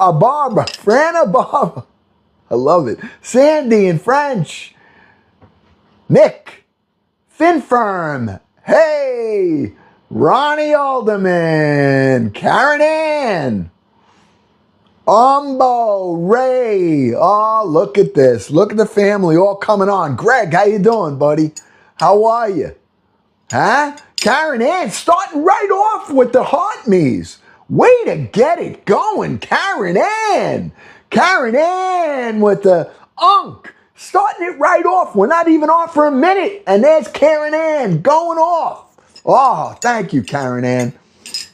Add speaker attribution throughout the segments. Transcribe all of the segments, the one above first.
Speaker 1: Barbara, Franna Barbara. I love it. Sandy in French. Nick, Finfirm. Hey, Ronnie Alderman, Karen Ann, Umbo, Ray. Oh, look at this. Look at the family all coming on. Greg, how you doing, buddy? How are you? Huh? Karen Ann starting right off with the heart me's. Way to get it going, Karen Ann. Karen Ann with the unk. Starting it right off. We're not even off for a minute. And there's Karen Ann going off. Oh, thank you, Karen Ann.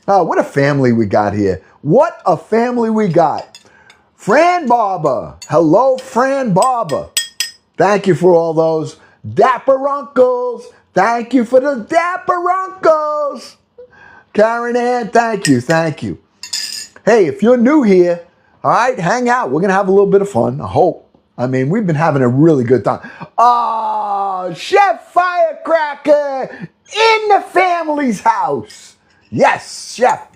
Speaker 1: Oh, what a family we got here. What a family we got. Fran Barber. Hello, Fran Barber. Thank you for all those dapper uncles. Thank you for the dapper uncles. Karen Ann, thank you, thank you. Hey, if you're new here, all right, hang out. We're going to have a little bit of fun, I hope. I mean, we've been having a really good time. Oh, Chef Firecracker in the family's house. Yes, Chef.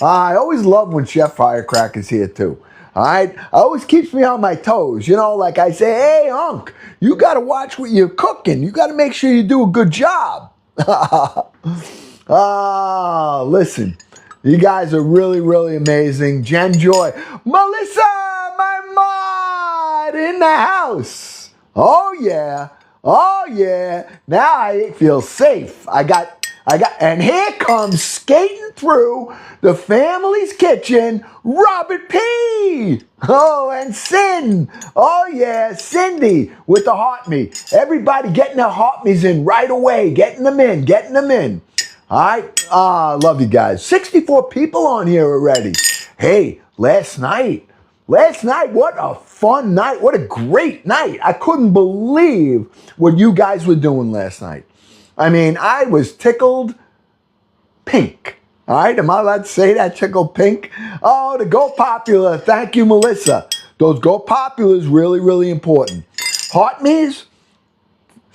Speaker 1: I always love when Chef Firecracker's here too. All right? Always keeps me on my toes. You know, like I say, hey, Unc, you got to watch what you're cooking. You got to make sure you do a good job. Listen, you guys are really, really amazing. Jen Joy. Melissa, my mod in the house. Oh, yeah. Oh, yeah. Now I feel safe. And here comes skating through the family's kitchen, Robert P. Oh, and Sin. Oh, yeah, Cindy with the heart me. Everybody getting their heart me's in right away. Getting them in, getting them in. All right. Love you guys. 64 people on here already. Hey, last night, what a fun night. What a great night. I couldn't believe what you guys were doing last night. I mean, I was tickled pink. All right, am I allowed to say that? Tickled pink? Oh, the Go Popular. Thank you, Melissa. Those Go Populars really, really important. Heart me's?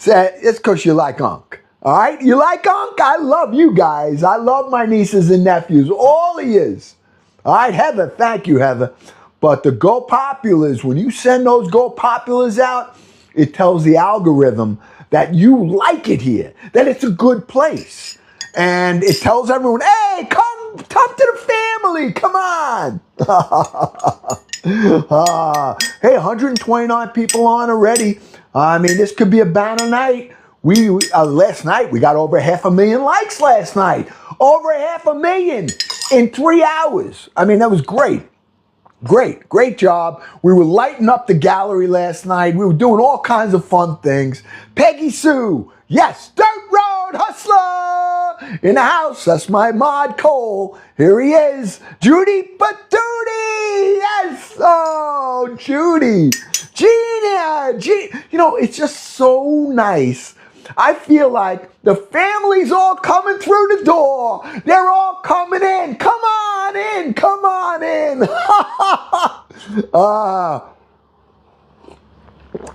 Speaker 1: It's because you like Unc. All right, you like Unc? I love you guys. I love my nieces and nephews. All of yous. All right, Heather. Thank you, Heather. But the Go Populars, when you send those Go Populars out, it tells the algorithm that you like it here, that it's a good place. And it tells everyone, hey, come talk to the family, come on. Hey, 129 people on already. I mean, this could be a banner night. Last night, we got over 500,000 likes last night. Over 500,000 in 3 hours. I mean, that was great. Great job. We were lighting up the gallery last night. We were doing all kinds of fun things. Peggy Sue, yes, Dirt Road Hustler in the house. That's my mod Cole. Here he is. Judy Patootie, yes. Oh, Judy. Gina. You know, it's just so nice. I feel like the family's all coming through the door. They're all coming in. Come on in. Come on in.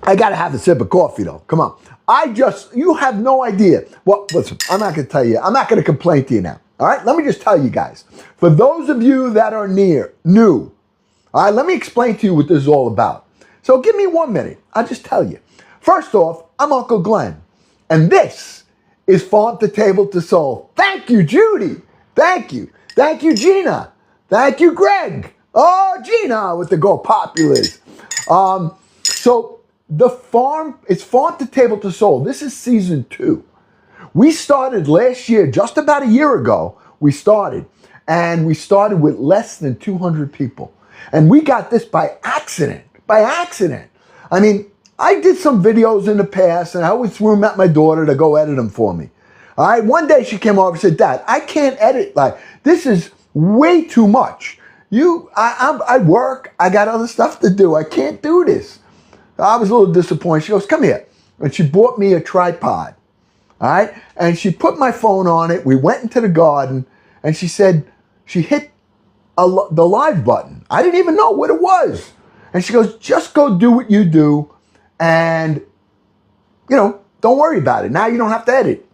Speaker 1: I got to have a sip of coffee, though. Come on. You have no idea. Well, listen, I'm not going to tell you. I'm not going to complain to you now. All right? Let me just tell you guys. For those of you that are new, all right, let me explain to you what this is all about. So give me 1 minute. I'll just tell you. First off, I'm Uncle Glenn. And this is Farm to Table to Soul. Thank you, Judy. Thank you. Thank you, Gina. Thank you, Greg. Oh, Gina with the Go Populars. So it's Farm to Table to Soul. This is season 2. We started last year, just about a year ago, we started. And we started with less than 200 people. And we got this by accident. I mean, I did some videos in the past, and I always threw them at my daughter to go edit them for me. All right, one day she came over and said, Dad, I can't edit. Like, this is way too much. I work. I got other stuff to do. I can't do this. I was a little disappointed. She goes, come here. And she bought me a tripod. All right, and she put my phone on it. We went into the garden, and she said, she hit the live button. I didn't even know what it was. And she goes, just go do what you do. And, don't worry about it. Now you don't have to edit.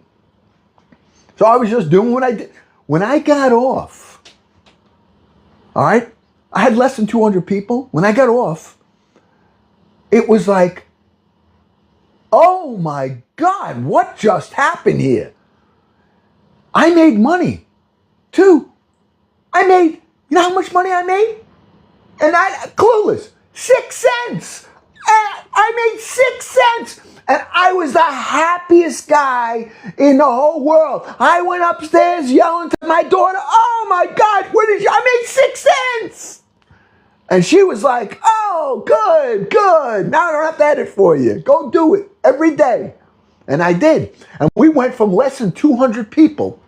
Speaker 1: So I was just doing what I did. When I got off, all right, I had less than 200 people. When I got off, it was like, oh my God, what just happened here? I made money too. You know how much money I made? And clueless, 6 cents. I made 6 cents. And I was the happiest guy in the whole world. I went upstairs yelling to my daughter, oh my God, I made 6 cents. And she was like, oh, good, good. Now I don't have to edit for you. Go do it every day. And I did. And we went from less than 200 people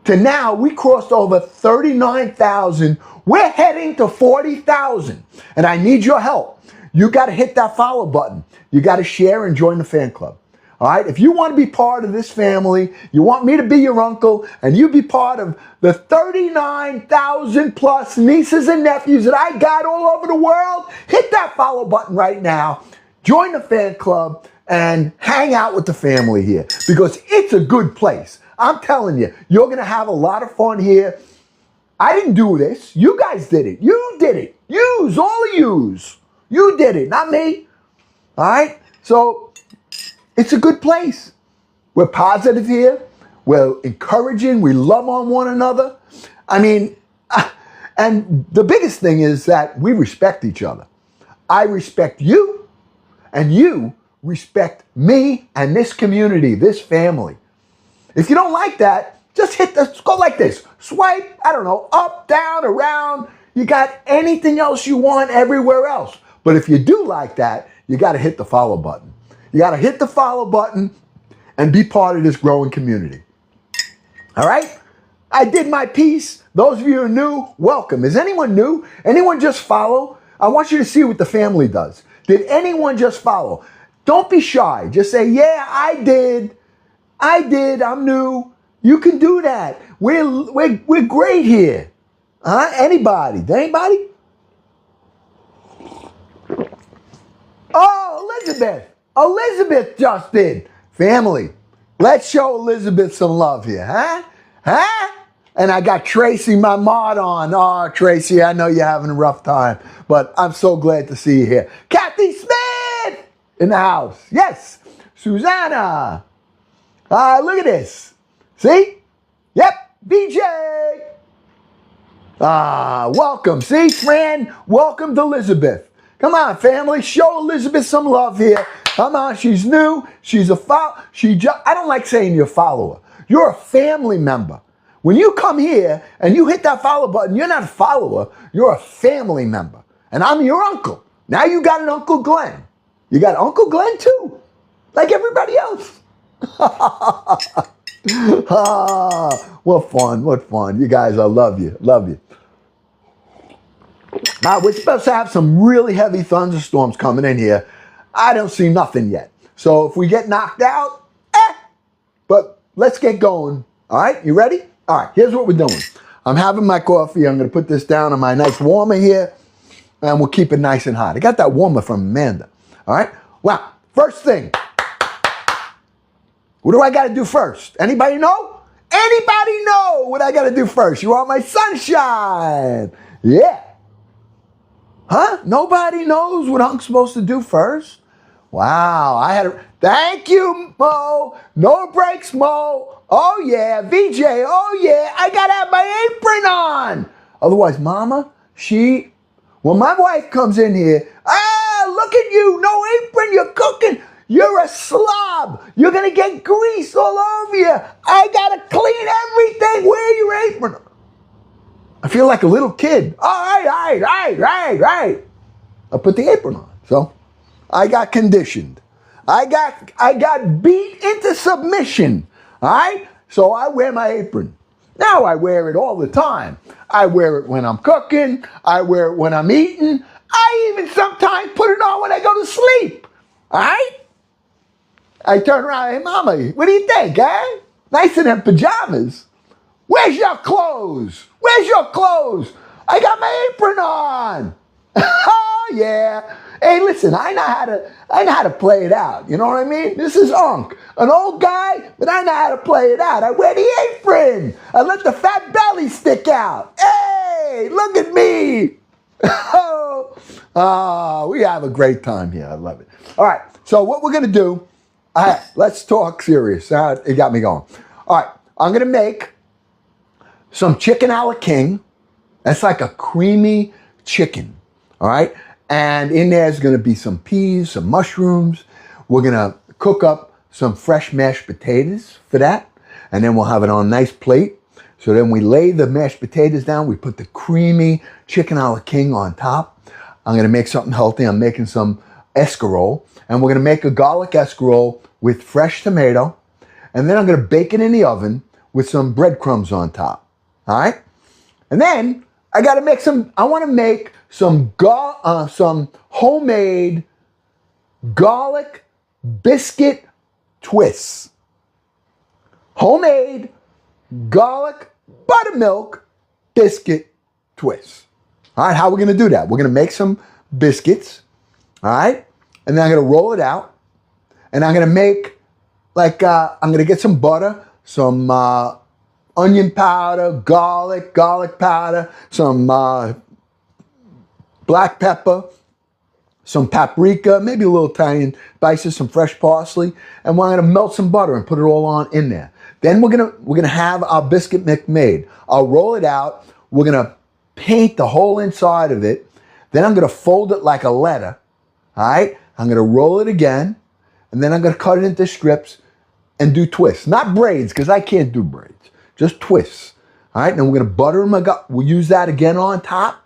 Speaker 1: to now we crossed over 39,000. We're heading to 40,000. And I need your help. You got to hit that follow button. You got to share and join the fan club. All right? If you want to be part of this family, you want me to be your uncle, and you be part of the 39,000 plus nieces and nephews that I got all over the world, hit that follow button right now. Join the fan club and hang out with the family here because it's a good place. I'm telling you, you're going to have a lot of fun here. I didn't do this. You guys did it. You did it. Yous, all of yous. You did it, not me. All right? So it's a good place. We're positive here. We're encouraging. We love on one another. I mean, and the biggest thing is that we respect each other. I respect you, and you respect me and this community, this family. If you don't like that, just go like this. Swipe, I don't know, up, down, around. You got anything else you want everywhere else. But if you do like that, you got to hit the follow button. You got to hit the follow button and be part of this growing community. All right? I did my piece. Those of you who are new, welcome. Is anyone new? Anyone just follow? I want you to see what the family does. Did anyone just follow? Don't be shy. Just say, yeah, I did. I'm new. You can do that. We're great here. Anybody? Anybody? Oh, Elizabeth. Elizabeth just did. Family, let's show Elizabeth some love here, huh? Huh? And I got Tracy, my mod, on. Oh, Tracy, I know you're having a rough time, but I'm so glad to see you here. Kathy Smith in the house. Yes. Susanna. Look at this. See? Yep. BJ. Welcome. See, Fran, welcome to Elizabeth. Come on, family. Show Elizabeth some love here. Come on. She's new. She's a follower. I don't like saying you're a follower. You're a family member. When you come here and you hit that follow button, you're not a follower. You're a family member. And I'm your uncle. Now you got an Uncle Glenn. You got Uncle Glenn too, like everybody else. What fun. What fun. You guys, I love you. Love you. Now, we're supposed to have some really heavy thunderstorms coming in here. I don't see nothing yet. So if we get knocked out, but let's get going. All right, you ready? All right, here's what we're doing. I'm having my coffee. I'm going to put this down on my nice warmer here, and we'll keep it nice and hot. I got that warmer from Amanda. All right? Well, first thing. What do I got to do first? Anybody know? Anybody know what I got to do first? You want my sunshine? Yeah. Huh? Nobody knows what I'm supposed to do first? Wow, thank you, Mo. No breaks, Mo. Oh yeah, VJ, oh yeah, I gotta have my apron on. Otherwise, Mama, when my wife comes in here, look at you, no apron, you're cooking. You're a slob. You're gonna get grease all over you. I gotta clean everything. Wear your apron. I feel like a little kid. All right. I put the apron on. So I got conditioned. I got beat into submission. All right? So I wear my apron. Now I wear it all the time. I wear it when I'm cooking. I wear it when I'm eating. I even sometimes put it on when I go to sleep. All right? I turn around, hey, Mama, what do you think, eh? Nice in them pajamas. Where's your clothes? Where's your clothes? I got my apron on. Oh, yeah. Hey, listen, I know how to play it out. You know what I mean? This is Unc, an old guy, but I know how to play it out. I wear the apron. I let the fat belly stick out. Hey, look at me. We have a great time here. I love it. All right. So what we're going to do, let's talk serious. It got me going. All right. I'm going to make some chicken a la king. That's like a creamy chicken. All right. And in there's going to be some peas, some mushrooms. We're going to cook up some fresh mashed potatoes for that. And then we'll have it on a nice plate. So then we lay the mashed potatoes down. We put the creamy chicken a la king on top. I'm going to make something healthy. I'm making some escarole. And we're going to make a garlic escarole with fresh tomato. And then I'm going to bake it in the oven with some breadcrumbs on top. All right? And then I got to make I want to make some homemade garlic biscuit twists. Homemade garlic buttermilk biscuit twists. All right, how are we going to do that? We're going to make some biscuits, all right? And then I'm going to roll it out. And I'm going to make, I'm going to get some butter, some onion powder, garlic powder, some black pepper, some paprika, maybe a little Italian spices, some fresh parsley. And we're going to melt some butter and put it all on in there. Then we're gonna have our biscuit mix made. I'll roll it out. We're gonna paint the whole inside of it. Then I'm gonna fold it like a letter. All right. I'm gonna roll it again, and then I'm gonna cut it into strips and do twists, not braids, because I can't do braids. Just twists. All right. Then we're gonna butter them. We'll use that again on top.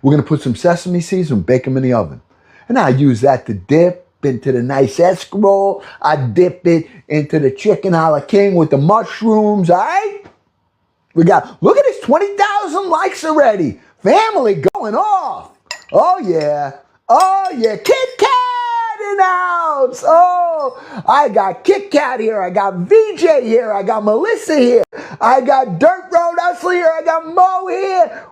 Speaker 1: We're gonna put some sesame seeds and bake them in the oven, and I use that to dip into the nice escarole. I dip it into the chicken a la king with the mushrooms, all right? Look at this, 20,000 likes already. Family going off. Oh, yeah. Oh, yeah. Kit Kat in the house. Oh, I got Kit Kat here. I got VJ here. I got Melissa here. I got Dirt Road Hustler here. I got Mo here.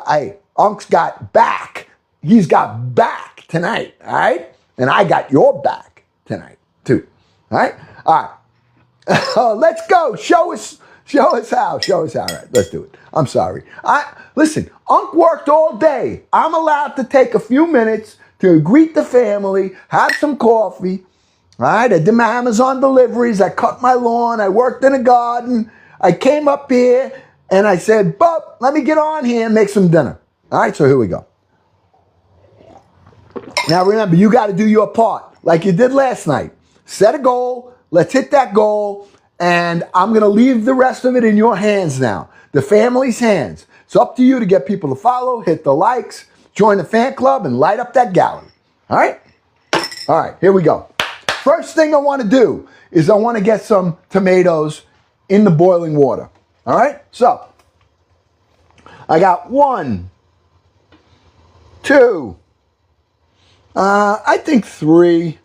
Speaker 1: Hey, Unc's got back. He's got back tonight, all right? And I got your back tonight, too. All right? All right. Let's go. Show us how. All right, let's do it. I'm sorry. Listen, Unc worked all day. I'm allowed to take a few minutes to greet the family, have some coffee. All right? I did my Amazon deliveries. I cut my lawn. I worked in the garden. I came up here, and I said, Bub, let me get on here and make some dinner. All right? So here we go. Now remember, you got to do your part like you did last night. Set a goal. Let's hit that goal. And I'm going to leave the rest of it in your hands now. The family's hands. It's up to you to get people to follow, hit the likes, join the fan club, and light up that gallery. All right? All right, here we go. First thing I want to do is I want to get some tomatoes in the boiling water. All right? So, I got 1, 2, I think 3.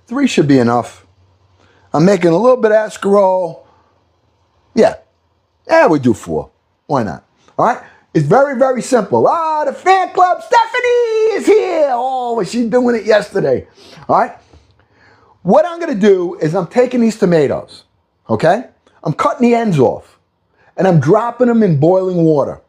Speaker 1: 3 should be enough. I'm making a little bit of escarole. Yeah, we do 4. Why not? All right. It's very, very simple. The fan club, Stephanie is here. Oh, she's doing it yesterday. All right. What I'm going to do is I'm taking these tomatoes, okay? I'm cutting the ends off, and I'm dropping them in boiling water.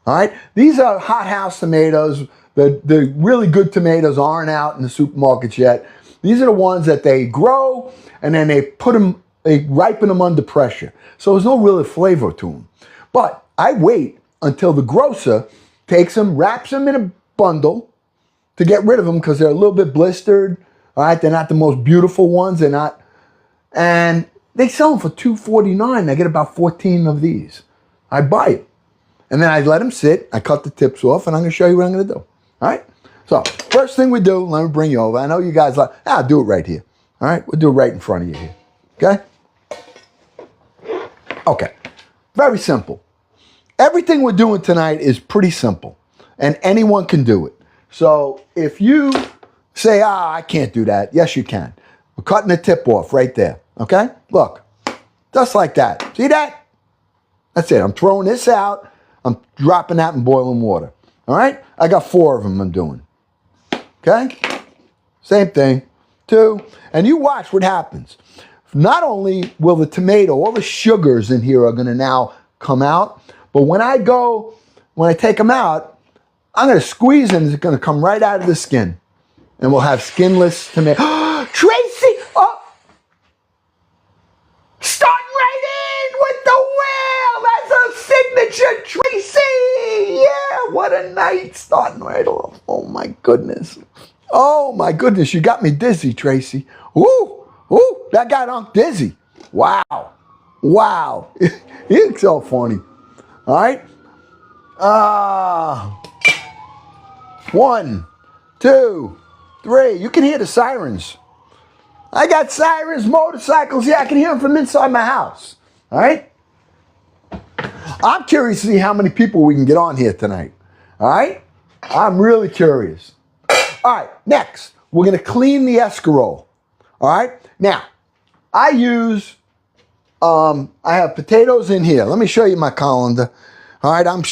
Speaker 1: All right. These are hothouse tomatoes. The really good tomatoes aren't out in the supermarkets yet. These are the ones that they grow, and then they ripen them under pressure. So there's no real flavor to them. But I wait until the grocer takes them, wraps them in a bundle to get rid of them because they're a little bit blistered. All right, they're not the most beautiful ones. They're not. And they sell them for $2.49. I get about 14 of these. I buy it. And then I let them sit. I cut the tips off, and I'm going to show you what I'm going to do. All right? So first thing we do, let me bring you over. I know you guys like, I'll do it right here. All right? We'll do it right in front of you here. Okay? Okay. Very simple. Everything we're doing tonight is pretty simple, and anyone can do it. So if you say, I can't do that, yes, you can. We're cutting the tip off right there. Okay? Look. Just like that. See that? That's it. I'm throwing this out. I'm dropping that in boiling water. All right? I got 4 of them I'm doing. Okay? Same thing. 2. And you watch what happens. Not only will the tomato, all the sugars in here are going to now come out, but when I take them out, I'm going to squeeze and it's going to come right out of the skin. And we'll have skinless tomato. Tracy! Oh! Starting right in with the whale! That's a signature, Tracy! Yeah, what a night. Starting right off. Oh my goodness. Oh my goodness, you got me dizzy, Tracy. Ooh, ooh, that got Unc dizzy. Wow. Wow. You're so funny. All right. 1, 2, 3. You can hear the sirens. I got sirens, motorcycles. Yeah, I can hear them from inside my house. All right. I'm curious to see how many people we can get on here tonight. All right. I'm really curious. All right. Next, we're going to clean the escarole. All right. Now, I use, I have potatoes in here. Let me show you my colander. All right. I'm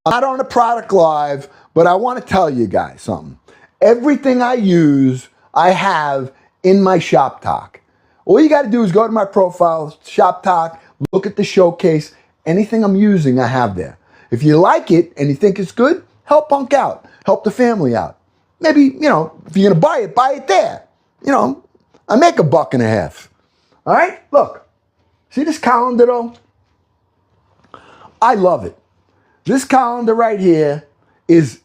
Speaker 1: not on the product live, but I want to tell you guys something. Everything I use, I have in my shop talk. All you got to do is go to my profile, shop talk, look at the showcase. Anything I'm using, I have there. If you like it and you think it's good, help Unc out. Help the family out. Maybe, if you're going to buy it there. I make $1.50. All right? Look. See this colander, though? I love it. This colander right here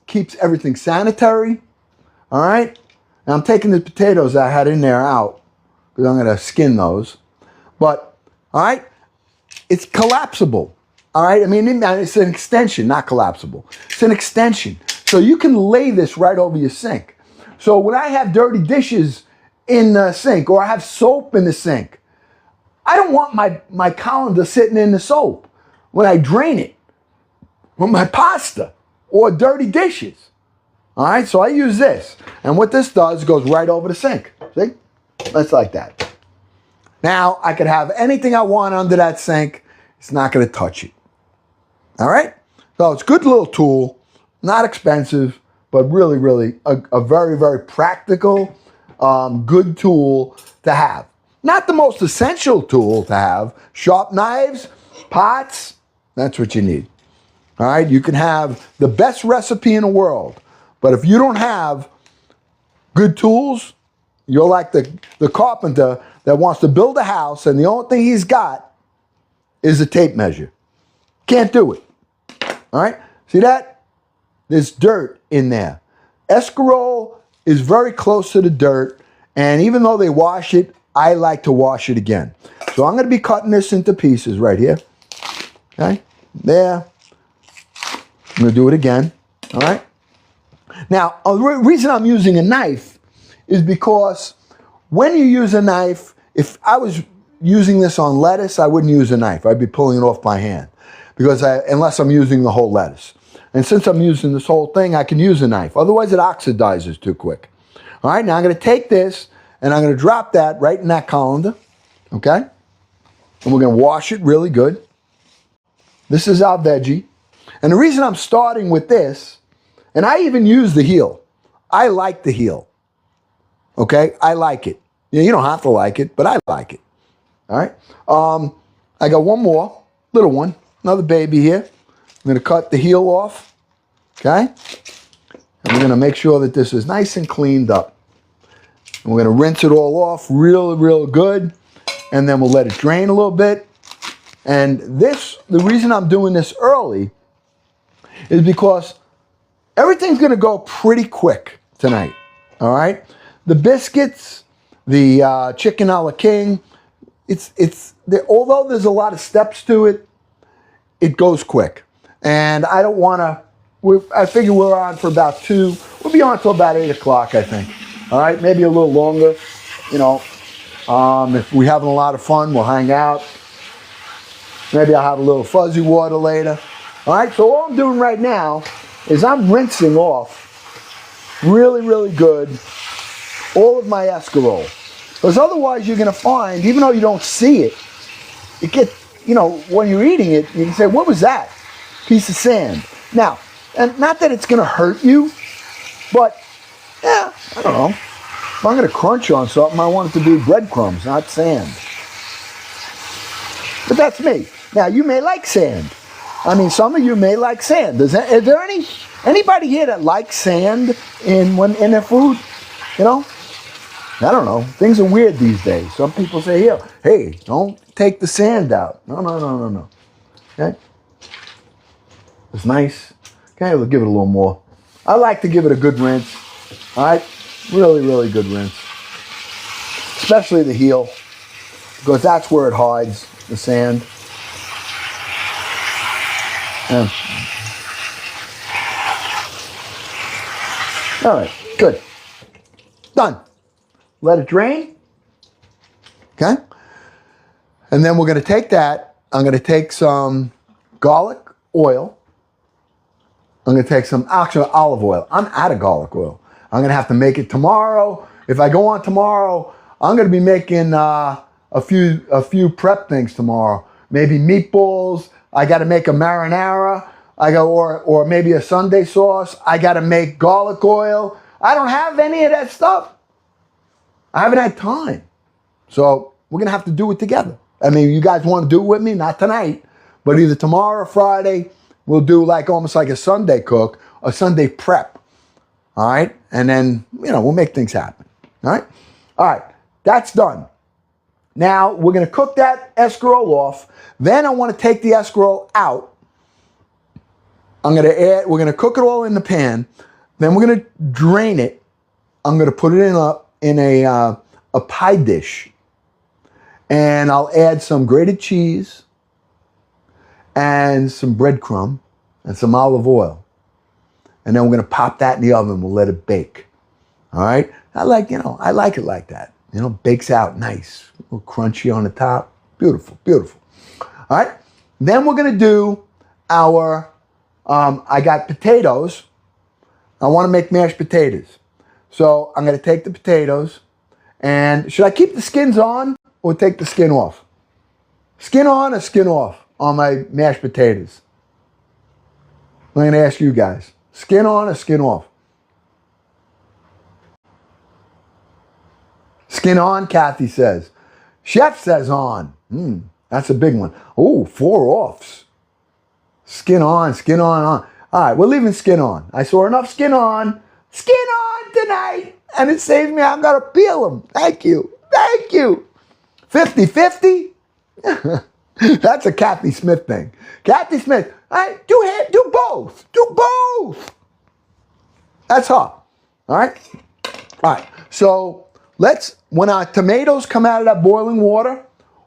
Speaker 1: keeps everything sanitary. All right? And I'm taking the potatoes I had in there out because I'm going to skin those. But, all right, it's collapsible. All right? I mean, it's an extension, not collapsible. It's an extension. So you can lay this right over your sink. So when I have dirty dishes in the sink or I have soap in the sink, I don't want my colander sitting in the soap when I drain it with my pasta or dirty dishes. All right, so I use this. And what this does goes right over the sink. See? That's like that. Now, I could have anything I want under that sink. It's not going to touch it. All right? So it's a good little tool. Not expensive, but really, really a very, very practical, good tool to have. Not the most essential tool to have. Sharp knives, pots, that's what you need. All right? You can have the best recipe in the world. But if you don't have good tools, you're like the carpenter that wants to build a house and the only thing he's got is a tape measure. Can't do it. All right? See that? There's dirt in there. Escarole is very close to the dirt, and even though they wash it, I like to wash it again. So I'm going to be cutting this into pieces right here. Okay? There. I'm going to do it again. All right? Now, the reason I'm using a knife is because when you use a knife, if I was using this on lettuce, I wouldn't use a knife. I'd be pulling it off by hand because unless I'm using the whole lettuce. And since I'm using this whole thing, I can use a knife. Otherwise, it oxidizes too quick. All right, now I'm going to take this and I'm going to drop that right in that colander. Okay? And we're going to wash it really good. This is our veggie. And the reason I'm starting with this, and I even use the heel. I like the heel. Okay? I like it. Yeah, you don't have to like it, but I like it. All right? I got one more, little one, another baby here. I'm going to cut the heel off. Okay? And we're going to make sure that this is nice and cleaned up. And we're going to rinse it all off real, real good. And then we'll let it drain a little bit. And the reason I'm doing this early is because everything's going to go pretty quick tonight, all right? The biscuits, the Chix Ala King, although there's a lot of steps to it, it goes quick. And I don't want to, I figure we're on for about 2, we'll be on until about 8 o'clock, I think. All right, maybe a little longer, if we're having a lot of fun, we'll hang out. Maybe I'll have a little fuzzy water later. All right, so all I'm doing right now is I'm rinsing off really, really good all of my escarole. Because otherwise you're going to find, even though you don't see it, it gets, when you're eating it, you can say, what was that? Piece of sand. Now, and not that it's going to hurt you, but, yeah, I don't know. If I'm going to crunch on something, I want it to be breadcrumbs, not sand. But that's me. Now, you may like sand. I mean, some of you may like sand. Is there any Anybody here that likes sand in their food? You know? I don't know. Things are weird these days. Some people say, here, hey, don't take the sand out. No, no, no, no, no. Okay? It's nice. Okay, we'll give it a little more. I like to give it a good rinse. All right? Really, really good rinse. Especially the heel, because that's where it hides, the sand. Yeah. All right, good. Done. Let it drain. Okay? And then we're going to take that. I'm going to take some garlic oil. I'm going to take some actual olive oil. I'm out of garlic oil. I'm going to have to make it tomorrow. If I go on tomorrow, I'm going to be making a few prep things tomorrow. Maybe meatballs. I got to make a marinara. Or maybe a Sunday sauce. I got to make garlic oil. I don't have any of that stuff. I haven't had time. So we're going to have to do it together. I mean, you guys want to do it with me? Not tonight, but either tomorrow or Friday, we'll do almost like a Sunday cook, a Sunday prep. All right? And then, we'll make things happen. All right? All right. That's done. Now, we're going to cook that escarole off. Then I want to take the escarole out. We're going to cook it all in the pan. Then we're going to drain it. I'm going to put it in a pie dish. And I'll add some grated cheese and some breadcrumb and some olive oil. And then we're going to pop that in the oven. We'll let it bake. All right? I like it like that. Bakes out nice. A little crunchy on the top. Beautiful, beautiful. All right? Then we're going to do our, I got potatoes. I want to make mashed potatoes. So I'm going to take the potatoes. And should I keep the skins on or take the skin off? Skin on or skin off on my mashed potatoes? I'm going to ask you guys. Skin on or skin off? Skin on, Kathy says. Chef says on. That's a big one. Oh, 4 offs. Skin on, skin on. All right, we're leaving skin on. I saw enough skin on. Skin on tonight. And it saves me. I'm going to peel them. Thank you. Thank you. 50-50? That's a Kathy Smith thing. Kathy Smith, all right, do both. Do both. That's her. All right? All right. So when our tomatoes come out of that boiling water,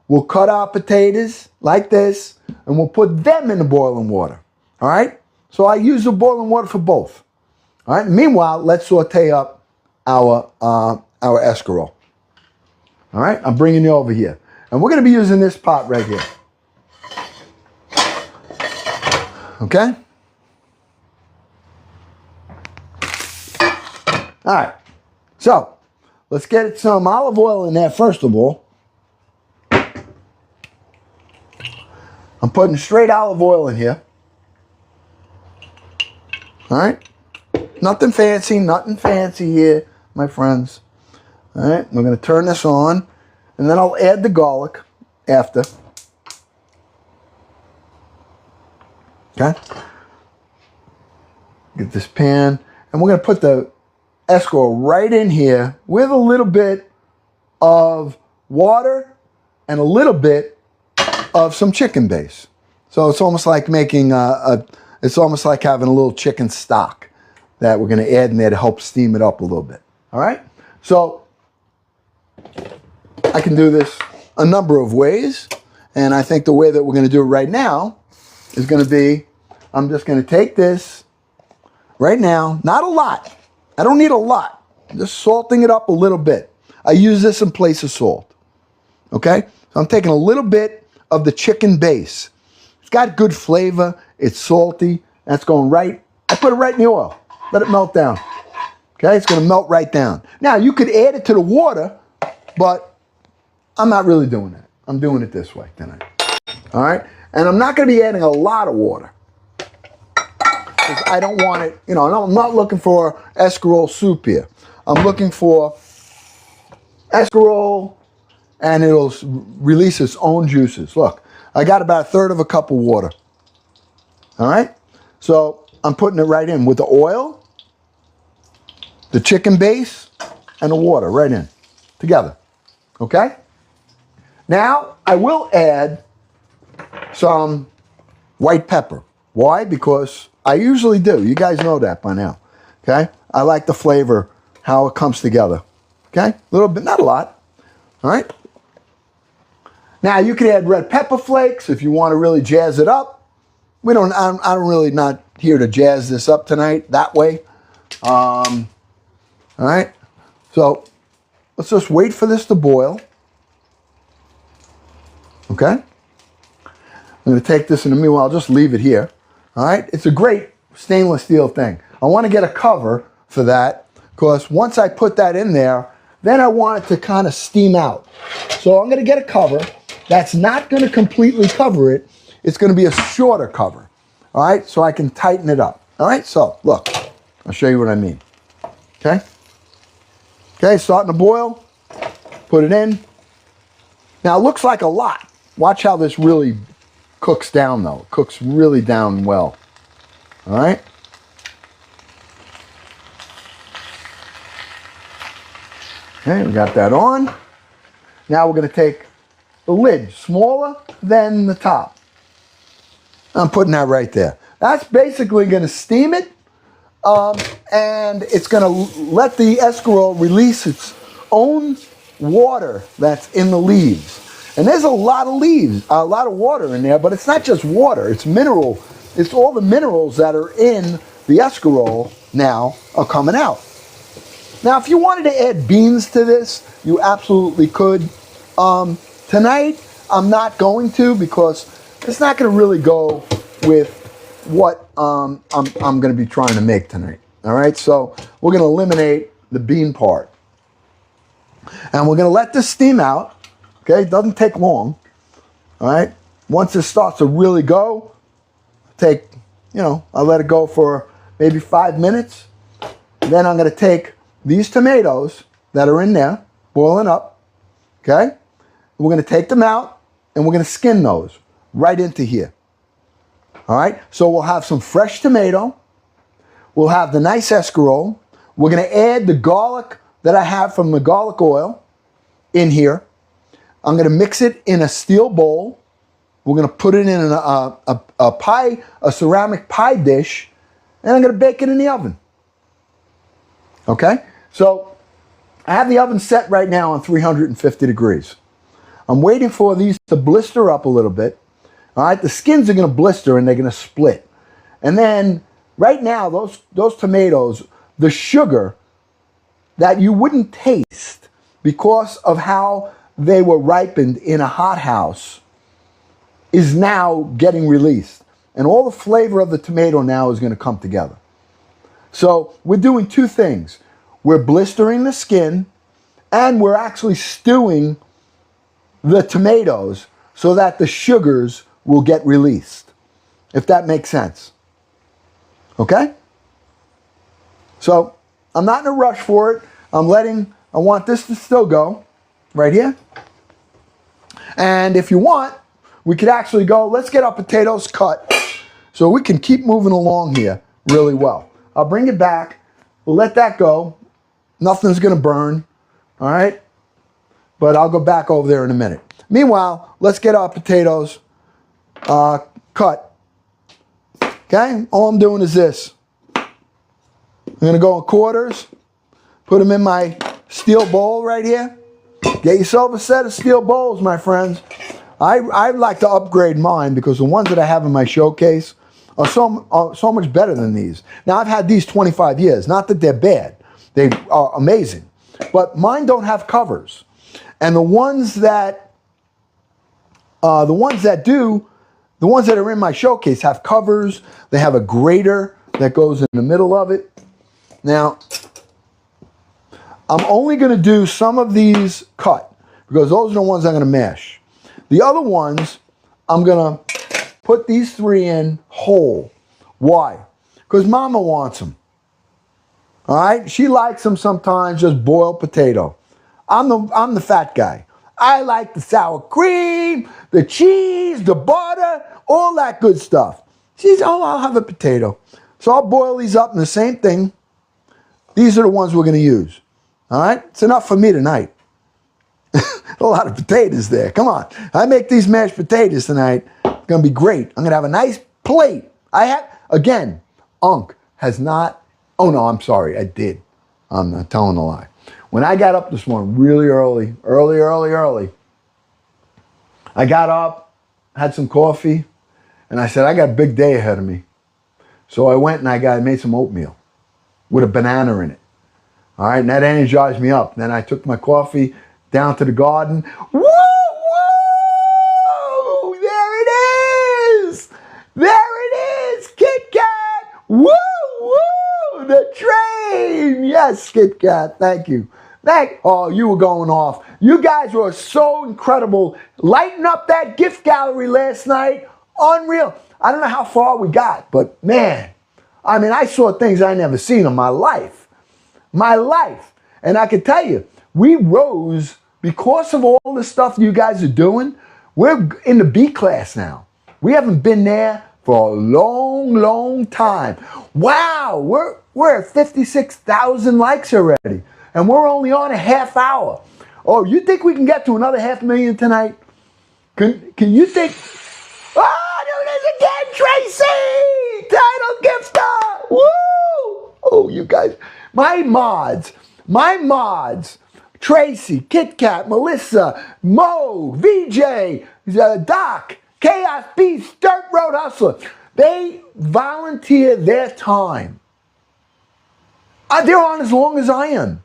Speaker 1: we'll cut our potatoes like this, and we'll put them in the boiling water. All right? So I use the boiling water for both. All right? Meanwhile, let's saute up our escarole. All right? I'm bringing you over here. And we're going to be using this pot right here. Okay? All right. So, let's get some olive oil in there first of all. I'm putting straight olive oil in here. All right? Nothing fancy here, my friends. All right? We're going to turn this on, and then I'll add the garlic after. Okay? Get this pan, and we're going to put the escarole right in here with a little bit of water and a little bit of some chicken base. So it's almost like making it's almost like having a little chicken stock that we're going to add in there to help steam it up a little bit. All right? So I can do this a number of ways, and I think the way that we're going to do it right now is going to be, I'm just going to take this right now, not a lot. I don't need a lot. Just salting it up a little bit. I use this in place of salt. Okay? So I'm taking a little bit of the chicken base. It's got good flavor. It's salty. That's going right. I put it right in the oil. Let it melt down. Okay? It's going to melt right down. Now, you could add it to the water, but I'm not really doing that. I'm doing it this way tonight. All right? And I'm not going to be adding a lot of water, because I don't want it, I'm not looking for escarole soup here. I'm looking for escarole, and it'll release its own juices. Look, I got about 1/3 of a cup of water. All right? So I'm putting it right in with the oil, the chicken base, and the water right in together. Okay? Now, I will add some white pepper. Why? Because I usually do. You guys know that by now. Okay? I like the flavor, how it comes together. Okay? A little bit, not a lot. All right? Now, you can add red pepper flakes if you want to really jazz it up. I'm really not here to jazz this up tonight that way. All right? So, let's just wait for this to boil. Okay? I'm going to take this in the meanwhile. I'll just leave it here. All right? It's a great stainless steel thing. I want to get a cover for that because once I put that in there, then I want it to kind of steam out. So I'm going to get a cover that's not going to completely cover it. It's going to be a shorter cover. All right? So I can tighten it up. All right? So look, I'll show you what I mean. Okay? Okay, starting to boil. Put it in. Now it looks like a lot. Watch how this really cooks down though. It cooks really down well. All right? Okay, we got that on. Now we're going to take the lid, smaller than the top. I'm putting that right there. That's basically going to steam it, and it's going to let the escarole release its own water that's in the leaves. And there's a lot of leaves, a lot of water in there, but it's not just water, it's mineral. It's all the minerals that are in the escarole now are coming out. Now, if you wanted to add beans to this, you absolutely could. Tonight, I'm not going to because it's not going to really go with what I'm going to be trying to make tonight. All right, so we're going to eliminate the bean part. And we're going to let this steam out. Okay, it doesn't take long. All right, once it starts to really go, I'll let it go for maybe 5 minutes. Then I'm going to take these tomatoes that are in there, boiling up, okay? We're going to take them out, and we're going to skin those right into here. All right? So we'll have some fresh tomato. We'll have the nice escarole. We're going to add the garlic that I have from the garlic oil in here. I'm going to mix it in a steel bowl. We're going to put it in a ceramic pie dish, and I'm going to bake it in the oven. Okay? So I have the oven set right now on 350 degrees. I'm waiting for these to blister up a little bit. All right, the skins are going to blister and they're going to split. And then right now, those tomatoes, the sugar that you wouldn't taste because of how they were ripened in a hothouse is now getting released. And all the flavor of the tomato now is going to come together. So we're doing two things. We're blistering the skin, and we're actually stewing the tomatoes so that the sugars will get released, if that makes sense. Okay? So I'm not in a rush for it. I want this to still go right here. And if you want, we could actually go, let's get our potatoes cut so we can keep moving along here really well. I'll bring it back. We'll let that go. Nothing's going to burn, all right? But I'll go back over there in a minute. Meanwhile, let's get our potatoes cut. Okay? All I'm doing is this. I'm going to go in quarters, put them in my steel bowl right here. Get yourself a set of steel bowls, my friends. I like to upgrade mine because the ones that I have in my showcase are so much better than these. Now, I've had these 25 years. Not that they're bad. They are amazing. But mine don't have covers. And the ones that are in my showcase have covers. They have a grater that goes in the middle of it. Now, I'm only going to do some of these cut because those are the ones I'm going to mash. The other ones, I'm going to put these 3 in whole. Why? Because Mama wants them. All right? She likes them sometimes, just boiled potato. I'm the fat guy. I like the sour cream, the cheese, the butter, all that good stuff. She's, I'll have a potato. So I'll boil these up in the same thing. These are the ones we're going to use. All right? It's enough for me tonight. A lot of potatoes there. Come on. I make these mashed potatoes tonight. It's going to be great. I'm going to have a nice plate. Again, Unc has not, oh no, I'm sorry, I did. I'm not telling a lie. When I got up this morning really early, I got up, had some coffee, and I said, I got a big day ahead of me. So I went and I made some oatmeal with a banana in it. All right, and that energized me up. Then I took my coffee down to the garden. Woo, woo! There it is! There it is, Kit Kat! Woo, woo! The train! Yes, Kit Kat, thank you. Oh, you were going off. You guys were so incredible. Lighting up that gift gallery last night. Unreal. I don't know how far we got, but man, I mean, I saw things I never seen in my life. My life. And I can tell you, we rose because of all the stuff you guys are doing. We're in the B class now. We haven't been there for a long, long time. Wow, we're at 56,000 likes already. And we're only on a half hour. Oh, you think we can get to another 500,000 tonight? Can you think? Oh, there it is again, Tracy! Title gifter! Woo! Oh, you guys. My mods. Tracy, Kit Kat, Melissa, Mo, VJ, Doc, Chaos Beast, Dirt Road Hustler. They volunteer their time. They're on as long as I am.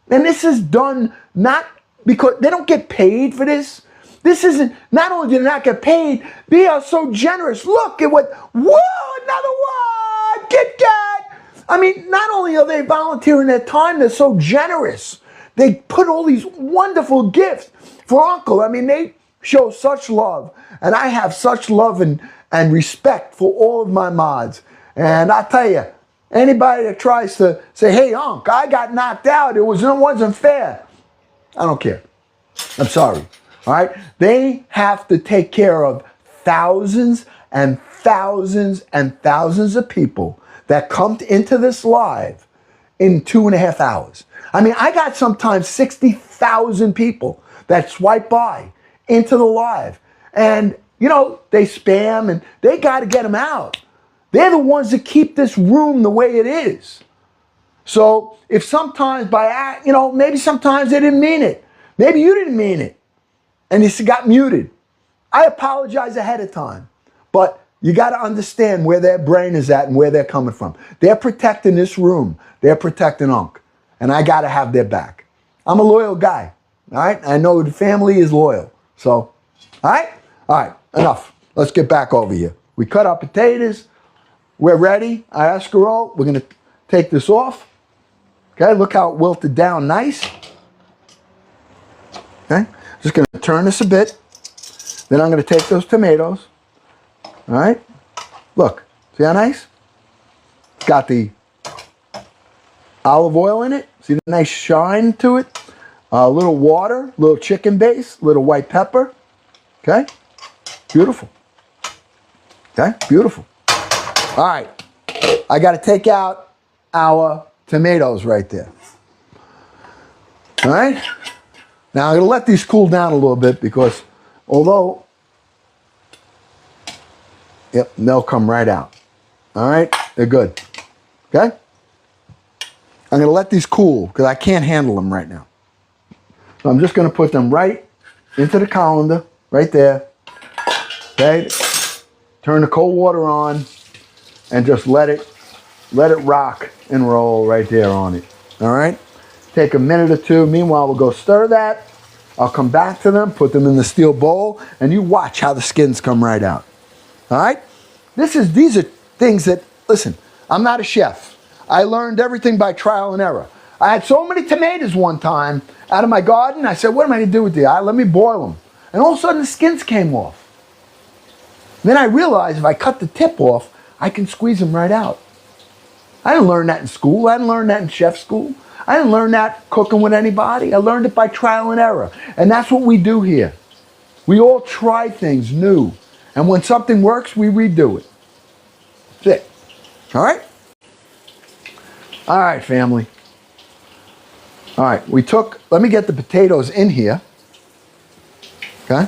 Speaker 1: And this is done not because they don't get paid for this. This isn't, not only do they not get paid, they are so generous. Look at what, whoa, another one, Kit Kat. I mean, not only are they volunteering their time, they're so generous. They put all these wonderful gifts for Uncle. I mean, they show such love. And I have such love and respect for all of my mods. And I tell you, anybody that tries to say, hey, Unc, I got knocked out, it wasn't fair. I don't care. I'm sorry. All right? They have to take care of thousands and thousands and thousands of people that come into this live in 2.5 hours. I mean, I got sometimes 60,000 people that swipe by into the live. And, you know, they spam and they got to get them out. They're the ones that keep this room the way it is. So if sometimes maybe sometimes they didn't mean it. Maybe you didn't mean it. And you got muted. I apologize ahead of time. But you got to understand where their brain is at and where they're coming from. They're protecting this room. They're protecting Unc. And I got to have their back. I'm a loyal guy. All right? I know the family is loyal. So, all right? All right. Enough. Let's get back over here. We cut our potatoes. We're ready. I asked her all. We're going to take this off. Okay, look how it wilted down nice. Okay, just going to turn this a bit. Then I'm going to take those tomatoes. All right, look, see how nice? It's got the olive oil in it. See the nice shine to it? A little water, little chicken base, little white pepper. Okay, beautiful. Okay, beautiful. All right, I got to take out our tomatoes right there. All right, now I'm going to let these cool down a little bit because although, yep, they'll come right out. All right, they're good. Okay, I'm going to let these cool because I can't handle them right now. So I'm just going to put them right into the colander, right there. Okay, turn the cold water on. And just let it rock and roll right there on it. All right? Take a minute or two. Meanwhile, we'll go stir that. I'll come back to them, put them in the steel bowl, and you watch how the skins come right out. All right? These are things that, listen, I'm not a chef. I learned everything by trial and error. I had so many tomatoes one time out of my garden. I said, what am I going to do with these? Let me boil them. And all of a sudden, the skins came off. Then I realized if I cut the tip off, I can squeeze them right out. I didn't learn that in school. I didn't learn that in chef school. I didn't learn that cooking with anybody. I learned it by trial and error. And that's what we do here. We all try things new. And when something works, we redo it. That's it. All right? All right, family. All right, let me get the potatoes in here. Okay.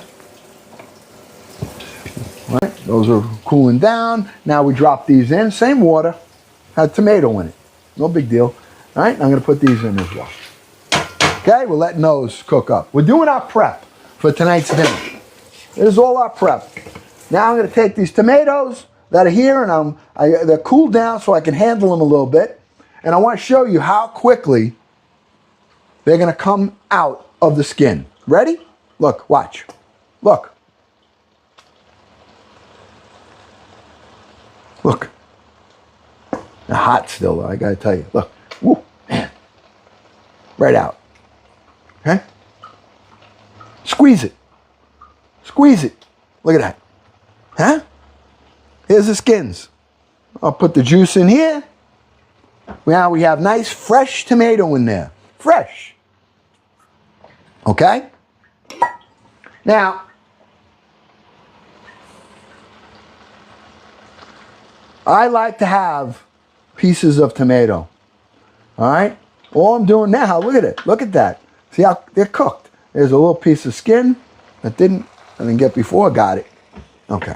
Speaker 1: All right, those are cooling down. Now we drop these in, same water, had tomato in it. No big deal. All right, I'm gonna put these in as well. Okay, we're letting those cook up. We're doing our prep for tonight's dinner. This is all our prep. Now I'm gonna take these tomatoes that are here and they're cooled down so I can handle them a little bit. And I wanna show you how quickly they're gonna come out of the skin. Ready? Look, watch, look. Look, they're hot still, I gotta tell you. Look, woo, man, right out. Okay, squeeze it, squeeze it. Look at that, huh? Here's the skins. I'll put the juice in here. Now we have nice fresh tomato in there, fresh. Okay. Now, I like to have pieces of tomato. All right? All I'm doing now, look at it. Look at that. See how they're cooked. There's a little piece of skin that I didn't get before, got it. Okay.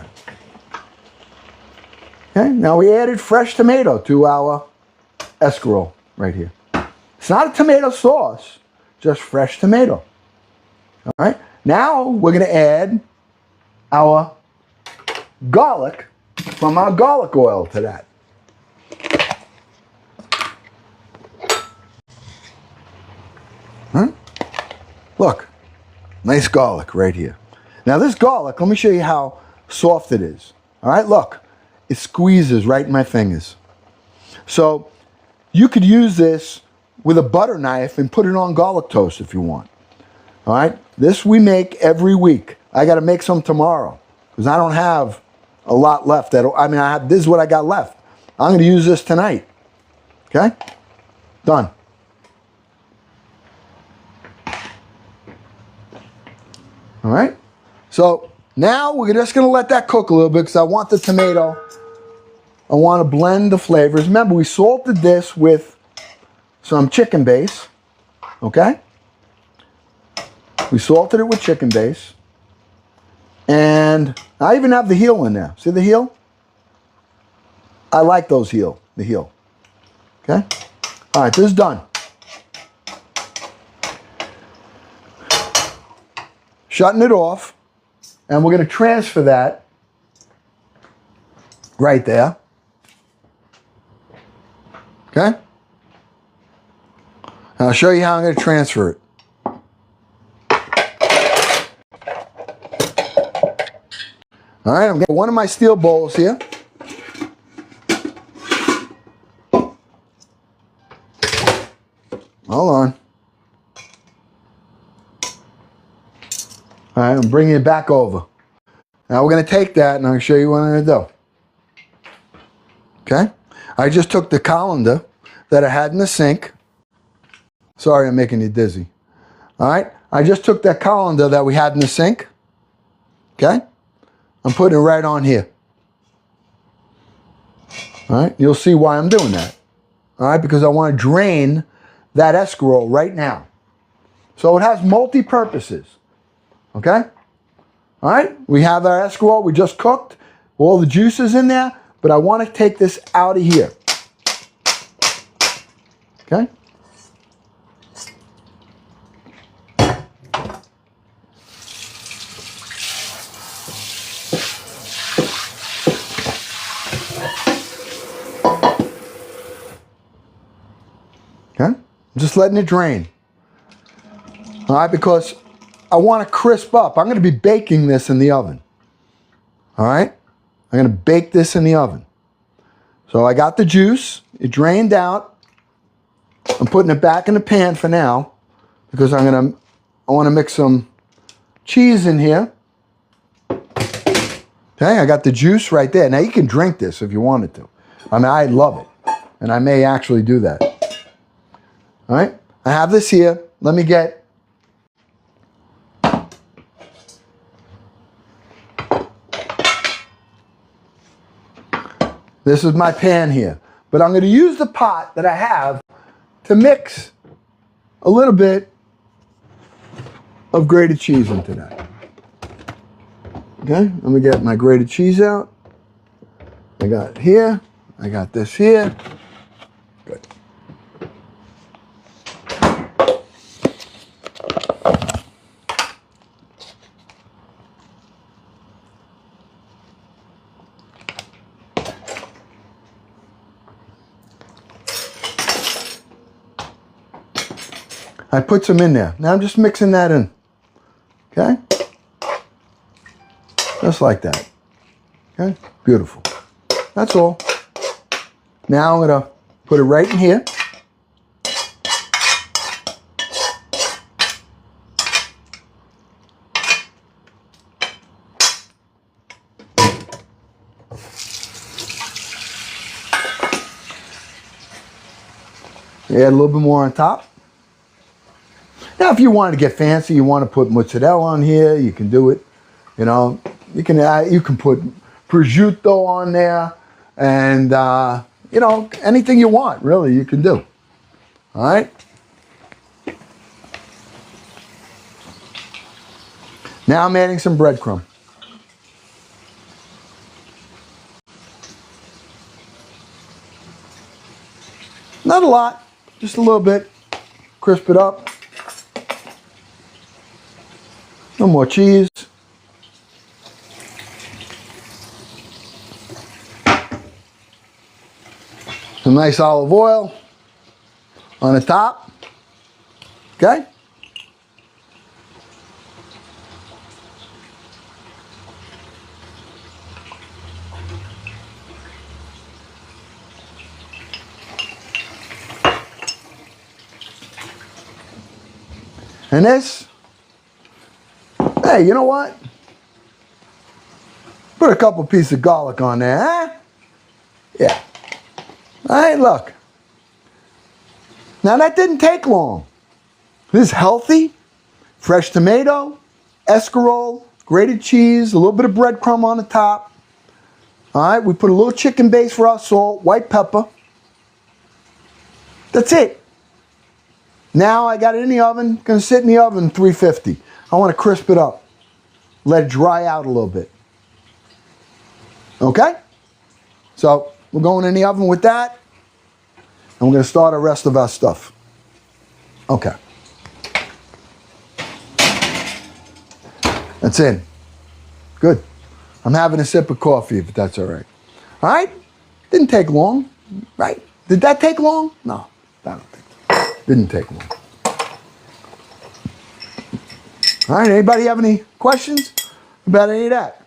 Speaker 1: Okay, now we added fresh tomato to our escarole right here. It's not a tomato sauce, just fresh tomato. All right? Now we're going to add our garlic from our garlic oil to that. Huh? Look, nice garlic right here. Now this garlic, let me show you how soft it is. All right, look, it squeezes right in my fingers. So you could use this with a butter knife and put it on garlic toast if you want. All right, this we make every week. I got to make some tomorrow because I don't have a lot left. This is what I got left. I'm going to use this tonight. Okay, done. All right, so now we're just going to let that cook a little bit because I want the tomato. I want to blend the flavors. Remember, we salted this with some chicken base. Okay. We salted it with chicken base. And I even have the heel in there. See the heel? I like the heel. Okay? All right, this is done. Shutting it off. And we're going to transfer that right there. Okay? And I'll show you how I'm going to transfer it. All right, I'm getting one of my steel bowls here. Hold on. All right, I'm bringing it back over. Now we're going to take that and I'm going to show you what I'm going to do. Okay? I just took the colander that I had in the sink. Sorry, I'm making you dizzy. All right? I just took that colander that we had in the sink. Okay? I'm putting it right on here. All right? You'll see why I'm doing that. All right? Because I want to drain that escarole right now. So it has multi-purposes. Okay? All right? We have our escarole we just cooked. All the juices in there. But I want to take this out of here. Okay? Okay? I'm just letting it drain. All right? Because I want to crisp up. I'm going to be baking this in the oven. All right? I'm going to bake this in the oven. So I got the juice. It drained out. I'm putting it back in the pan for now because I want to mix some cheese in here. Okay, I got the juice right there. Now you can drink this if you wanted to. I mean, I love it. And I may actually do that. All right, I have this here. Let me get this is my pan here. But I'm going to use the pot that I have to mix a little bit of grated cheese into that. Okay, let me get my grated cheese out. I got it here. I got this here. Good. I put some in there. Now I'm just mixing that in. Okay? Just like that. Okay? Beautiful. That's all. Now I'm going to put it right in here. Add a little bit more on top. Now, if you want to get fancy, you want to put mozzarella on here, you can do it. You know, you can put prosciutto on there, and you know, anything you want, really, you can do. All right. Now I'm adding some breadcrumb. Not a lot, just a little bit. Crisp it up. No more cheese. Some nice olive oil on the top. Okay? And this, hey, you know what? Put a couple pieces of garlic on there, huh? Yeah. All right, look. Now that didn't take long. This is healthy, fresh tomato, escarole, grated cheese, a little bit of breadcrumb on the top. All right, we put a little chicken base for our salt, white pepper. That's it. Now I got it in the oven, gonna sit in the oven 350. I wanna crisp it up. Let it dry out a little bit. Okay? So we're going in the oven with that, and we're gonna start the rest of our stuff. Okay. That's in. Good. I'm having a sip of coffee if that's all right. All right? Didn't take long, right? Did that take long? No, I don't think so. Didn't take long. All right, anybody have any questions about any of that?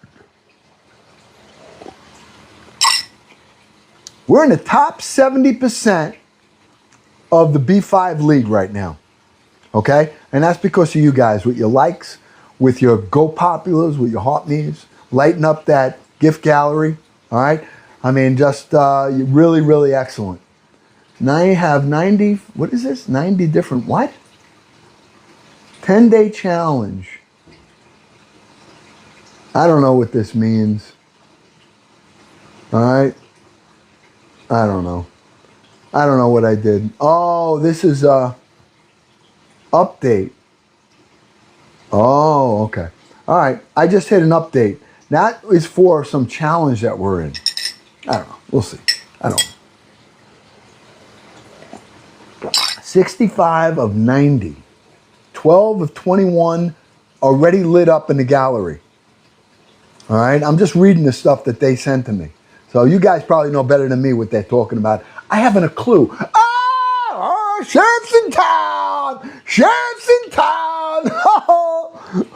Speaker 1: We're in the top 70% of the B5 league right now, okay? And that's because of you guys, with your likes, with your Go Populars, with your heart me's, lighting up that gift gallery, all right? I mean, just really, really excellent. Now you have 90, what is this? 90 different what? 10-day challenge. I don't know what this means. All right? I don't know. I don't know what I did. Oh, this is a update. Oh, okay. All right. I just hit an update. That is for some challenge that we're in. I don't know. We'll see. I don't know. 65 of 90. 12 of 21 already lit up in the gallery. All right. I'm just reading the stuff that they sent to me. So you guys probably know better than me what they're talking about. I haven't a clue. Oh, sheriff's in town! Sheriff's in town!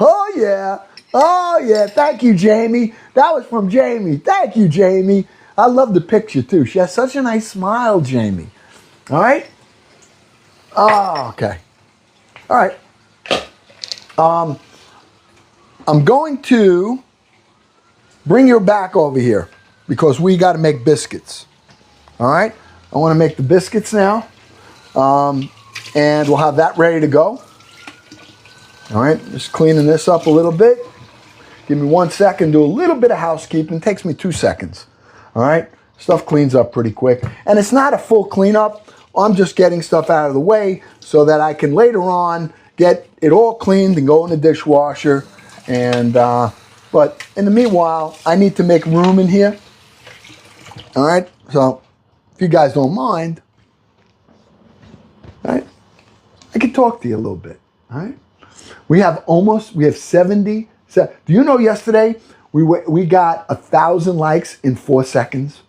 Speaker 1: Oh, yeah. Oh, yeah. Thank you, Jamie. That was from Jamie. Thank you, Jamie. I love the picture, too. She has such a nice smile, Jamie. All right? Oh, okay. All right. I'm going to bring your back over here because we got to make biscuits. All right? I want to make the biscuits now. And we'll have that ready to go. All right? Just cleaning this up a little bit. Give me 1 second. Do a little bit of housekeeping. It takes me 2 seconds. All right? Stuff cleans up pretty quick. And it's not a full cleanup. I'm just getting stuff out of the way so that I can later on get it all cleaned and go in the dishwasher. And but in the meanwhile, I need to make room in here. All right, so if you guys don't mind, all right, I can talk to you a little bit. All right, we have 70. Do you know yesterday we got 1,000 likes in 4 seconds?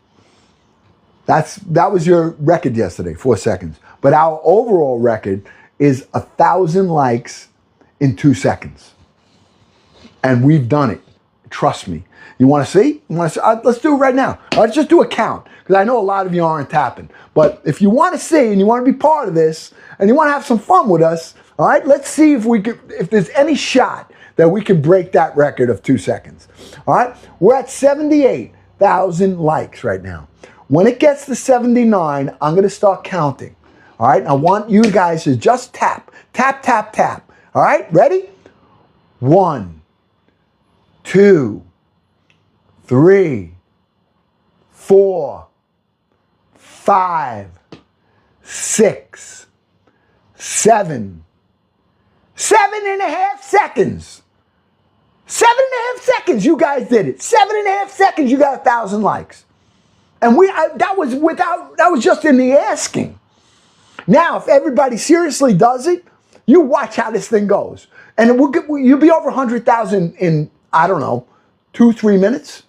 Speaker 1: That was your record yesterday, 4 seconds. But our overall record is 1,000 likes in 2 seconds. And we've done it. Trust me. You want to see? You want to see? Let's do it right now. Let's just do a count, because I know a lot of you aren't tapping. But if you want to see and you want to be part of this and you want to have some fun with us, all right, let's see if there's any shot that we can break that record of 2 seconds. All right, we're at 78,000 likes right now. When it gets to 79, I'm going to start counting. All right, I want you guys to just tap, tap, tap, tap. All right, ready? 1, 2, 3, 4, 5, 6, 7. 7.5 seconds. 7.5 seconds, you guys did it. 7.5 seconds, you got 1,000 likes. And that was just in the asking. Now, if everybody seriously does it, you watch how this thing goes. And you'll be over 100,000 in, I don't know, 2-3 minutes.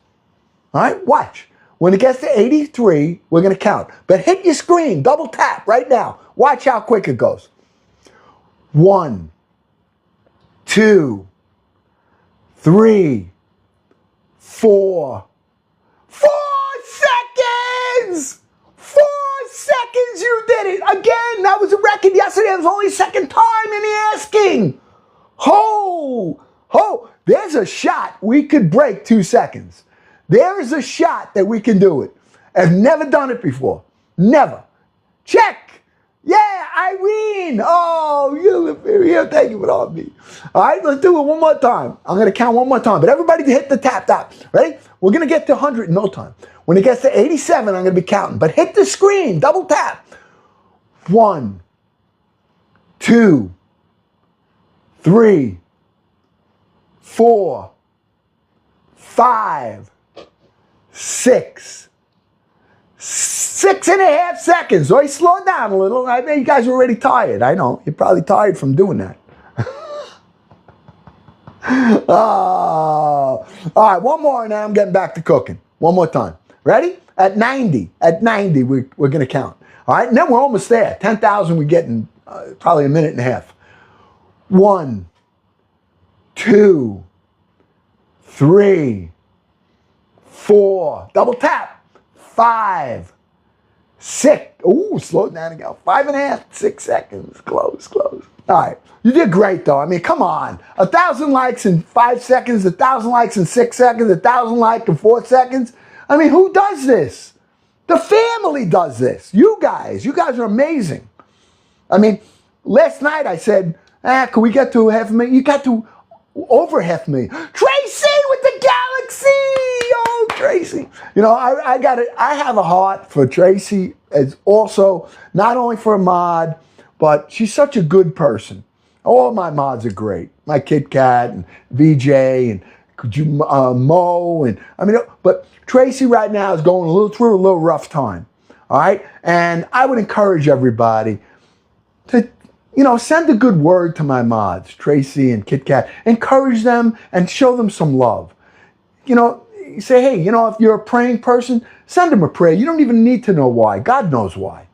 Speaker 1: All right, watch. When it gets to 83, we're going to count. But hit your screen, double tap right now. Watch how quick it goes. 1, 2, 3, 4. 4 seconds! 4 seconds you did it! Again, that was a record yesterday. It was only the second time in the asking. There's a shot we could break 2 seconds. There is a shot that we can do it. I've never done it before. Never. Check. Yeah, Irene. Oh, you live here. Thank you for all me. All right, let's do it one more time. I'm going to count one more time. But everybody hit the tap, tap. Ready? We're going to get to 100 in no time. When it gets to 87, I'm going to be counting. But hit the screen. Double tap. 1, 2, 3, 4, 5, 6. 6.5 seconds. So I slowed down a little. I mean, you guys are already tired. I know. You're probably tired from doing that. All right, one more and then I'm getting back to cooking. One more time. Ready? At 90. At 90, we're going to count. All right, and then we're almost there. 10,000, we're getting probably a minute and a half. 1, 2, 3, 4. Double tap. 5, 6. Ooh, slow it down again. 5.5, 6 seconds. Close. All right. You did great, though. I mean, come on. 1,000 likes in 5 seconds, 1,000 likes in 6 seconds, 1,000 likes in 4 seconds. I mean, who does this? The family does this. You guys are amazing. I mean, last night I said, can we get to 500,000? You got to over 500,000. Tracy with the Galaxy! Oh, Tracy. You know, I have a heart for Tracy. It's also not only for a mod, but she's such a good person. All my mods are great. My Kit Kat and VJ and Mo. And I mean, but Tracy right now is going through a little rough time. All right. And I would encourage everybody to, you know, send a good word to my mods, Tracy and Kit Kat. Encourage them and show them some love. You know, say, hey, you know, if you're a praying person, send them a prayer. You don't even need to know why. God knows why.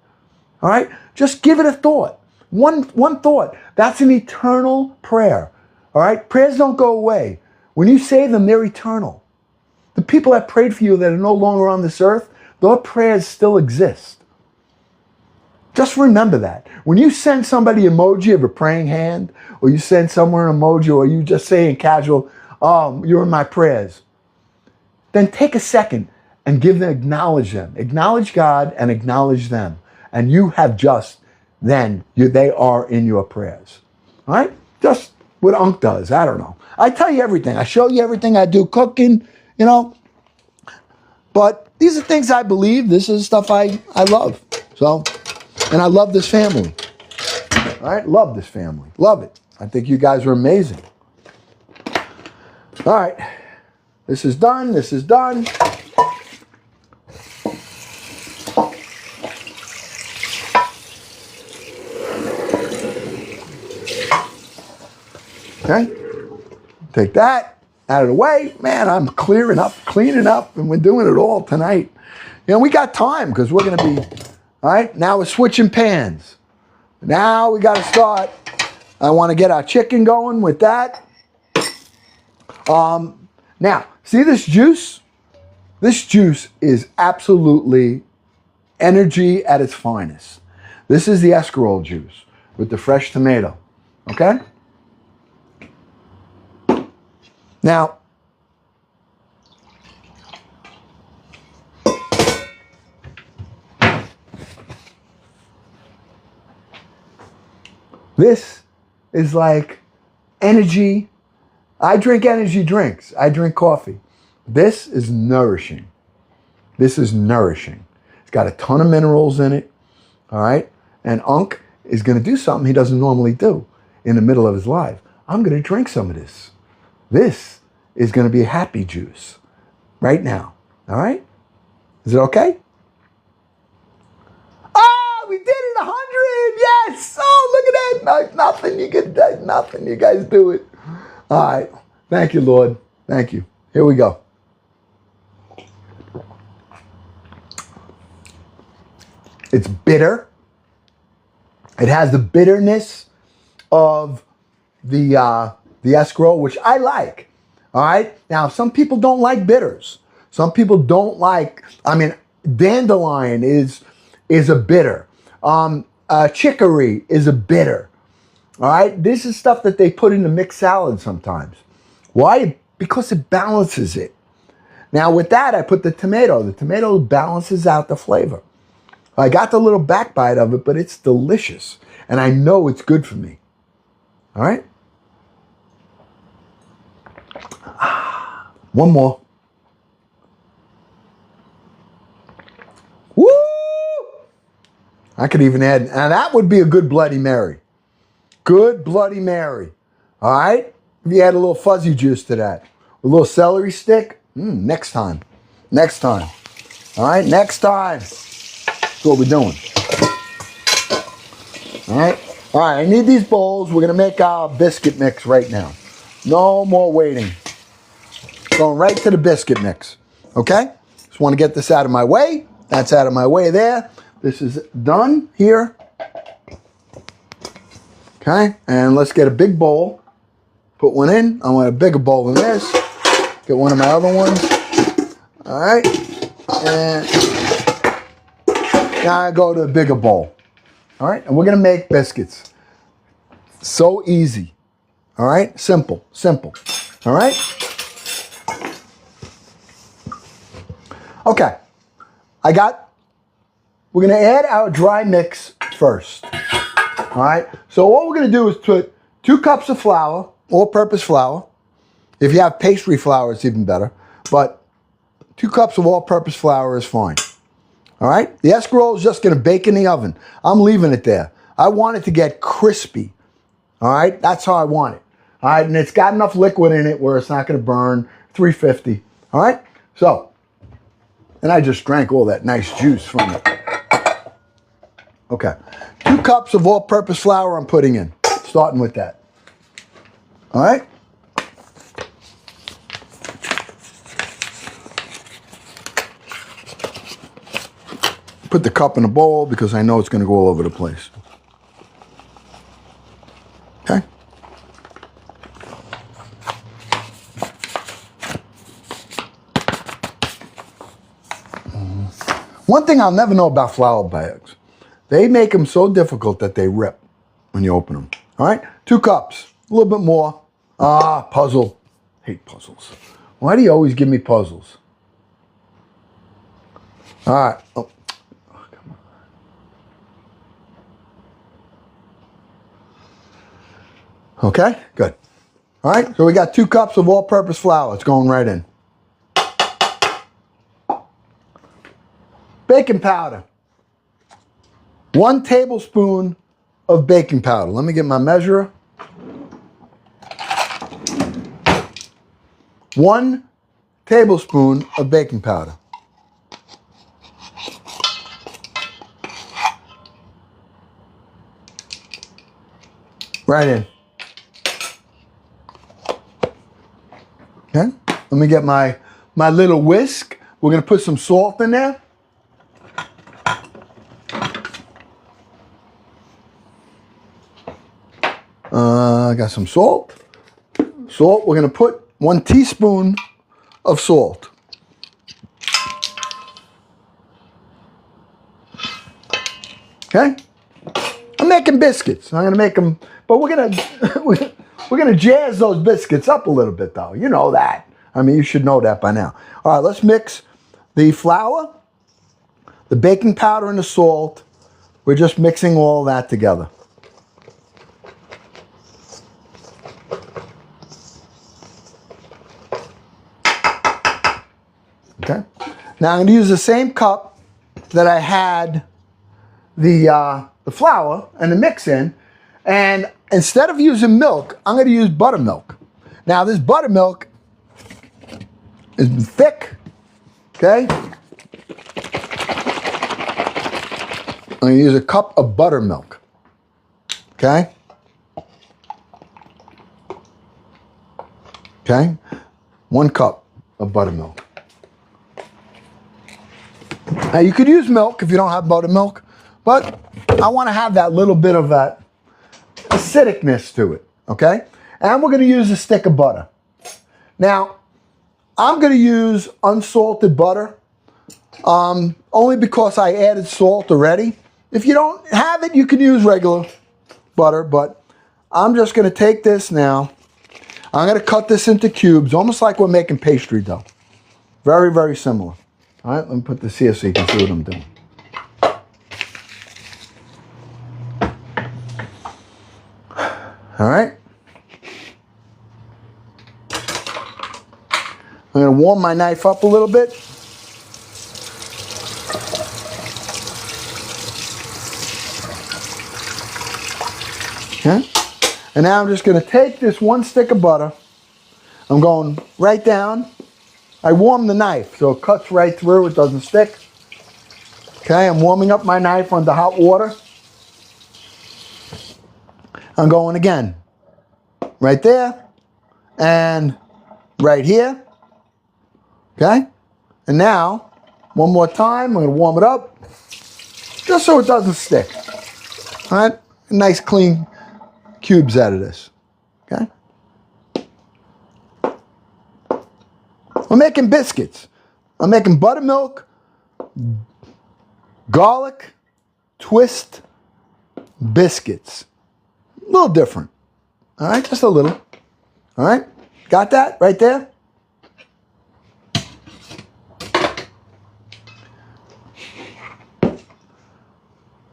Speaker 1: All right? Just give it a thought. One thought. That's an eternal prayer. All right? Prayers don't go away. When you say them, they're eternal. The people that prayed for you that are no longer on this earth, their prayers still exist. Just remember that. When you send somebody an emoji of a praying hand, or you send someone an emoji, or you just say in casual, oh, you're in my prayers, then take a second and acknowledge them. Acknowledge God and acknowledge them. And you have just, they are in your prayers. All right? Just what Unc does. I don't know. I tell you everything. I show you everything. I do cooking, you know. But these are things I believe. This is stuff I love. So, and I love this family. All right, love this family. Love it. I think you guys are amazing. All right, this is done. This is done. Okay, take that out of the way. Man, I'm clearing up, cleaning up, and we're doing it all tonight. You know, we got time because we're going to be, all right, now we're switching pans. Now we got to start. I want to get our chicken going with that. Now, see this juice? This juice is absolutely energy at its finest. This is the escarole juice with the fresh tomato, okay? Now, this is like energy. I drink energy drinks. I drink coffee. This is nourishing. This is nourishing. It's got a ton of minerals in it, all right? And Unc is going to do something he doesn't normally do in the middle of his life. I'm going to drink some of this. This is going to be a happy juice right now, all right? Is it okay? Oh, we did it, 100, yes! Oh, look at that, nothing, you can do nothing, you guys do it. All right, thank you, Lord, thank you. Here we go. It's bitter. It has the bitterness of the escarole, which I like. All right. Now, some people don't like bitters. Some people don't like. I mean, dandelion is a bitter. Chicory is a bitter. All right. This is stuff that they put in the mixed salad sometimes. Why? Because it balances it. Now, with that, I put the tomato. The tomato balances out the flavor. I got the little backbite of it, but it's delicious. And I know it's good for me. All right? One more. Woo! I could even add, and that would be a good Bloody Mary. Good Bloody Mary. All right? If you add a little fuzzy juice to that. A little celery stick. Next time. Next time. All right? Next time. That's what we're doing. All right? All right, I need these bowls. We're going to make our biscuit mix right now. No more waiting. Going right to the biscuit mix. Okay? Just want to get this out of my way. That's out of my way there. This is done here. Okay? And let's get a big bowl. Put one in. I want a bigger bowl than this. Get one of my other ones. All right? And now I go to a bigger bowl. All right? And we're going to make biscuits. So easy. All right? Simple. Simple. All right? Okay. We're going to add our dry mix first. All right? So what we're going to do is put 2 cups of flour, all-purpose flour. If you have pastry flour, it's even better. But 2 cups of all-purpose flour is fine. All right? The escarole is just going to bake in the oven. I'm leaving it there. I want it to get crispy. All right? That's how I want it. All right? And it's got enough liquid in it where it's not going to burn. 350. All right? So, and I just drank all that nice juice from it. Okay. 2 cups of all-purpose flour I'm putting in. Starting with that. All right? Put the cup in a bowl because I know it's going to go all over the place. Okay? One thing I'll never know about flour bags. They make them so difficult that they rip when you open them. All right? 2 cups. A little bit more. Puzzle. Hate puzzles. Why do you always give me puzzles? All right. Oh, come on. Okay, good. All right, so we got 2 cups of all-purpose flour. It's going right in. Baking powder. 1 tablespoon of baking powder. Let me get my measurer. 1 tablespoon of baking powder. Right in. Okay. Let me get my little whisk. We're going to put some salt in there. I got some salt. Salt, we're going to put 1 teaspoon of salt. Okay? I'm making biscuits. I'm going to make them, but we're going to jazz those biscuits up a little bit though. You know that. I mean, you should know that by now. All right, let's mix the flour, the baking powder, and the salt. We're just mixing all that together. Okay. Now I'm going to use the same cup that I had the flour and the mix in, and instead of using milk, I'm going to use buttermilk. Now this buttermilk is thick. Okay. I'm going to use a cup of buttermilk. Okay. Okay. 1 cup of buttermilk. Now you could use milk if you don't have buttermilk, but I want to have that little bit of that acidicness to it, okay? And we're going to use a stick of butter. Now, I'm going to use unsalted butter, only because I added salt already. If you don't have it, you can use regular butter, but I'm just going to take this now. I'm going to cut this into cubes, almost like we're making pastry dough. Very, very similar. All right, let me put this here so you can see what I'm doing. All right. I'm going to warm my knife up a little bit. Okay. And now I'm just going to take this 1 stick of butter. I'm going right down. I warm the knife so it cuts right through, it doesn't stick. Okay, I'm warming up my knife under hot water. I'm going again. Right there and right here. Okay, and now, one more time, I'm going to warm it up just so it doesn't stick. All right, nice clean cubes out of this. Okay. I'm making biscuits. I'm making buttermilk, garlic, twist biscuits. A little different. All right, just a little. All right, got that right there?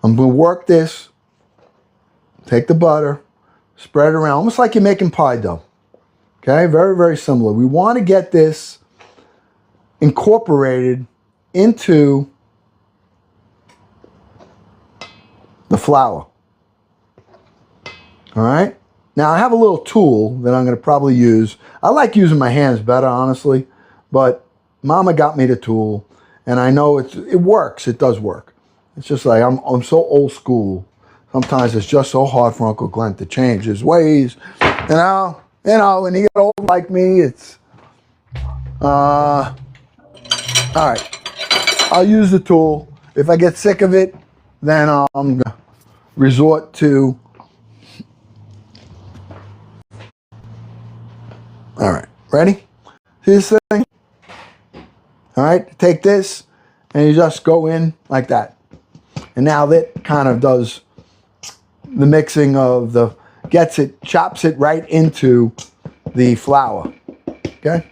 Speaker 1: I'm going to work this, take the butter, spread it around, almost like you're making pie dough. Okay, very, very similar. We want to get this incorporated into the flour. All right. Now I have a little tool that I'm going to probably use. I like using my hands better, honestly, but Mama got me the tool, and I know it works. It does work. It's just like I'm so old school. Sometimes it's just so hard for Uncle Glenn to change his ways. You know, when you get old like me, it's all right, I'll use the tool. If I get sick of it, then I'm going to resort to... All right, ready? See this thing? All right, take this, and you just go in like that. And now that kind of does the mixing of the... chops it right into the flour, okay?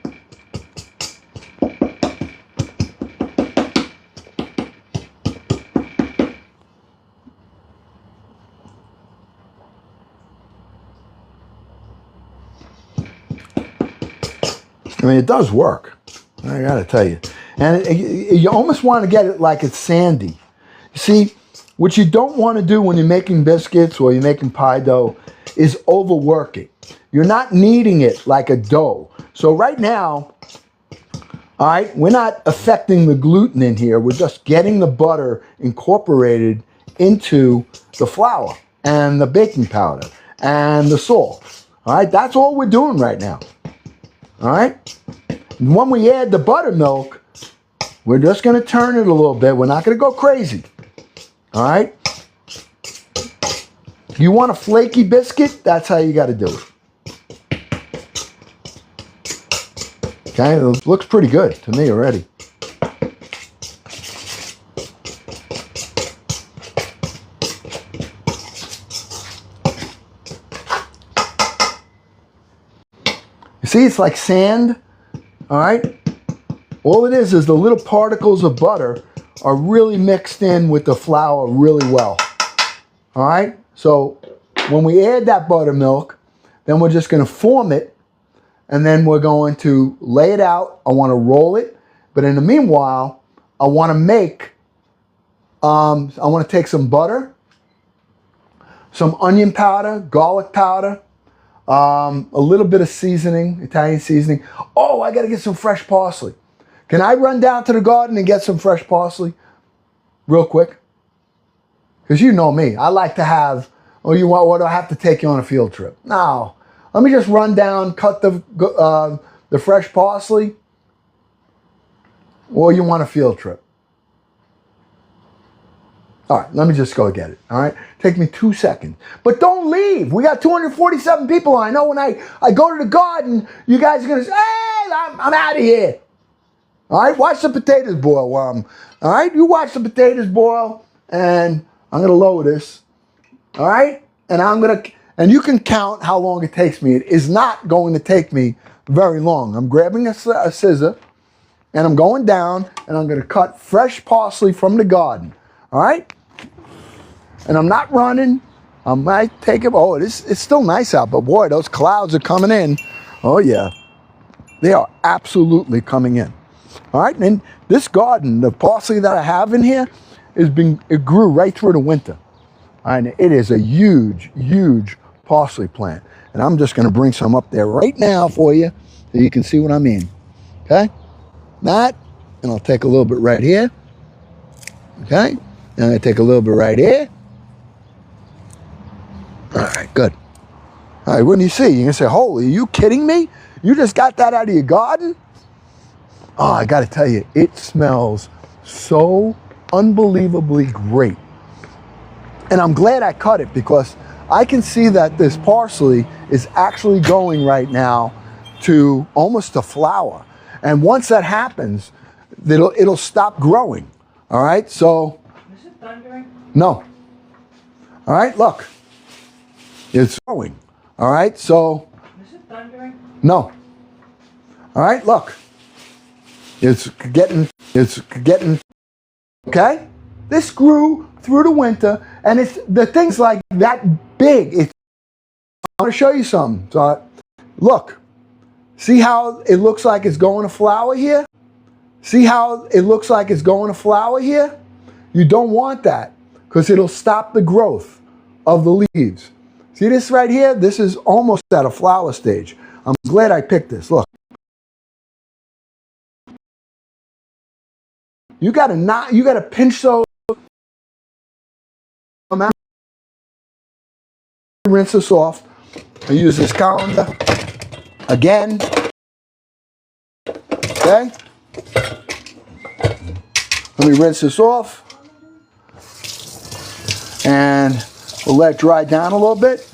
Speaker 1: I mean, it does work. I gotta tell you. And you almost want to get it like it's sandy. You see, what you don't want to do when you're making biscuits or you're making pie dough is overwork it. You're not kneading it like a dough. So right now, all right, we're not affecting the gluten in here. We're just getting the butter incorporated into the flour and the baking powder and the salt. All right, that's all we're doing right now. All right, and when we add the buttermilk, we're just going to turn it a little bit. We're not going to go crazy. All right, you want a flaky biscuit? That's how you got to do it. Okay, it looks pretty good to me already. You see, it's like sand, all right? All it is the little particles of butter are really mixed in with the flour really well, all right? So when we add that buttermilk, then we're just going to form it, and then we're going to lay it out. I want to roll it, but in the meanwhile, I want to make, I want to take some butter, some onion powder, garlic powder, a little bit of seasoning, Italian seasoning. Oh, I got to get some fresh parsley. Can I run down to the garden and get some fresh parsley real quick? Because you know me. I like to have, oh, you want, what, do I have to take you on a field trip? No. Let me just run down, cut the fresh parsley. Or you want a field trip? All right, let me just go get it, all right? Take me 2 seconds. But don't leave. We got 247 people. I know when I go to the garden, you guys are going to say, hey, I'm out of here. All right, watch the potatoes boil. All right, you watch the potatoes boil, and I'm going to lower this. All right, and you can count how long it takes me. It is not going to take me very long. I'm grabbing a scissor, and I'm going down, and I'm going to cut fresh parsley from the garden. All right? And I'm not running. I might take it. Oh, it's still nice out, but boy, those clouds are coming in. Oh, yeah. They are absolutely coming in. All right? And this garden, the parsley that I have in here, it grew right through the winter. And it is a huge, huge parsley plant. And I'm just going to bring some up there right now for you so you can see what I mean. Okay? That, and I'll take a little bit right here. Okay? And I'm going to take a little bit right here. All right, good. All right, when you see, you're going to say, holy, are you kidding me? You just got that out of your garden? Oh, I got to tell you, it smells so unbelievably great. And I'm glad I cut it because I can see that this parsley is actually going right now to almost a flower. And once that happens, it'll stop growing. All right, so.
Speaker 2: Is it thundering?
Speaker 1: No. All right, look. It's growing. All right, so.
Speaker 2: Is it thundering?
Speaker 1: No. All right, look. It's getting, okay? This grew through the winter, and it's the thing's like that big. I want to show you something. So, look. See how it looks like it's going to flower here? See how it looks like it's going to flower here? You don't want that because it'll stop the growth of the leaves. See this right here? This is almost at a flower stage. I'm glad I picked this. Look. You gotta pinch those. Rinse this off. I use this colander again. Okay. Let me rinse this off. And we'll let it dry down a little bit.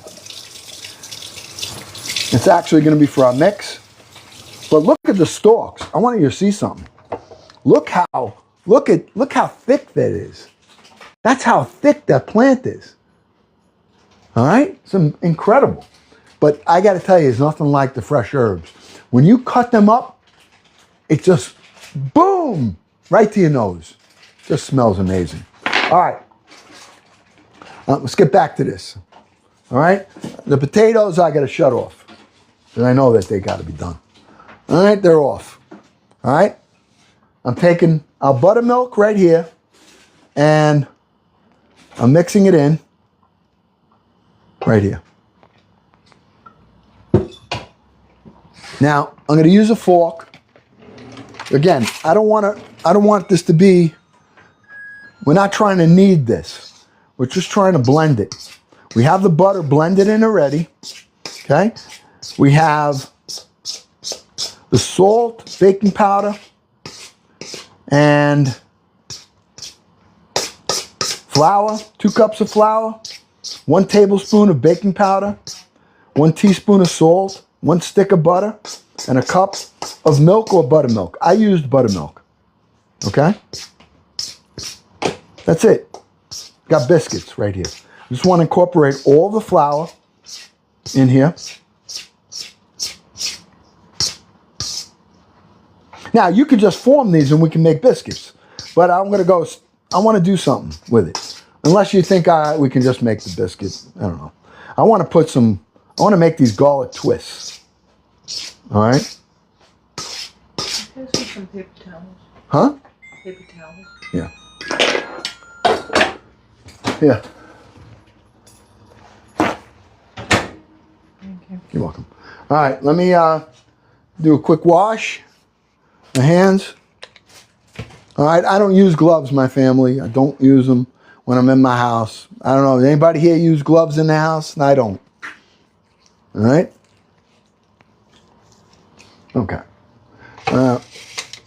Speaker 1: It's actually going to be for our mix. But look at the stalks. I want you to see something. Look how thick that is. That's how thick that plant is. All right? It's incredible. But I got to tell you, it's nothing like the fresh herbs. When you cut them up, it just, boom, right to your nose. Just smells amazing. All right. Let's get back to this. All right? The potatoes I got to shut off. And I know that they got to be done. All right? They're off. All right? I'm taking our buttermilk right here and I'm mixing it in right here. Now, I'm going to use a fork. Again, I don't want this to be, we're not trying to knead this. We're just trying to blend it. We have the butter blended in already. Okay? We have the salt, baking powder, and flour, 2 cups of flour, 1 tablespoon of baking powder, 1 teaspoon of salt, 1 stick of butter, and a cup of milk or buttermilk. I used buttermilk. Okay? That's it. Got biscuits right here. I just want to incorporate all the flour in here. Now, you could just form these and we can make biscuits. But I want to do something with it. Unless you think we can just make the biscuit. I don't know. I want to make these garlic twists. All right?
Speaker 2: Can I see some paper towels?
Speaker 1: Huh?
Speaker 2: Paper towels?
Speaker 1: Yeah. Yeah.
Speaker 2: Thank you.
Speaker 1: You're welcome. All right, let me do a quick wash. My hands. All right, I don't use gloves, my family. I don't use them when I'm in my house. I don't know, does anybody here use gloves in the house? I don't. All right? Okay.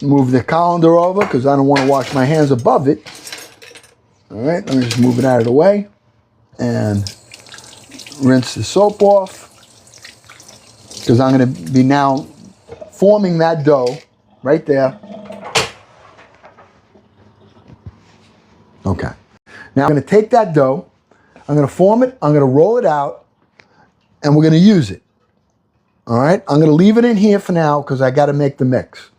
Speaker 1: Move the colander over because I don't want to wash my hands above it. All right, let me just move it out of the way and rinse the soap off because I'm going to be now forming that dough right there. Okay. Now I'm going to take that dough, I'm going to form it, I'm going to roll it out, and we're going to use it. All right? I'm going to leave it in here for now because I got to make the mix.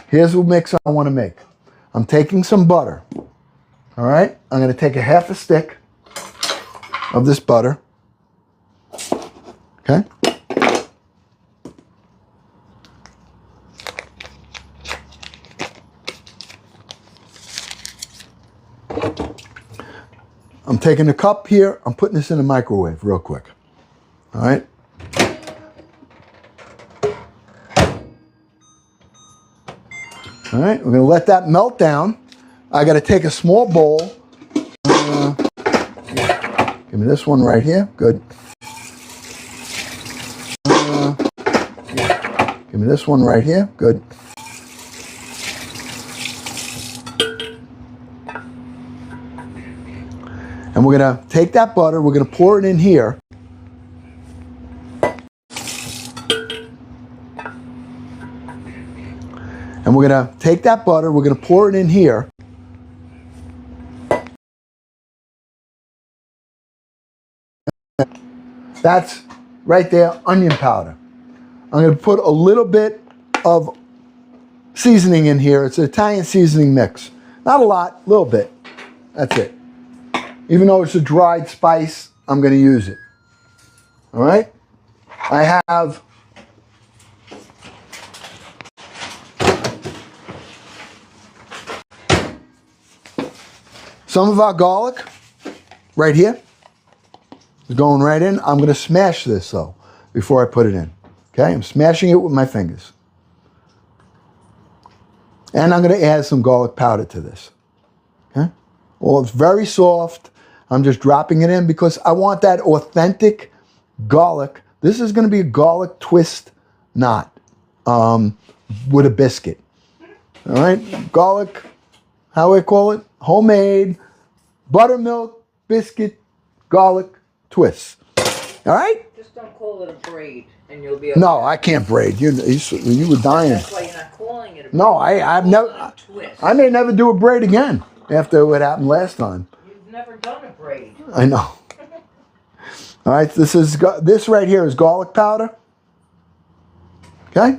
Speaker 1: Here's the mix I want to make. I'm taking some butter. All right? I'm going to take a half a stick of this butter. Okay? I'm taking a cup here. I'm putting this in the microwave real quick. All right? All right, we're going to let that melt down. I got to take a small bowl. Give me this one right here. Good. Give me this one right here. Good. And we're going to take that butter. We're going to pour it in here. And we're going to take that butter, we're going to pour it in here. That's right there, onion powder. I'm going to put a little bit of seasoning in here. It's an Italian seasoning mix. Not a lot, a little bit. That's it. Even though it's a dried spice, I'm going to use it. All right? I have some of our garlic right here is going right in. I'm going to smash this though before I put it in. Okay, I'm smashing it with my fingers. And I'm going to add some garlic powder to this. Okay, well, it's very soft. I'm just dropping it in because I want that authentic garlic. This is going to be a garlic twist knot with a biscuit. All right, garlic, how do I call it? Homemade buttermilk biscuit garlic twist. All right?
Speaker 2: Just don't call it a braid and you'll be okay.
Speaker 1: No, I can't braid. You were dying.
Speaker 2: That's why you're not calling it a braid.
Speaker 1: No, I've never.
Speaker 2: Twist.
Speaker 1: I may never do a braid again after what happened last time.
Speaker 2: You've never done a braid.
Speaker 1: I know. All right, this right here is garlic powder. Okay?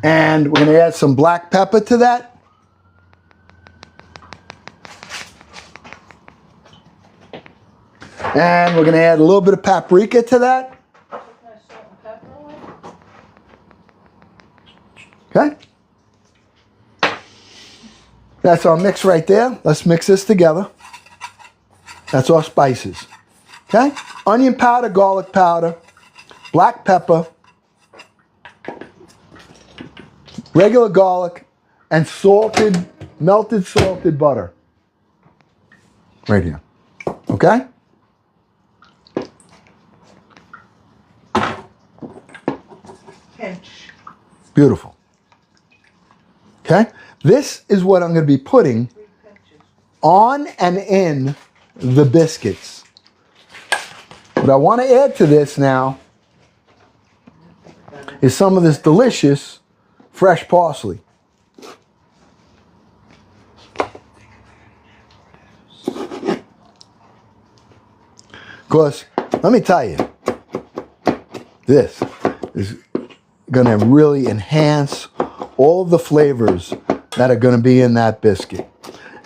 Speaker 1: And we're going to add some black pepper to that. And we're going to add a little bit of paprika to that. Okay? That's our mix right there. Let's mix this together. That's our spices. Okay? Onion powder, garlic powder, black pepper, regular garlic, and melted salted butter. Right here. Okay?
Speaker 2: Pinch.
Speaker 1: Beautiful. Okay? This is what I'm going to be putting on and in the biscuits. What I want to add to this now is some of this delicious fresh parsley. Because, let me tell you, this is going to really enhance all of the flavors that are going to be in that biscuit.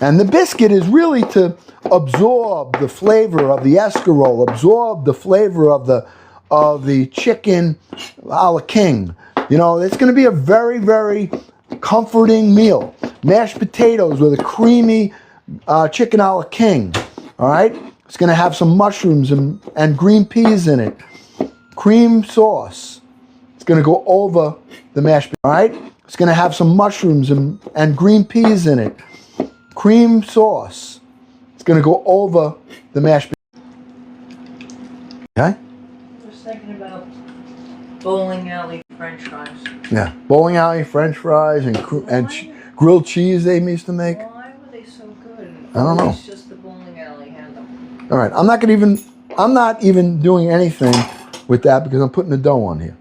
Speaker 1: And the biscuit is really to absorb the flavor of the escarole, absorb the flavor of the chicken a la king. You know, it's going to be a very, very comforting meal. Mashed potatoes with a creamy chicken a la king. All right? It's going to have some mushrooms and green peas in it. Cream sauce. It's going to go over the mashed potatoes. All right? It's going to have some mushrooms and green peas in it. Cream sauce. It's going to go over the mashed potatoes. Okay?
Speaker 2: I was thinking about bowling alley French fries.
Speaker 1: Yeah. Bowling alley French fries and grilled cheese they used to make.
Speaker 2: Why were they so good?
Speaker 1: I don't know.
Speaker 2: It's just the bowling alley had them.
Speaker 1: All right. I'm not even doing anything with that because I'm putting the dough on here.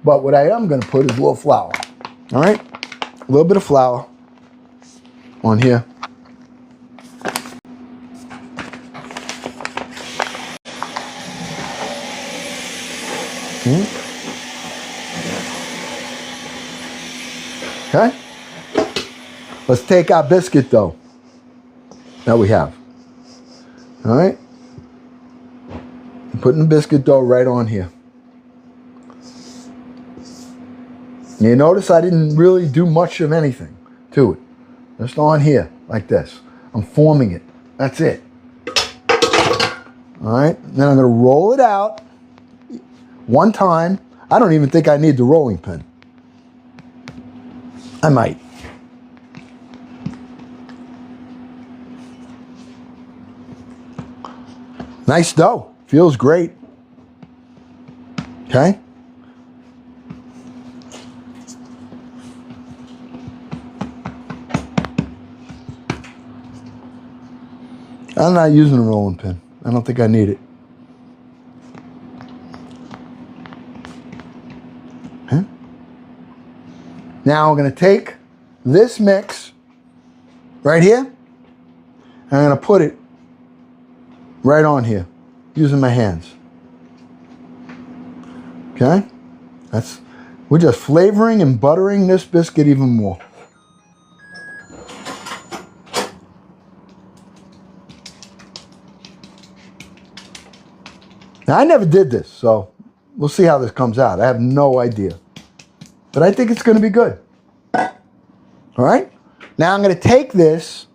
Speaker 1: But what I am going to put is a little flour. All right? A little bit of flour on here. Okay? Let's take our biscuit dough that we have. All right? I'm putting the biscuit dough right on here. And you notice I didn't really do much of anything to it. Just on here, like this. I'm forming it. That's it. All right? Then I'm going to roll it out one time. I don't even think I need the rolling pin. I might. Nice dough. Feels great. Okay? I'm not using a rolling pin. I don't think I need it. Okay? Now I'm going to take this mix right here, and I'm going to put it right on here using my hands. Okay? We're just flavoring and buttering this biscuit even more. Now, I never did this, so we'll see how this comes out. I have no idea. But I think it's going to be good. All right? Now I'm going to take this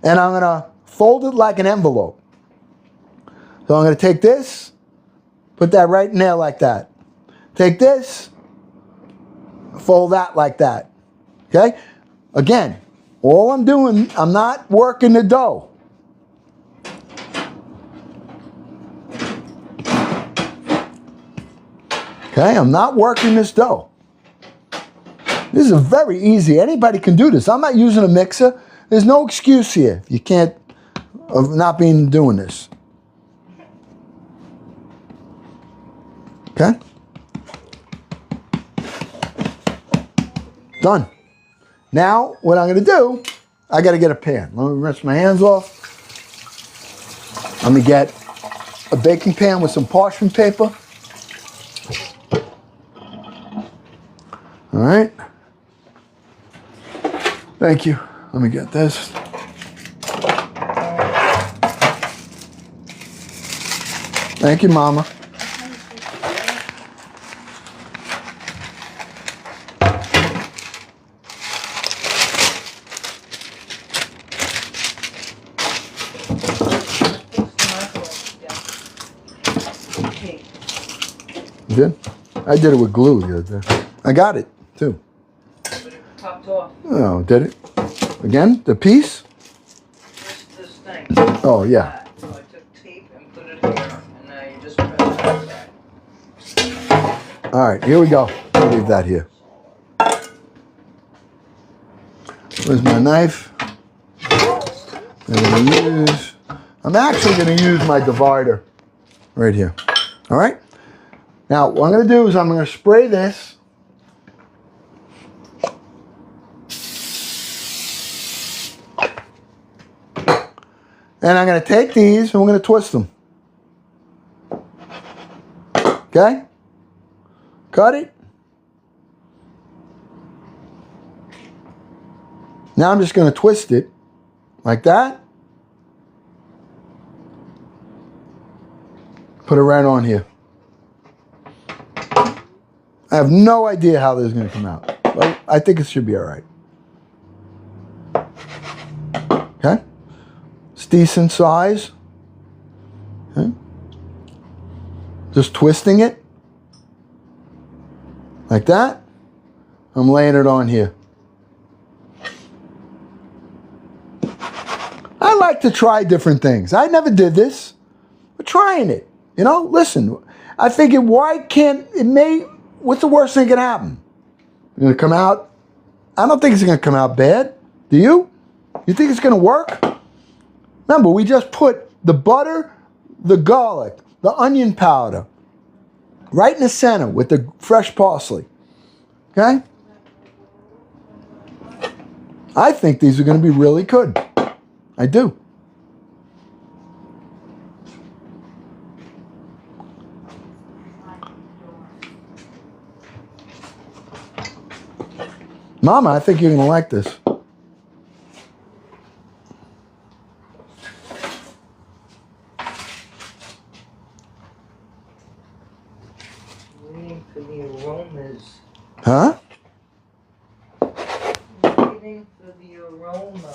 Speaker 1: and I'm going to fold it like an envelope. So I'm going to take this, put that right in there like that. Take this, fold that like that. Okay? Again, all I'm doing, I'm not working the dough. Okay, I'm not working this dough. This is very easy. Anybody can do this. I'm not using a mixer. There's no excuse here. You can't, of not being doing this. Okay? Done. Now, what I'm going to do, I got to get a pan. Let me rinse my hands off. Let me get a baking pan with some parchment paper. All right. Thank you. Let me get this. Thank you, Mama. You did? I did it with glue the other day. I got it, too.
Speaker 2: But it popped off.
Speaker 1: Oh, did it? Again? The piece?
Speaker 2: This thing.
Speaker 1: Oh, yeah.
Speaker 2: So I took tape and put it here, and now you just press it like that.
Speaker 1: All right, here we go. I'll leave that here. Where's my knife? I'm actually going to use my divider right here. All right? Now, what I'm going to do is I'm going to spray this. And I'm going to take these and we're going to twist them. Okay? Cut it. Now I'm just going to twist it like that. Put it right on here. I have no idea how this is going to come out, but I think it should be all right. Okay? It's decent size. Okay? Just twisting it like that. I'm laying it on here. I like to try different things. I never did this. We're trying it. You know, listen, I think what's the worst thing that can happen? It's going to come out, I don't think it's going to come out bad. Do you? You think it's going to work? Remember, we just put the butter, the garlic, the onion powder, right in the center with the fresh parsley. Okay? I think these are going to be really good. I do. Mama, I think you're going to like this.
Speaker 2: Waiting for the aromas.
Speaker 1: Huh?
Speaker 2: Waiting for the aroma.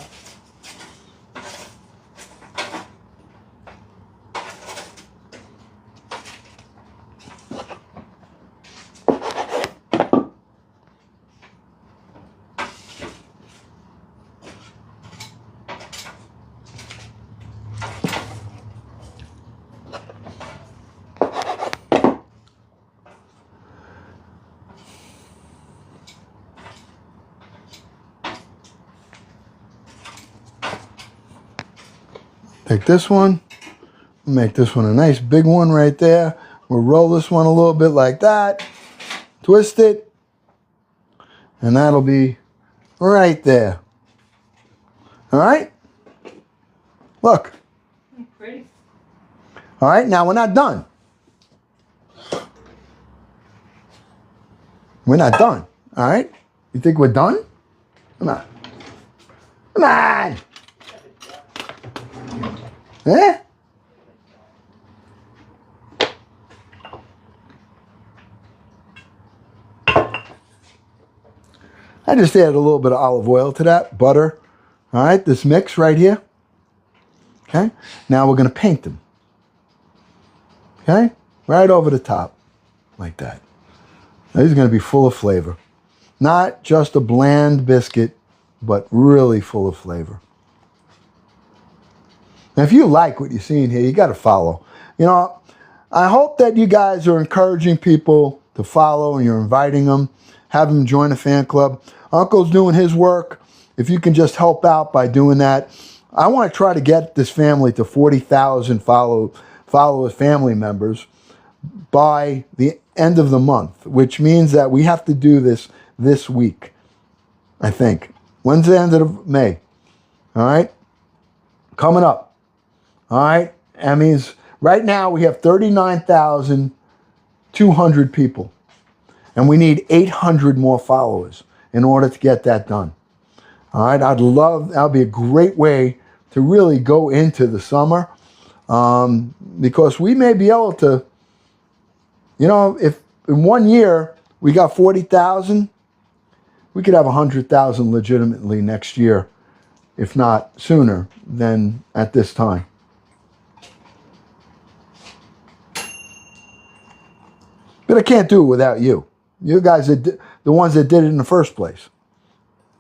Speaker 1: Take this one, make this one a nice big one right there. We'll roll this one a little bit like that, twist it, and that'll be right there. All right? Look.
Speaker 2: Pretty.
Speaker 1: All right, now we're not done. We're not done. All right? You think we're done? Come on. Come on. Eh? I just added a little bit of olive oil to that, butter. All right, this mix right here. Okay, now we're going to paint them. Okay, right over the top, like that. Now, these are going to be full of flavor. Not just a bland biscuit, but really full of flavor. Now, if you like what you're seeing here, you got to follow. You know, I hope that you guys are encouraging people to follow and you're inviting them. Have them join a fan club. Uncle's doing his work. If you can just help out by doing that. I want to try to get this family to 40,000 followers, family members by the end of the month, which means that we have to do this week, I think. When's the end of May? All right? Coming up. All right? That means right now we have 39,200 people. And we need 800 more followers in order to get that done. All right? That'd be a great way to really go into the summer. Because we may be able to, you know, if in 1 year we got 40,000, we could have 100,000 legitimately next year, if not sooner than at this time. But I can't do it without you. You guys are the ones that did it in the first place.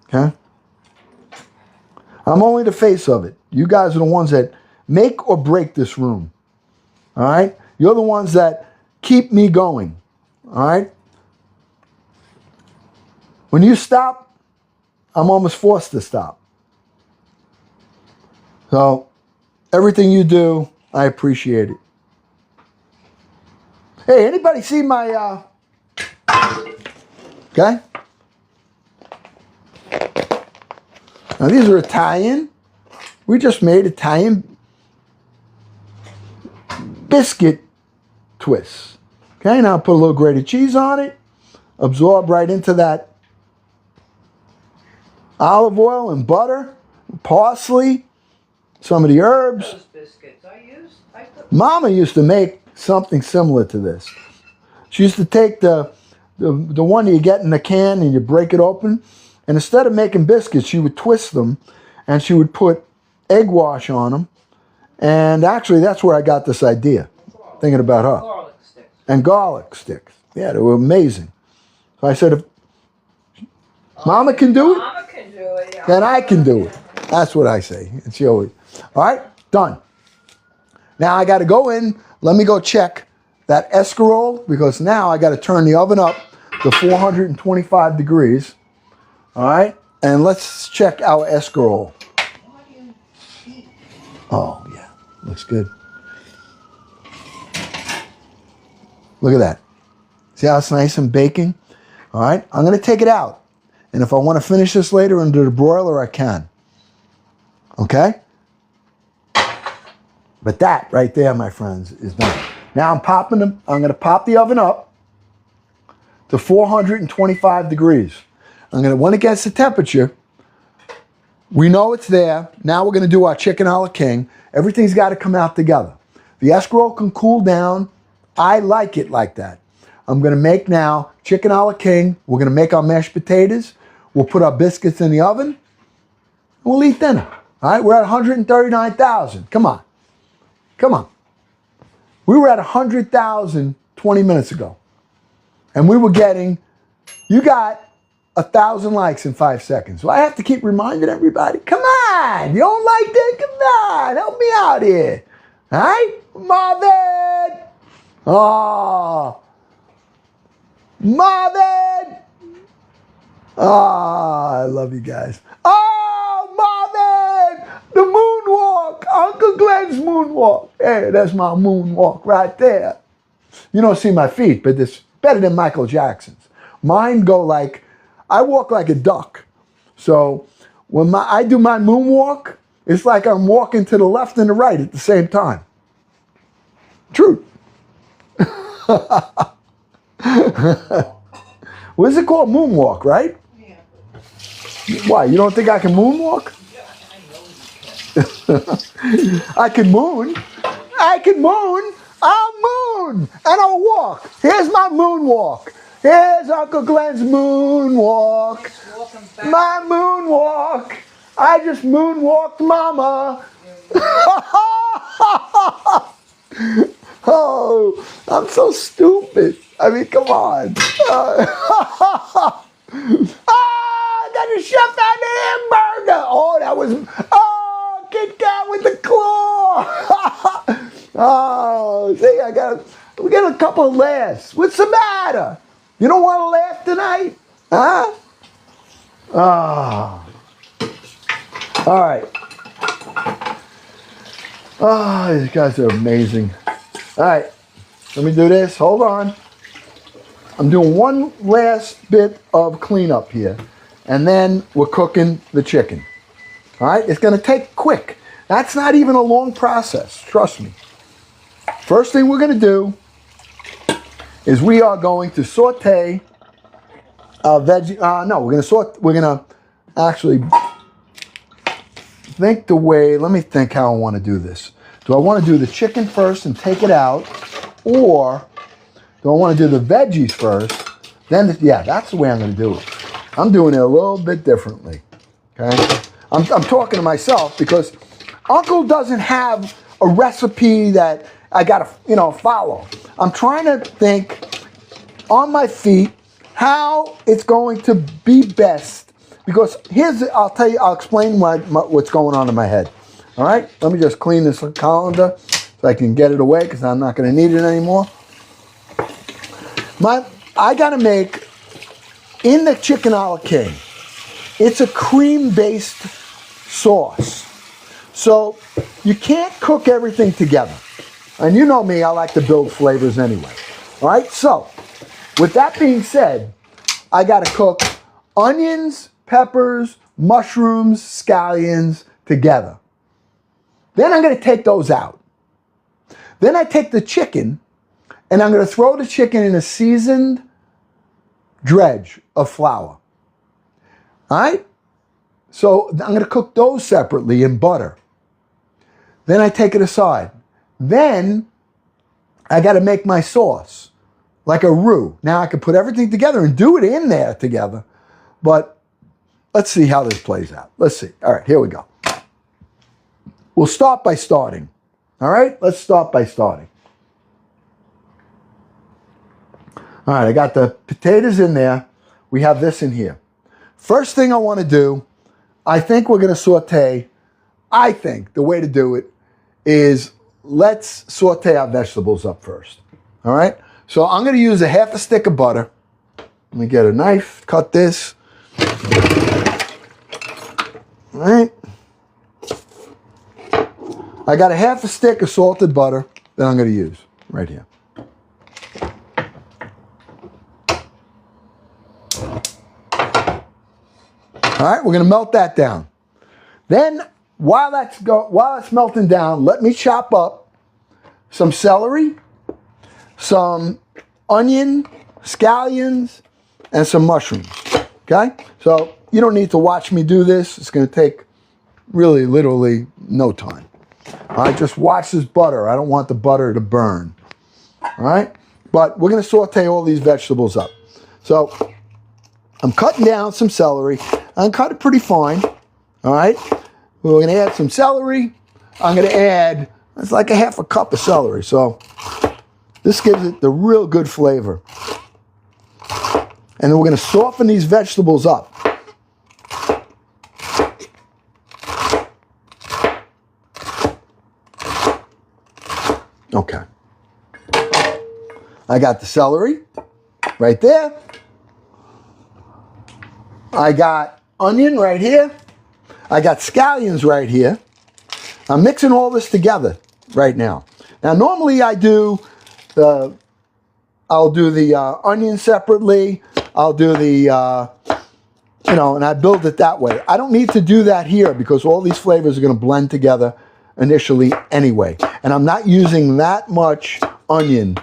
Speaker 1: Okay? I'm only the face of it. You guys are the ones that make or break this room. All right? You're the ones that keep me going. All right? When you stop, I'm almost forced to stop. So, everything you do, I appreciate it. Hey, anybody see my, okay? Now, these are Italian. We just made Italian biscuit twists. Okay, now put a little grated cheese on it. Absorb right into that olive oil and butter, parsley, some of the herbs.
Speaker 2: Those biscuits I put
Speaker 1: Mama used to make something similar to this. She used to take the one you get in the can and you break it open, and instead of making biscuits, she would twist them and she would put egg wash on them. And actually, that's where I got this idea, thinking about her.
Speaker 2: garlic sticks.
Speaker 1: And garlic sticks. Yeah, they were amazing. So I said, if Mama can do it,
Speaker 2: Mama can do it. Yeah.
Speaker 1: then I can do it. That's what I say. And she always, all right, done. Now I got to go in. Let me go check that escarole, because now I got to turn the oven up to 425 degrees. All right, and let's check our escarole. Oh yeah, looks good. Look at that. See how it's nice and baking? All right, I'm going to take it out. And if I want to finish this later under the broiler, I can. Okay? But that right there, my friends, is done. Now I'm going to pop the oven up to 425 degrees. When it gets the temperature, we know it's there. Now we're going to do our Chix Ala King. Everything's got to come out together. The escarole can cool down. I like it like that. I'm going to make now Chix Ala King. We're going to make our mashed potatoes. We'll put our biscuits in the oven. And we'll eat dinner. All right, we're at 139,000. Come on. Come on. We were at 100,000 20 minutes ago. And we were getting, you got 1,000 likes in 5 seconds. So I have to keep reminding everybody, come on. You don't like that? Come on. Help me out here. All right? Marvin. Oh. Marvin. Oh, I love you guys. Oh, Marvin. The moonwalk. Uncle Glenn's moonwalk. Hey, that's my moonwalk right there. You don't see my feet, but it's better than Michael Jackson's. Mine go like, I walk like a duck. So when I do my moonwalk, it's like I'm walking to the left and the right at the same time. Truth. What is it called? Moonwalk, right?
Speaker 2: Yeah.
Speaker 1: Why? You don't think I can moonwalk?
Speaker 2: Yeah, I know you can.
Speaker 1: I can moon. I can moon. I'll moon and I'll walk. Here's my moonwalk. Here's Uncle Glenn's moonwalk. My moonwalk. I just moonwalked Mama. Oh, I'm so stupid. I mean, come on. I got to shut that hamburger. Oh, that was, oh, Kit Kat with the claw. Oh, see, we got a couple of laughs. What's the matter? You don't want to laugh tonight? Huh? Oh. All right. Oh, these guys are amazing. All right, let me do this. Hold on. I'm doing one last bit of cleanup here, and then we're cooking the chicken. All right, it's going to take quick. That's not even a long process. Trust me. First thing we're going to do is we are going to saute veggie. No, we're going to saute. We're going to actually think the way. Let me think how I want to do this. Do I want to do the chicken first and take it out, or do I want to do the veggies first? Then, yeah, that's the way I'm going to do it. I'm doing it a little bit differently. Okay, I'm talking to myself because Uncle doesn't have a recipe that I got to, follow. I'm trying to think on my feet how it's going to be best. Because I'll explain what's going on in my head. All right, let me just clean this colander so I can get it away because I'm not going to need it anymore. I got to make, in the Chicken Ala King, it's a cream-based sauce. So you can't cook everything together. And you know me, I like to build flavors anyway. All right, so with that being said, I got to cook onions, peppers, mushrooms, scallions together. Then I'm going to take those out. Then I take the chicken and I'm going to throw the chicken in a seasoned dredge of flour. All right? So I'm going to cook those separately in butter. Then I take it aside. Then I got to make my sauce like a roux. Now I can put everything together and do it in there together. But let's see how this plays out. Let's see. All right, here we go. We'll start by starting. All right, let's start by starting. All right, I got the potatoes in there. We have this in here. First thing I want to do, I think we're going to saute. I think the way to do it is let's saute our vegetables up first. All right, so I'm going to use a half a stick of butter. Let me get a knife, cut this. All right. I got a half a stick of salted butter that I'm going to use right here. All right, we're going to melt that down. Then, while that's melting down, let me chop up some celery, some onion, scallions, and some mushrooms. Okay? So, you don't need to watch me do this. It's going to take really, literally no time. All right, just watch this butter. I don't want the butter to burn. All right? But we're going to saute all these vegetables up. So, I'm cutting down some celery. I'm cut it pretty fine. All right? We're going to add some celery. I'm going to add, it's like a half a cup of celery. So, this gives it the real good flavor. And then we're going to soften these vegetables up. Okay. I got the celery right there. I got onion right here. I got scallions right here. I'm mixing all this together right now. Now, normally I'll do the onion separately. I'll do the, and I build it that way. I don't need to do that here because all these flavors are going to blend together initially anyway. And I'm not using that much onion.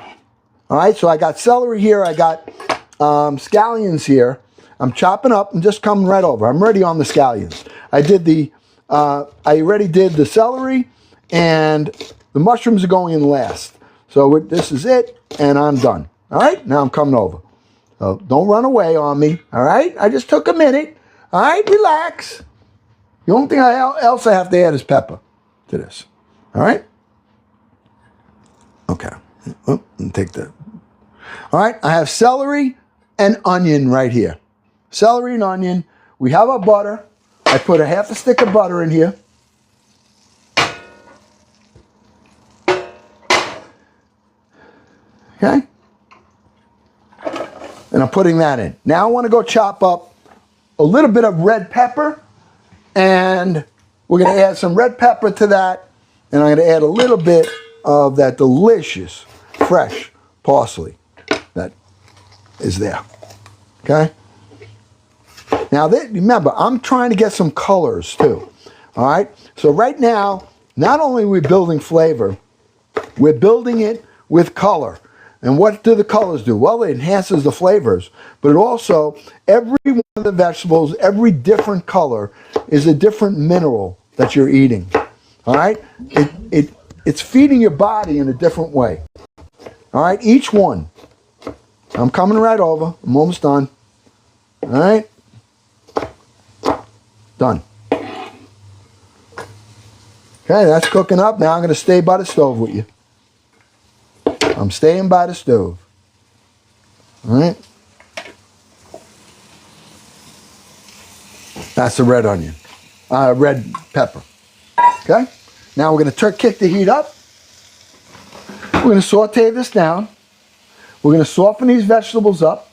Speaker 1: All right, so I got celery here. I got scallions here. I'm chopping up and just coming right over. I'm ready on the scallions. I already did the celery, and the mushrooms are going in last. So this is it, and I'm done. All right, now I'm coming over. So don't run away on me. All right, I just took a minute. All right, relax. The only thing else I have to add is pepper to this. All right. Okay. And take that. All right, I have celery and onion right here. Celery and onion. We have our butter. I put a half a stick of butter in here. Okay. And I'm putting that in. Now I want to go chop up a little bit of red pepper. And we're going to add some red pepper to that. And I'm going to add a little bit of that delicious fresh parsley that is there. Okay. Now, remember, I'm trying to get some colors too. All right. So right now, not only are we building flavor, we're building it with color. And what do the colors do? Well, it enhances the flavors, but it also, every one of the vegetables, every different color is a different mineral that you're eating. All right. It's feeding your body in a different way. All right. Each one. I'm coming right over. I'm almost done. All right. Done. Okay, that's cooking up. Now I'm going to stay by the stove with you. I'm staying by the stove. All right. That's the red onion, red pepper. Okay. Now we're going to kick the heat up. We're going to saute this down. We're going to soften these vegetables up.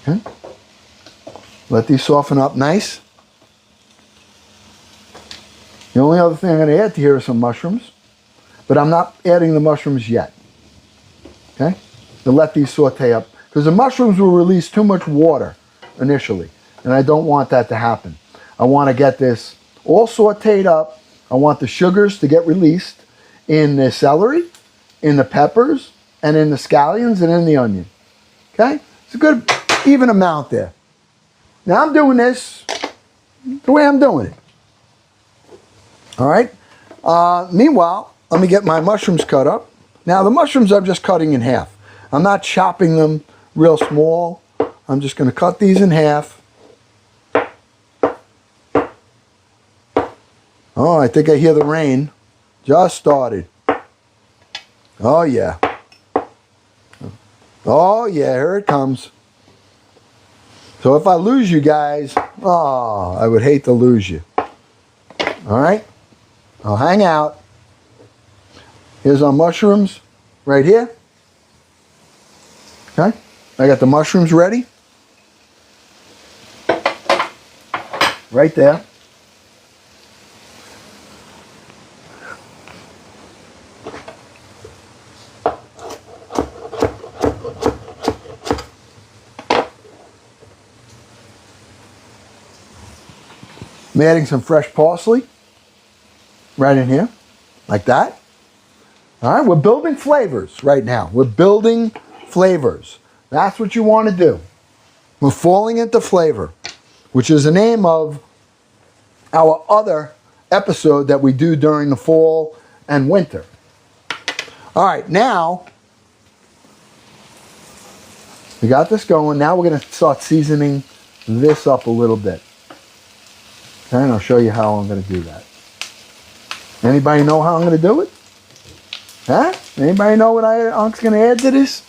Speaker 1: Okay. Let these soften up nice. The only other thing I'm going to add to here are some mushrooms, but I'm not adding the mushrooms yet. Okay? To let these saute up, because the mushrooms will release too much water initially, and I don't want that to happen. I want to get this all sauteed up. I want the sugars to get released in the celery, in the peppers, and in the scallions, and in the onion. Okay? It's a good even amount there. Now I'm doing this the way I'm doing it. All right. Meanwhile, let me get my mushrooms cut up. Now the mushrooms I'm just cutting in half. I'm not chopping them real small. I'm just going to cut these in half. Oh, I think I hear the rain. Just started. Oh yeah. Oh yeah, here it comes. So if I lose you guys, oh, I would hate to lose you. All right. I'll hang out. Here's our mushrooms right here. Okay, I got the mushrooms ready. Right there. I'm adding some fresh parsley. Right in here, like that. All right, we're building flavors right now. We're building flavors. That's what you want to do. We're falling into flavor, which is the name of our other episode that we do during the fall and winter. All right, now we got this going. Now we're going to start seasoning this up a little bit. Okay, and I'll show you how I'm going to do that. Anybody know how I'm going to do it? Huh? Anybody know what I'm going to add to this?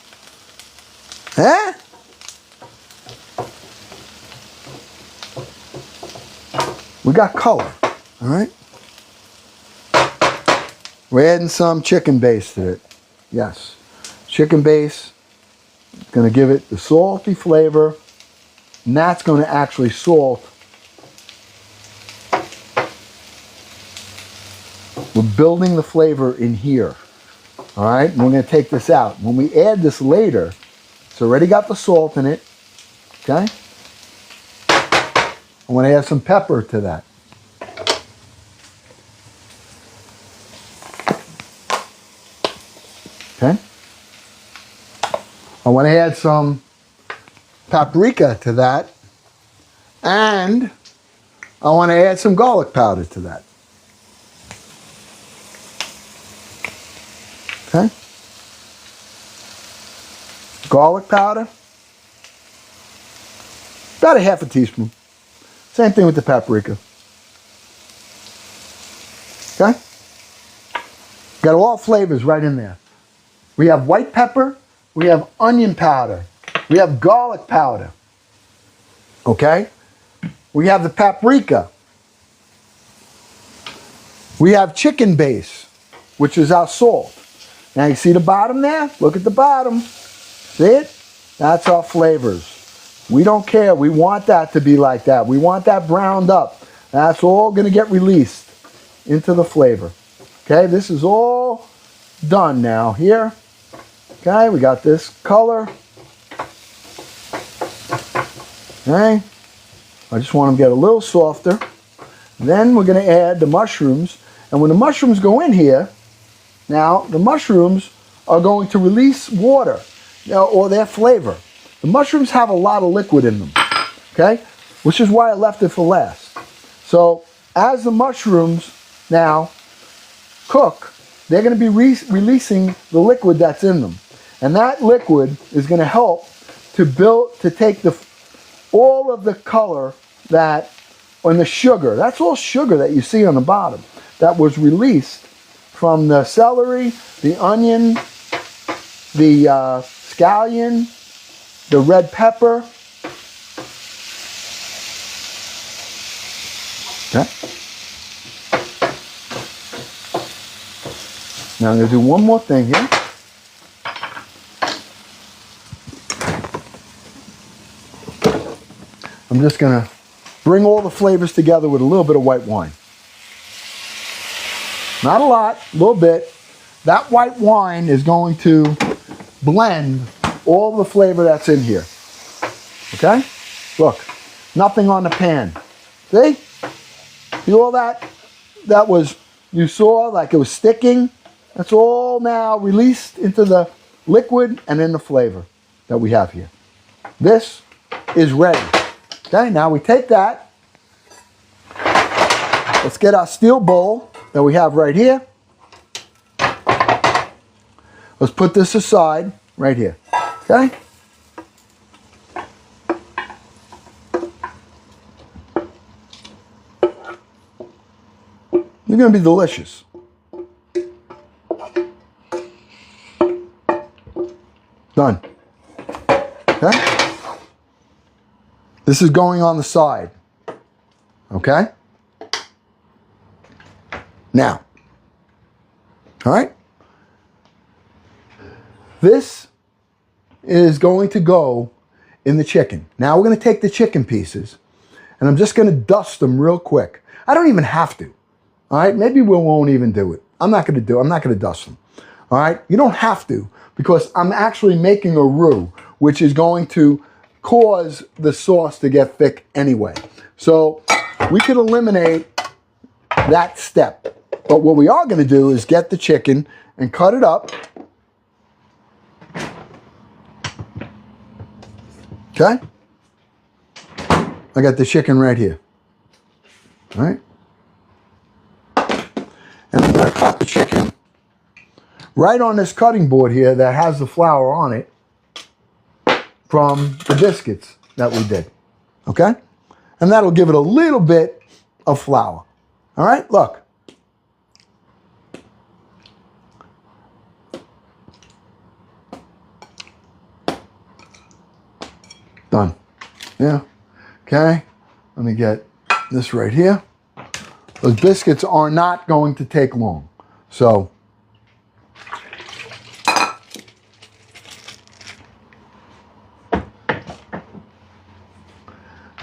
Speaker 1: Huh? We got color, all right? We're adding some chicken base to it. Yes. Chicken base. It's going to give it the salty flavor, and that's going to actually salt. We're building the flavor in here. All right, and we're going to take this out. When we add this later, it's already got the salt in it. Okay? I want to add some pepper to that. Okay? I want to add some paprika to that. And I want to add some garlic powder to that. Okay. Garlic powder. About a half a teaspoon. Same thing with the paprika. Okay. Got all flavors right in there. We have white pepper. We have onion powder. We have garlic powder. Okay. We have the paprika. We have chicken base, which is our salt. Now you see the bottom there? Look at the bottom. See it? That's our flavors. We don't care. We want that to be like that. We want that browned up. That's all going to get released into the flavor. Okay, this is all done now here. Okay, we got this color. Okay, I just want them to get a little softer. Then we're going to add the mushrooms. And when the mushrooms go in here, now, the mushrooms are going to release water, or their flavor. The mushrooms have a lot of liquid in them, okay? Which is why I left it for last. So, as the mushrooms now cook, they're going to be releasing the liquid that's in them. And that liquid is going to help to take all of the color that and the sugar. That's all sugar that you see on the bottom that was released from the celery, the onion, the scallion, the red pepper. Okay. Now I'm going to do one more thing here. I'm just going to bring all the flavors together with a little bit of white wine. Not a lot, a little bit. That white wine is going to blend all the flavor that's in here. Okay? Look, nothing on the pan. See? See all that? That was, you saw like it was sticking. That's all now released into the liquid and in the flavor that we have here. This is ready. Okay, now we take that. Let's get our steel bowl that we have right here. Let's put this aside right here. Okay? They're going to be delicious. Done. Okay? This is going on the side. Okay? Now. All right? This is going to go in the chicken. Now we're going to take the chicken pieces and I'm just going to dust them real quick. I don't even have to. All right? Maybe we won't even do it. I'm not going to dust them. All right? You don't have to because I'm actually making a roux, which is going to cause the sauce to get thick anyway. So we could eliminate that step. But what we are going to do is get the chicken and cut it up. Okay? I got the chicken right here. All right? And I'm going to cut the chicken right on this cutting board here that has the flour on it from the biscuits that we did. Okay? And that'll give it a little bit of flour. All right? Look. Done. Yeah. Okay. Let me get this right here. Those biscuits are not going to take long. So,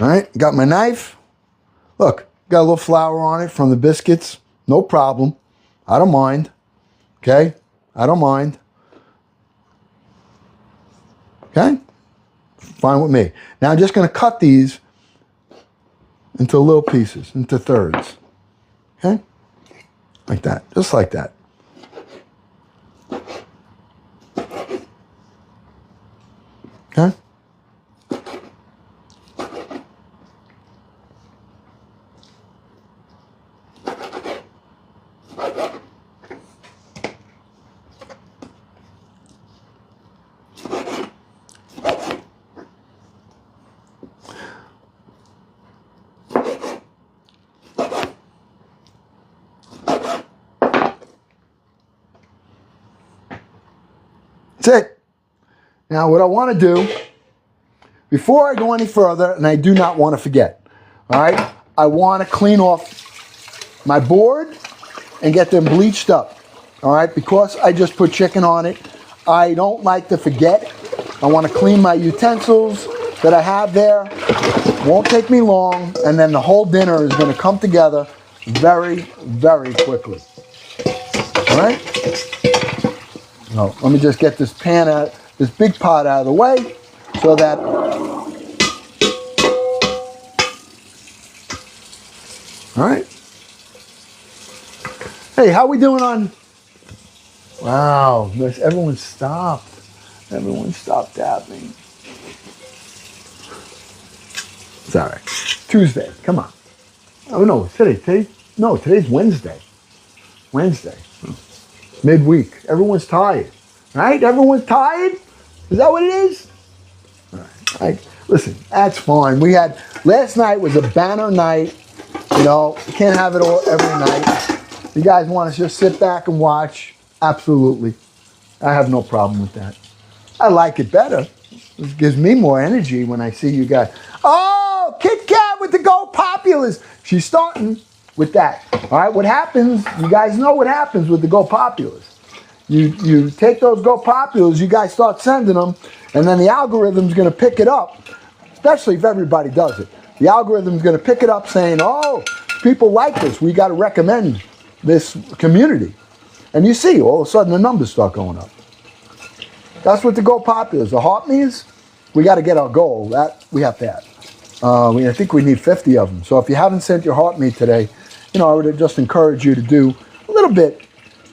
Speaker 1: all right, got my knife. Look, got a little flour on it from the biscuits. No problem. I don't mind. Okay? I don't mind. Okay? Fine with me. Now I'm just going to cut these into little pieces, into thirds. Okay? Like that. Just like that. Okay? That's it. Now what I want to do, before I go any further, and I do not want to forget, all right, I want to clean off my board and get them bleached up, all right, because I just put chicken on it. I don't like to forget. I want to clean my utensils that I have there. Won't take me long, and then the whole dinner is going to come together very, very quickly. All right? So let me just get this pan out, this big pot out of the way, so that all right. Hey, how we doing on? Wow, everyone stopped. Everyone stopped tapping. It's all right. Tuesday, come on. Oh no, today's Wednesday. Wednesday. Midweek. Everyone's tired. Right? Everyone's tired? Is that what it is? All right. Listen, that's fine. Last night was a banner night You know, you can't have it all every night. You guys want to just sit back and watch? Absolutely. I have no problem with that. I like it better. It gives me more energy when I see you guys. Oh, Kit Kat with the Go Populars. She's starting with that. All right, what happens, you guys know what happens with the Go Populars. You take those Go Populars, you guys start sending them, and then the algorithm's going to pick it up, especially if everybody does it. The algorithm's going to pick it up saying, oh, people like this. We got to recommend this community. And you see, all of a sudden, the numbers start going up. That's what the Go Populars. The Heart Me's, we got to get our goal. That we have to have. I think we need 50 of them. So if you haven't sent your Heart Me today, you know, I would just encourage you to do a little bit,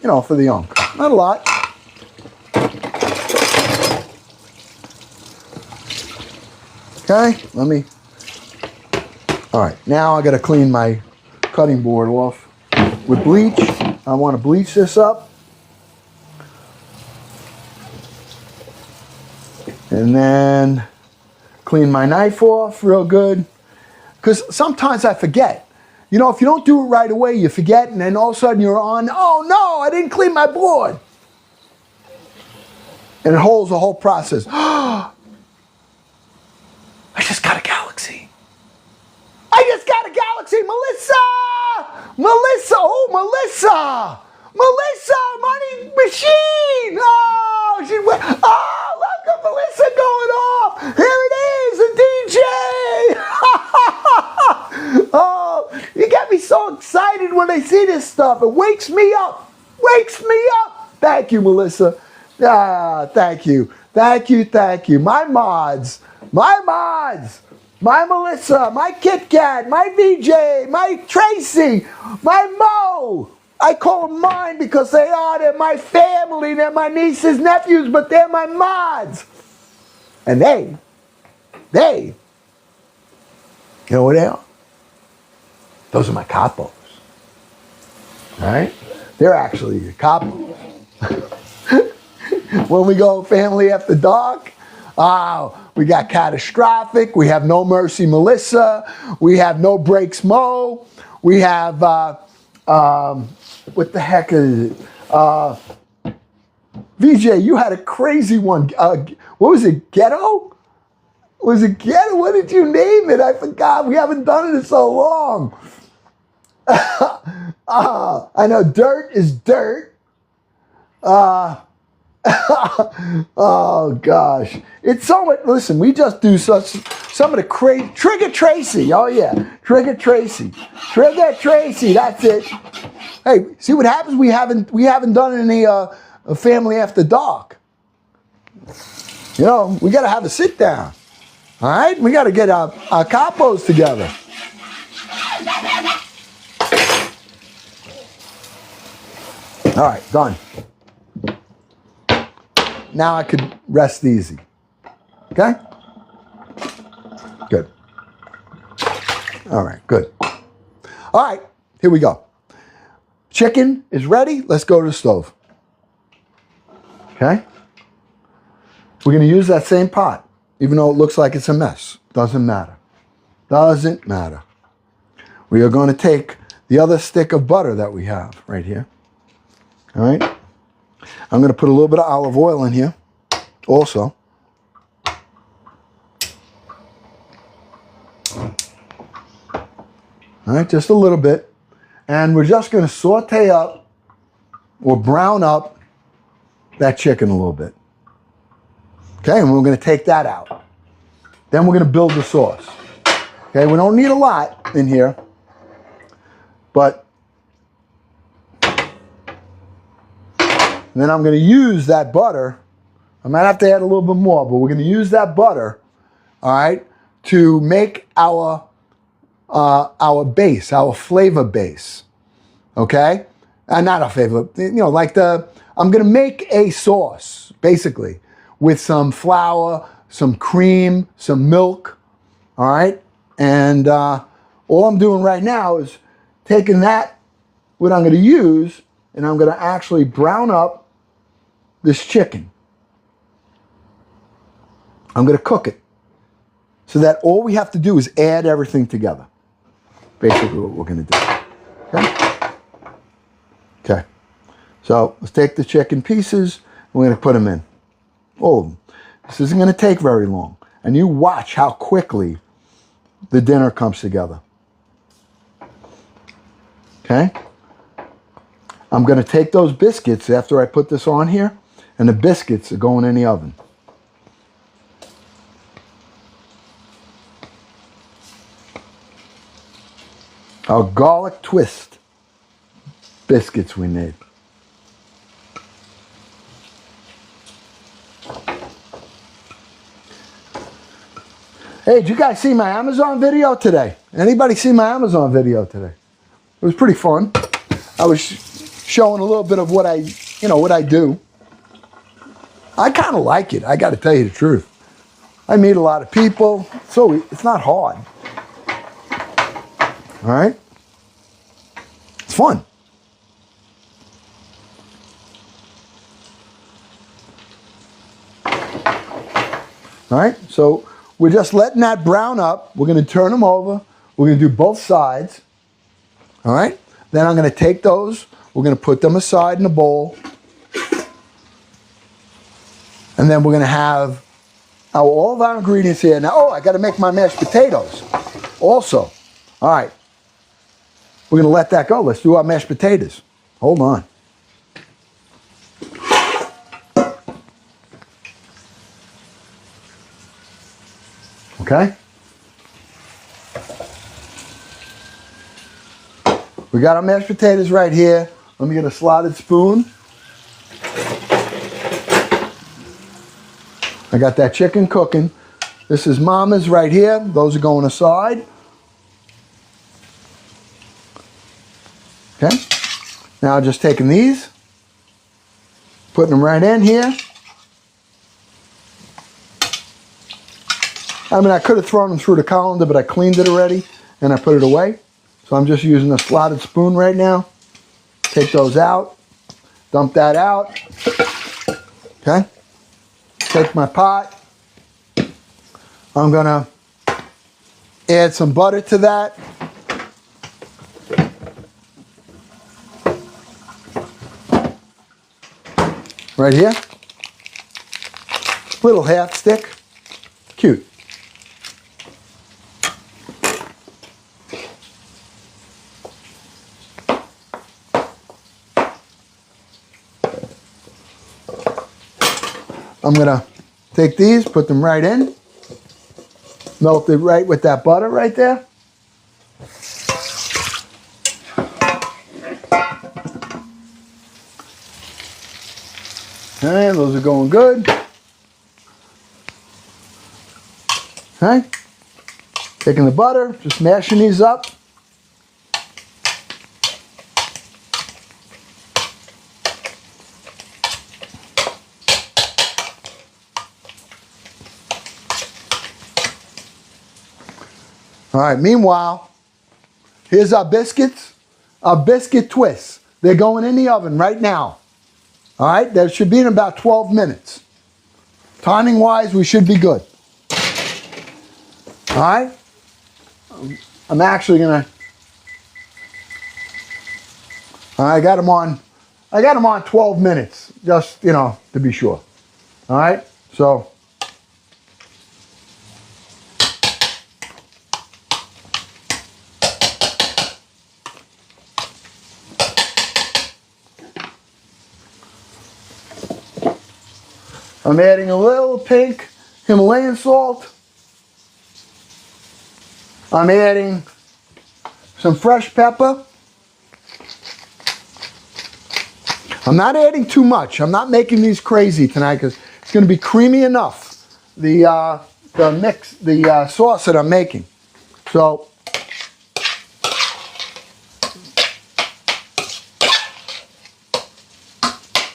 Speaker 1: you know, for the young. Not a lot. Okay, let me. All right, now I got to clean my cutting board off with bleach. I want to bleach this up. And then clean my knife off real good. Because sometimes I forget. You know, if you don't do it right away, you forget, and then all of a sudden you're on, oh no, I didn't clean my board. And it holds the whole process. I just got a Galaxy. I just got a Galaxy. Melissa! Melissa! Oh, Melissa! Melissa, money machine! Oh, she went, oh, look at Melissa going off! Here it is, a DJ! Oh, you get me so excited when I see this stuff. It wakes me up. Wakes me up. Thank you, Melissa. Ah, thank you. Thank you, thank you. My mods. My mods. My Melissa. My Kit Kat. My VJ. My Tracy. My Mo. I call them mine because they're my family. They're my nieces, nephews, but they're my mods. And they, you know what they are? Those are my capos. All right? They're actually your capos. When we go family after dark, we got catastrophic. We have no mercy Melissa. We have no breaks Mo. We have, what the heck is it? VJ, you had a crazy one. What was it, Ghetto? Was it Ghetto? What did you name it? I forgot. We haven't done it in so long. I know dirt is dirt. Oh gosh, it's so much. Listen, we just do some of the crazy. Trigger Tracy, oh yeah, Trigger Tracy, that's it. Hey, see what happens? We haven't done any family after dark. You know, we got to have a sit down. All right, we got to get our capos together. All right, done. Now I could rest easy. Okay? Good. All right, good. All right, here we go. Chicken is ready. Let's go to the stove. Okay? We're going to use that same pot, even though it looks like it's a mess. Doesn't matter. Doesn't matter. We are going to take the other stick of butter that we have right here. All right? I'm going to put a little bit of olive oil in here also. All right, just a little bit. And we're just going to saute up or brown up that chicken a little bit. Okay, and we're going to take that out. Then we're going to build the sauce. Okay, we don't need a lot in here, but then I'm going to use that butter. I might have to add a little bit more, but we're going to use that butter, all right, to make our base, our flavor base, okay? Not a flavor, you know, like I'm going to make a sauce, basically, with some flour, some cream, some milk, all right? And all I'm doing right now is taking that, what I'm going to use, and I'm going to actually brown up this chicken. I'm going to cook it so that all we have to do is add everything together. basically what we're going to do. Okay? Okay. So let's take the chicken pieces and we're going to put them in. All of them. This isn't going to take very long. And you watch how quickly the dinner comes together. Okay? I'm going to take those biscuits after I put this on here, and the biscuits are going in the oven. Our garlic twist biscuits we made. Hey, did you guys see my Amazon video today? Anybody see my Amazon video today? It was pretty fun. I was showing a little bit of what I do. I kind of like it. I got to tell you the truth. I meet a lot of people, so it's not hard. All right? It's fun. All right, so we're just letting that brown up. We're going to turn them over. We're going to do both sides. All right? Then I'm going to take those. We're going to put them aside in a bowl. And then we're going to have all of our ingredients here. Now, I got to make my mashed potatoes also. All right. We're going to let that go. Let's do our mashed potatoes. Hold on. Okay? We got our mashed potatoes right here. Let me get a slotted spoon. I got that chicken cooking. This is Mama's right here. Those are going aside. Okay? Now just taking these, putting them right in here. I mean, I could have thrown them through the colander, but I cleaned it already and I put it away. So I'm just using a slotted spoon right now. Take those out. Dump that out. Okay? Take my pot. I'm going to add some butter to that. Right here. Little half stick. Cute. I'm going to take these, put them right in. Melt it right with that butter right there. Okay, those are going good. Okay. Taking the butter, just mashing these up. All right, meanwhile, here's our biscuits, our biscuit twists. They're going in the oven right now. All right, that should be in about 12 minutes. Timing-wise, we should be good. All right, I'm actually gonna. I got them on 12 minutes, just to be sure. All right, so. I'm adding a little pink Himalayan salt. I'm adding some fresh pepper. I'm not adding too much. I'm not making these crazy tonight because it's going to be creamy enough. The sauce that I'm making. So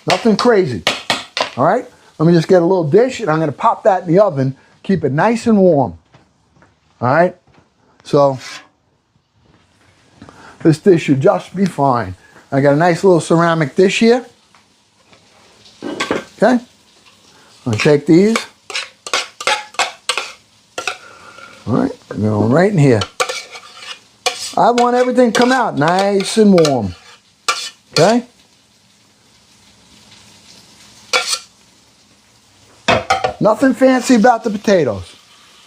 Speaker 1: nothing crazy. All right. Let me just get a little dish, and I'm going to pop that in the oven, keep it nice and warm. All right? So, this dish should just be fine. I got a nice little ceramic dish here. Okay? I'm going to take these. All right, I'm going right in here. I want everything to come out nice and warm. Okay? Nothing fancy about the potatoes.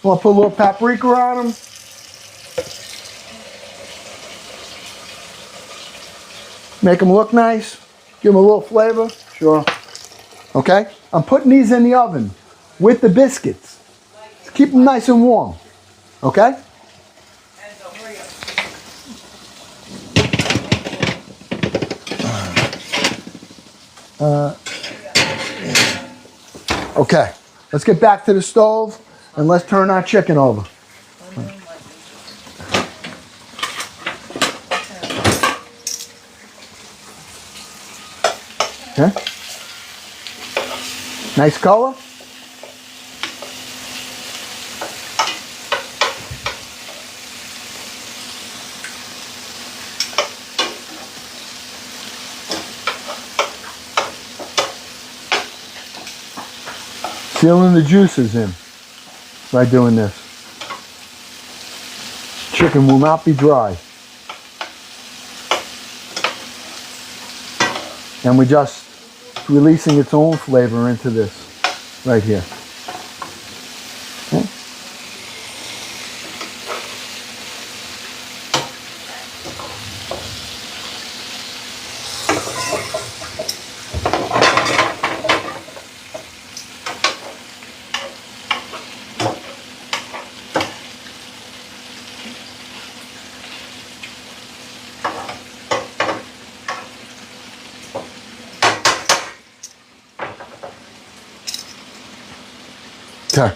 Speaker 1: Want to put a little paprika on them? Make them look nice. Give them a little flavor. Sure. Okay? I'm putting these in the oven with the biscuits. Keep them nice and warm. Okay? Okay. Let's get back to the stove and let's turn our chicken over. Okay. Nice color. Sealing the juices in by doing this. Chicken will not be dry. And we're just releasing its own flavor into this right here. Okay. Okay.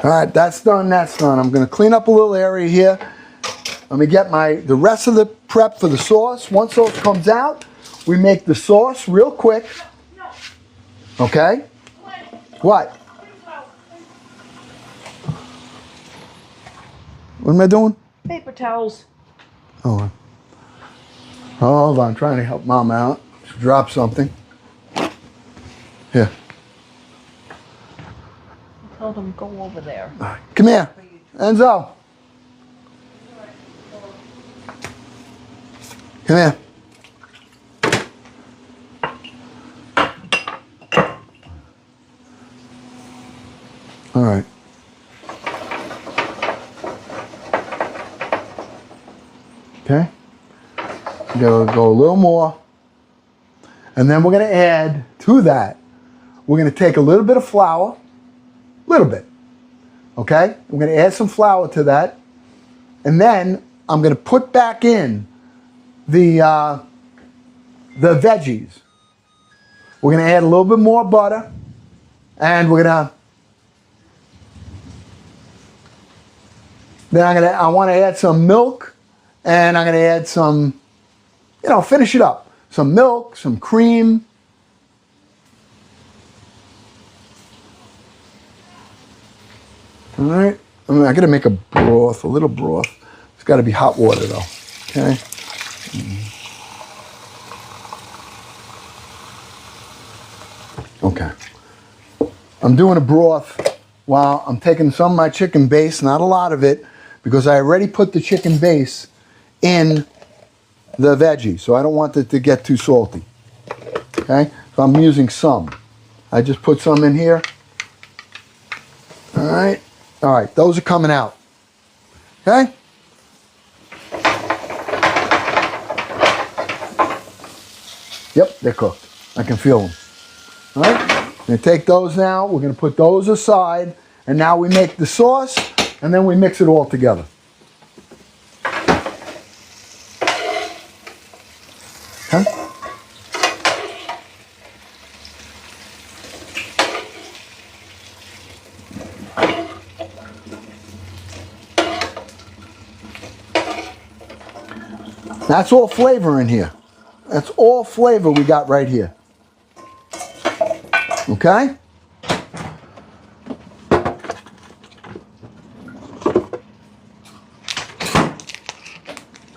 Speaker 1: All right, that's done, that's done. I'm gonna clean up a little area here. Let me get the rest of the prep for the sauce. Once sauce comes out, we make the sauce real quick. Okay? What? What am I doing?
Speaker 2: Paper towels.
Speaker 1: Oh, hold on. I'm trying to help Mom out. She dropped something. Here.
Speaker 2: I told him go over there.
Speaker 1: Come here. Enzo. Come here. All right. Okay. We gotta go a little more. And then we're gonna add to that, we're gonna take a little bit of flour, little bit. Okay? We're gonna add some flour to that. And then I'm gonna put back in the veggies. We're gonna add a little bit more butter. And we're gonna, then I wanna add some milk. And I'm going to add some, finish it up. Some milk, some cream. All right. I'm going to make a broth, a little broth. It's got to be hot water though. Okay. Okay. I'm doing a broth while I'm taking some of my chicken base, not a lot of it, because I already put the chicken base in the veggie, so I don't want it to get too salty. Okay, so I'm using some. I just put some in here. All right, those are coming out. Okay. Yep, they're cooked. I can feel them. All right, I'm gonna take those now. We're gonna put those aside, and now we make the sauce, and then we mix it all together. That's all flavor in here. That's all flavor we got right here. Okay?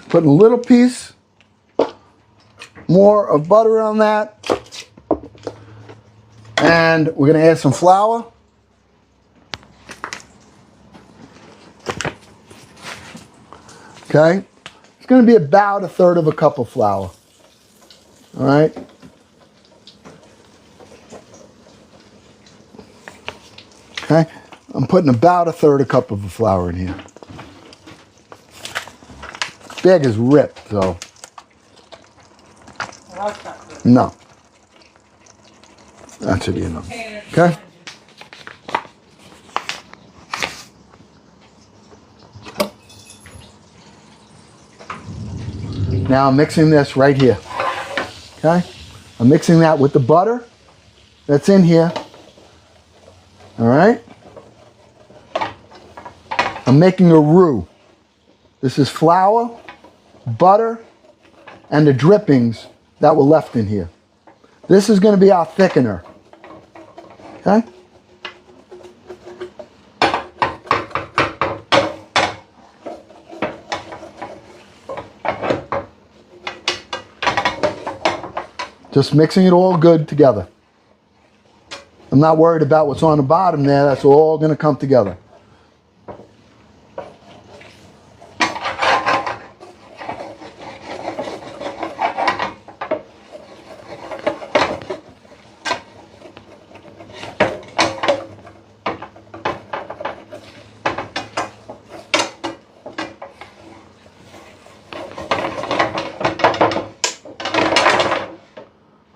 Speaker 1: Putting a little piece more of butter on that. And we're going to add some flour. Okay. It's going to be about 1/3 cup of flour. All right. Okay. I'm putting about 1/3 cup of the flour in here. Bag is ripped, so.
Speaker 2: Well, that's not good.
Speaker 1: No. That should be enough. Okay. Now I'm mixing this right here. Okay. I'm mixing that with the butter that's in here. All right. I'm making a roux. This is flour, butter, and the drippings that were left in here. This is going to be our thickener. Okay? Just mixing it all good together. I'm not worried about what's on the bottom there. That's all going to come together.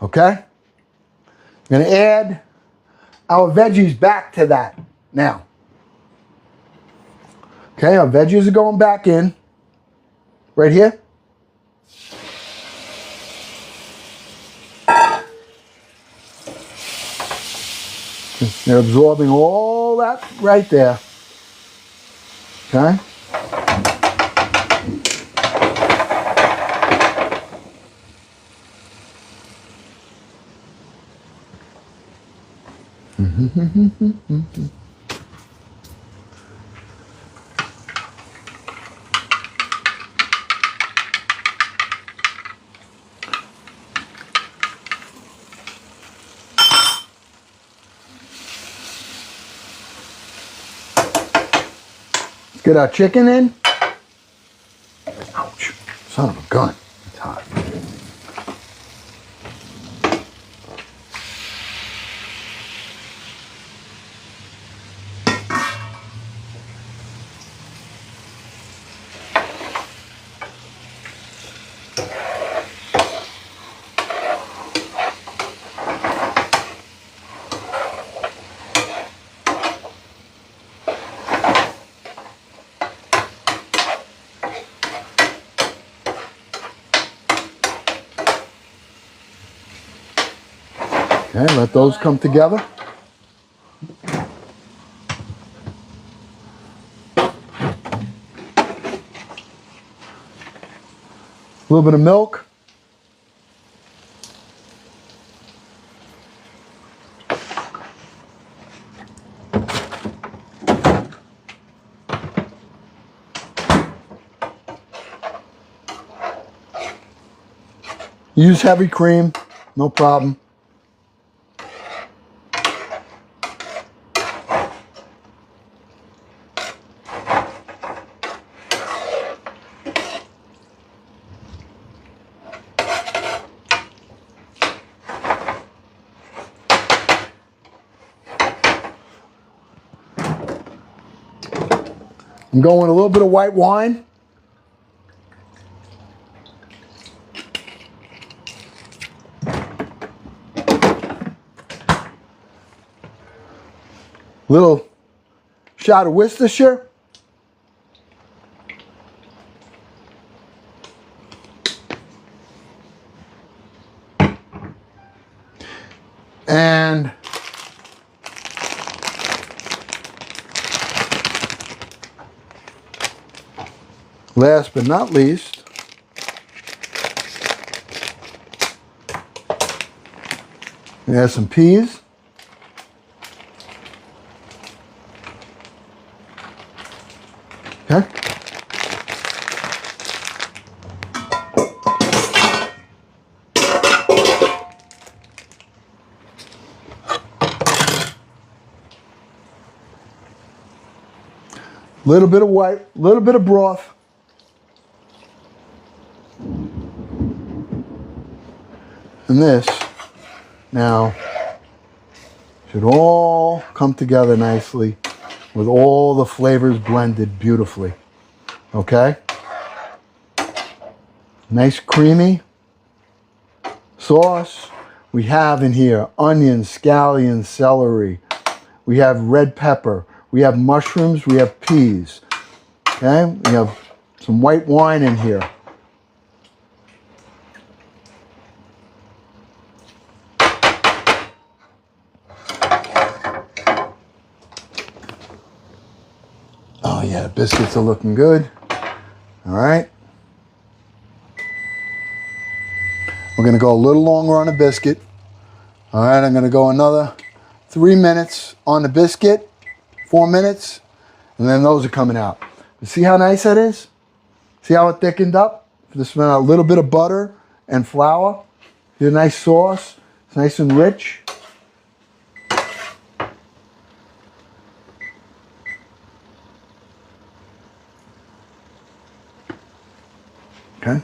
Speaker 1: Okay? I'm going to add our veggies back to that now. Okay, our veggies are going back in. Right here. They're absorbing all that right there. Okay? Let's get our chicken in. Ouch. Son of a gun. It's hot. Okay, let those come together. A little bit of milk. Use heavy cream, no problem. I'm going a little bit of white wine. Little shot of Worcestershire. And last but not least, we have some peas. Okay. Little bit of white, little bit of broth. And this now should all come together nicely with all the flavors blended beautifully. Okay? Nice creamy sauce. We have in here onions, scallions, celery. We have red pepper. We have mushrooms. We have peas. Okay? We have some white wine in here. Oh yeah, the biscuits are looking good. All right. We're gonna go a little longer on the biscuit. All right, I'm gonna go another 3 minutes on the biscuit, 4 minutes, and then those are coming out. You see how nice that is? See how it thickened up? Just a little bit of butter and flour. See a nice sauce. It's nice and rich. Okay.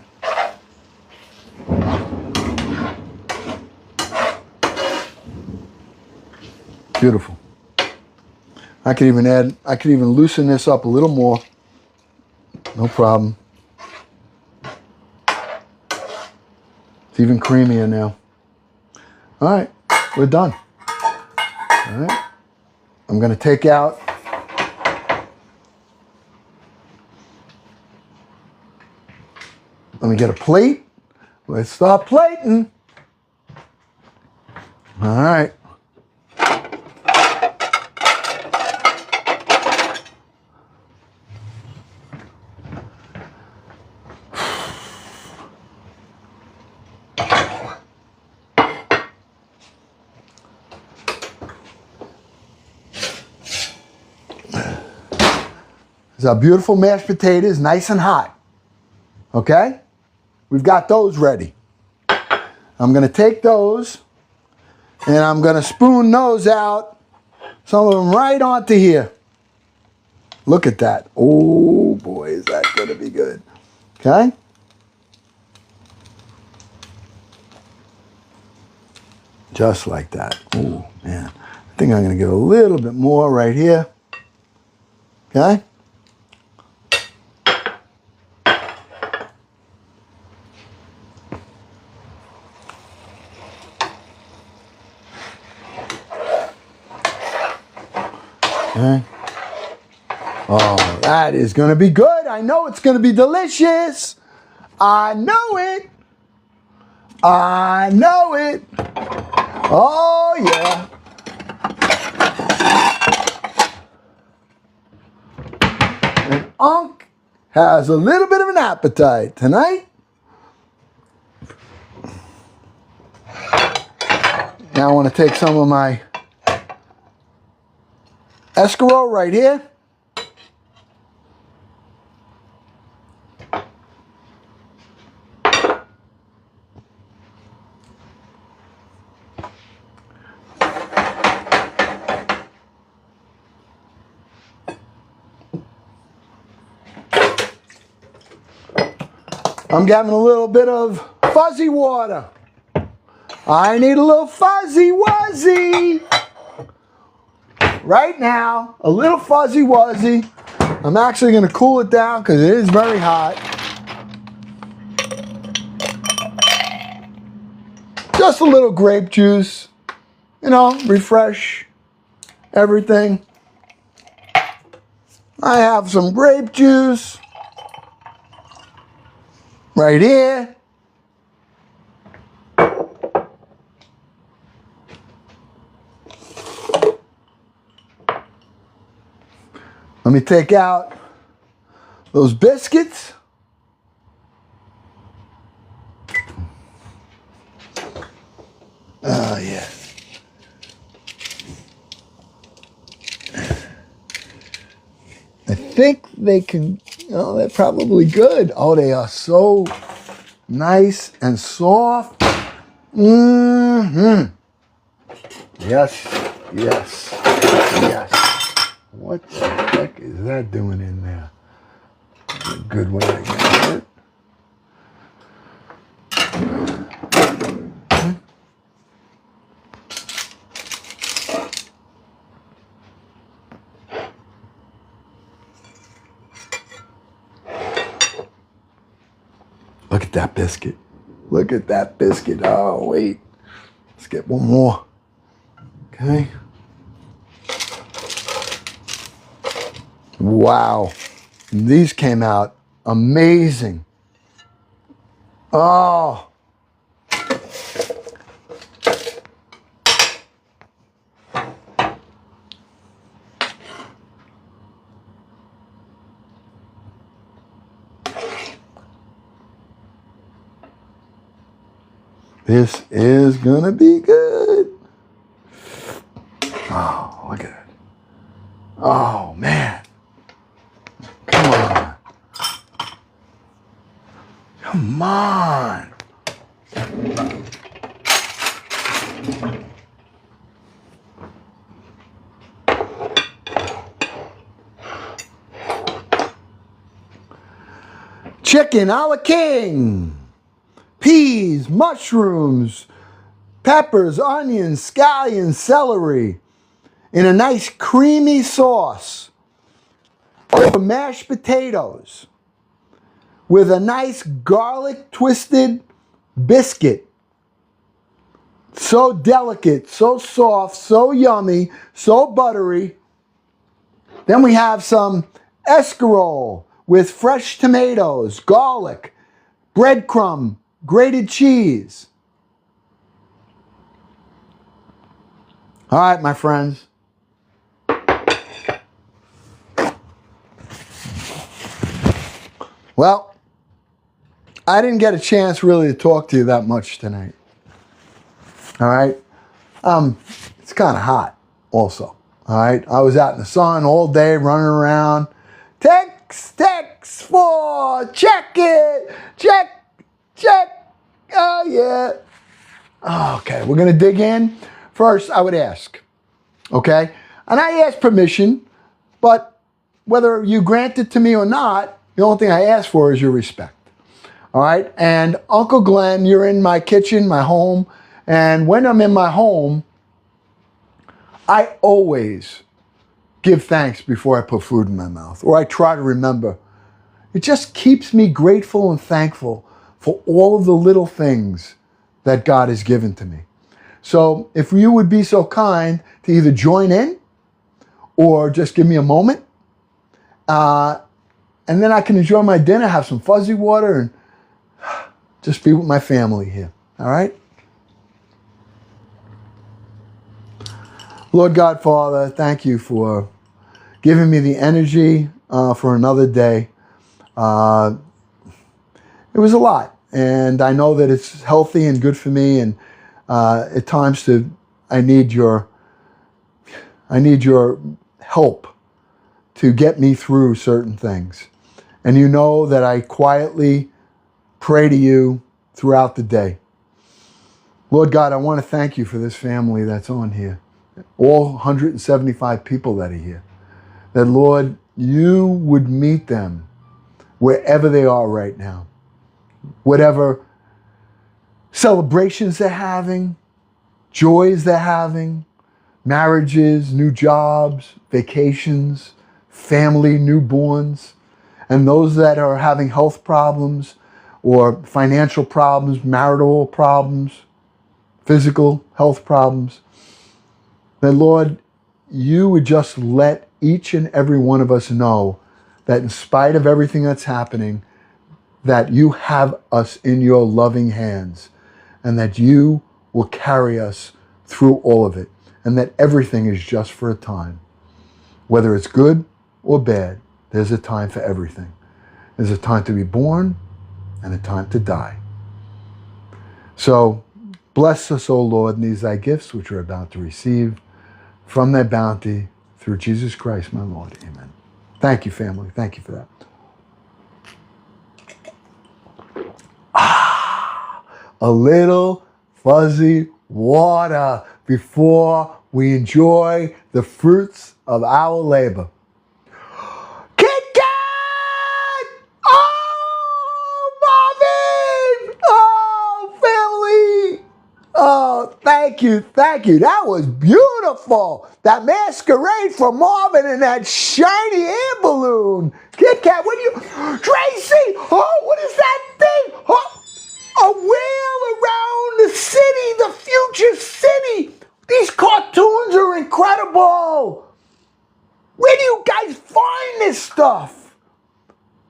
Speaker 1: Beautiful. I could even loosen this up a little more. No problem. It's even creamier now. All right, we're done. All right. I'm going to take out let me get a plate. Let's start plating. All right. These are beautiful mashed potatoes, nice and hot. Okay? We've got those ready. I'm going to take those and I'm going to spoon those out, some of them right onto here. Look at that. Oh boy, is that going to be good. Okay? Just like that. Oh man. I think I'm going to get a little bit more right here. Okay? Okay. Oh, that is going to be good. I know it's going to be delicious. I know it. I know it. Oh, yeah. And Unc has a little bit of an appetite tonight. Now I want to take some of my escargot right here. I'm getting a little bit of fuzzy water. I need a little fuzzy wuzzy. Right now, a little fuzzy wuzzy. I'm actually going to cool it down because it is very hot. Just a little grape juice, you know, refresh everything. I have some grape juice right here. Let me take out those biscuits. Oh, yeah. I think they can, oh, they're probably good. Oh, they are so nice and soft. Mm-hmm. Yes, yes, yes. What the heck is that doing in there? A good one, I guess. Look at that biscuit. Look at that biscuit. Oh, wait. Let's get one more. Okay. Wow. These came out amazing. Oh. This is gonna be good. Oh, look at it. Oh, man. Come on. Come on. Chicken Ala King. Peas, mushrooms, peppers, onions, scallions, celery in a nice creamy sauce over mashed potatoes with a nice garlic twisted biscuit. So delicate, so soft, so yummy, so buttery. Then we have some escarole with fresh tomatoes, garlic, breadcrumb, grated cheese. All right, my friends. Well, I didn't get a chance really to talk to you that much tonight. All right. It's kind of hot also. All right. I was out in the sun all day running around. Text for, check it, check. Oh, yeah. Okay, we're going to dig in. First, I would ask, okay? And I ask permission, but whether you grant it to me or not, the only thing I ask for is your respect. All right? And Uncle Glenn, you're in my kitchen, my home, and when I'm in my home, I always give thanks before I put food in my mouth, or I try to remember. It just keeps me grateful and thankful for all of the little things that God has given to me. So if you would be so kind to either join in or just give me a moment, and then I can enjoy my dinner, have some fuzzy water, and just be with my family here. All right? Lord God, Father, thank you for giving me the energy for another day. It was a lot, and I know that it's healthy and good for me, and at times I need your help to get me through certain things. And you know that I quietly pray to you throughout the day. Lord God, I want to thank you for this family that's on here, all 175 people that are here. That, Lord, you would meet them wherever they are right now. Whatever celebrations they're having, joys they're having, marriages, new jobs, vacations, family, newborns, and those that are having health problems or financial problems, marital problems, physical health problems, that, Lord, you would just let each and every one of us know that in spite of everything that's happening, that you have us in your loving hands and that you will carry us through all of it and that everything is just for a time. Whether it's good or bad, there's a time for everything. There's a time to be born and a time to die. So bless us, O Lord, in these thy gifts which we're about to receive from thy bounty through Jesus Christ, my Lord. Amen. Thank you, family. Thank you for that. A little fuzzy water before we enjoy the fruits of our labor. Kit Kat! Oh, Marvin! Oh, family! Oh, thank you, thank you. That was beautiful. That masquerade from Marvin and that shiny air balloon. Kit Kat, what do you... Tracy! Oh, what is that thing? Oh, a wheel around the city, the future city. These cartoons are incredible. Where do you guys find this stuff?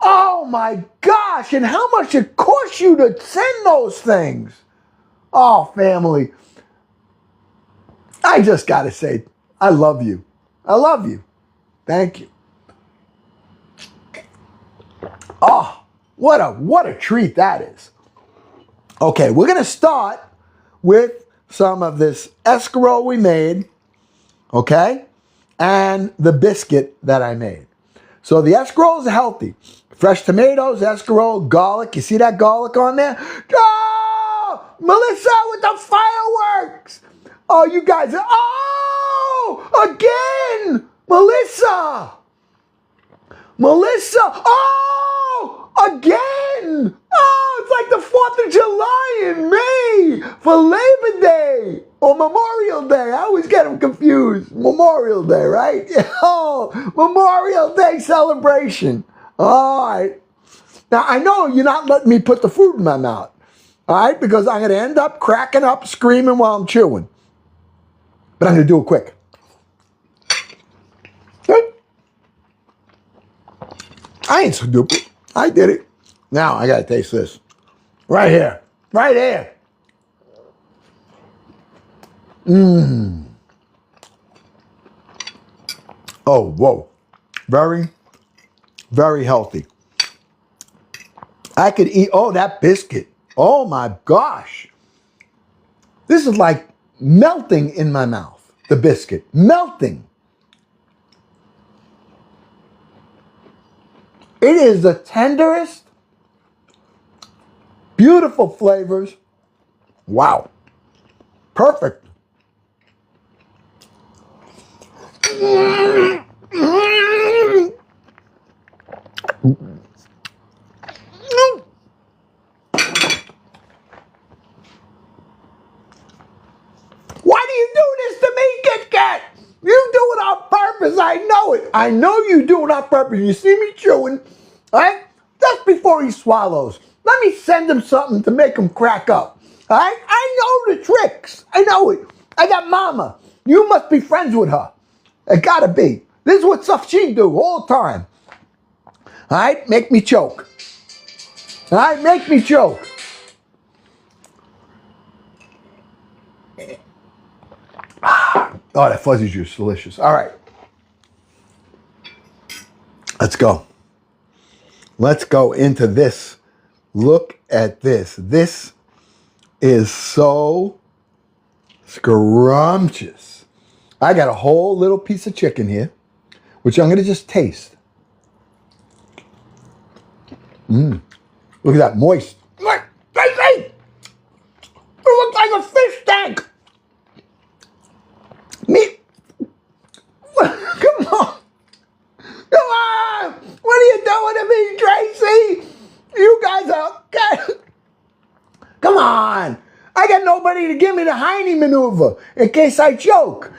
Speaker 1: Oh my gosh, and how much it costs you to send those things? Oh, family. I just got to say, I love you. I love you. Thank you. Oh, what a treat that is. Okay, we're going to start with some of this escarole we made, okay, and the biscuit that I made. So the escarole is healthy. Fresh tomatoes, escarole, garlic. You see that garlic on there? Oh, Melissa with the fireworks. Oh, you guys. Oh, again. Melissa. Oh, again. Oh, it's like the 4th of July in May for Labor Day or Memorial Day. I always get them confused. Memorial Day, right? Oh, Memorial Day celebration. All right. Now, I know you're not letting me put the food in my mouth. All right? Because I'm going to end up cracking up, screaming while I'm chewing. But I'm going to do it quick. Good. I ain't so stupid. I did it. Now I got to taste this. Right here. Right here. Mmm. Oh, whoa. Very, very healthy. I could eat, oh, that biscuit. Oh my gosh. This is like melting in my mouth. The biscuit. Melting. It is the tenderest, beautiful flavors. Wow. Perfect. Why do you do this to me, Kit Kat? You do it on purpose. I know it. I know you do it on purpose. You see me chewing, all right? Just before he swallows, let me send him something to make him crack up, all right? I know the tricks. I know it. I got Mama. You must be friends with her. It gotta be. This is what stuff she do all the time. All right? Make me choke. All right? Make me choke. Oh, that fuzzy juice, delicious. All right. Let's go. Let's go into this. Look at this. This is so scrumptious. I got a whole little piece of chicken here, which I'm going to just taste. Look at that, moist. Look, it looks like a fish tank. Me. Come on. Come on. What are you doing to me, Tracy? You guys are okay. Come on. I got nobody to give me the Heine maneuver in case I choke.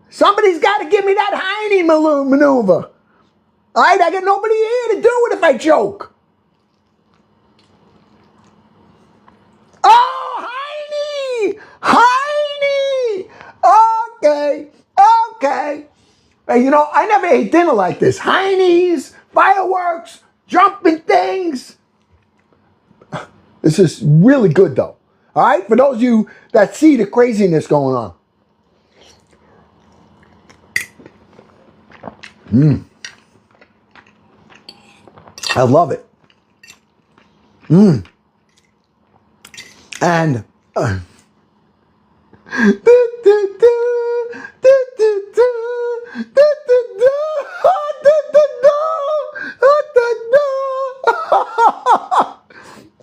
Speaker 1: Somebody's got to give me that Heine maneuver. All right, I got nobody here to do it if I choke. Oh, Heine! Heine! Okay, okay. You know, I never ate dinner like this. Heine's, fireworks, jumping things. This is really good, though. All right, for those of you that see the craziness going on. I love it. And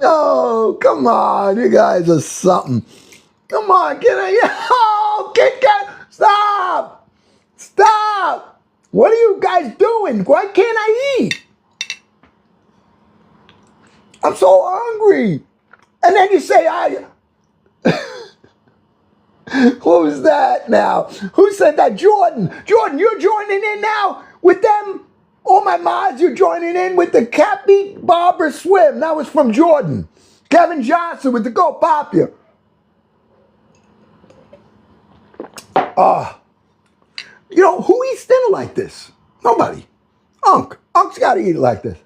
Speaker 1: oh, come on, you guys are something. Come on, get it. Oh, Kit Kat, stop. What are you guys doing? Why can't I eat? I'm so hungry. And then you say, what was that now? Who said that? Jordan. Jordan, you're joining in now with them? All my mods, you're joining in with the Cappy Barber Swim. That was from Jordan. Kevin Johnson with the Go Popular. You know, who eats dinner like this? Nobody. Unc's got to eat it like this.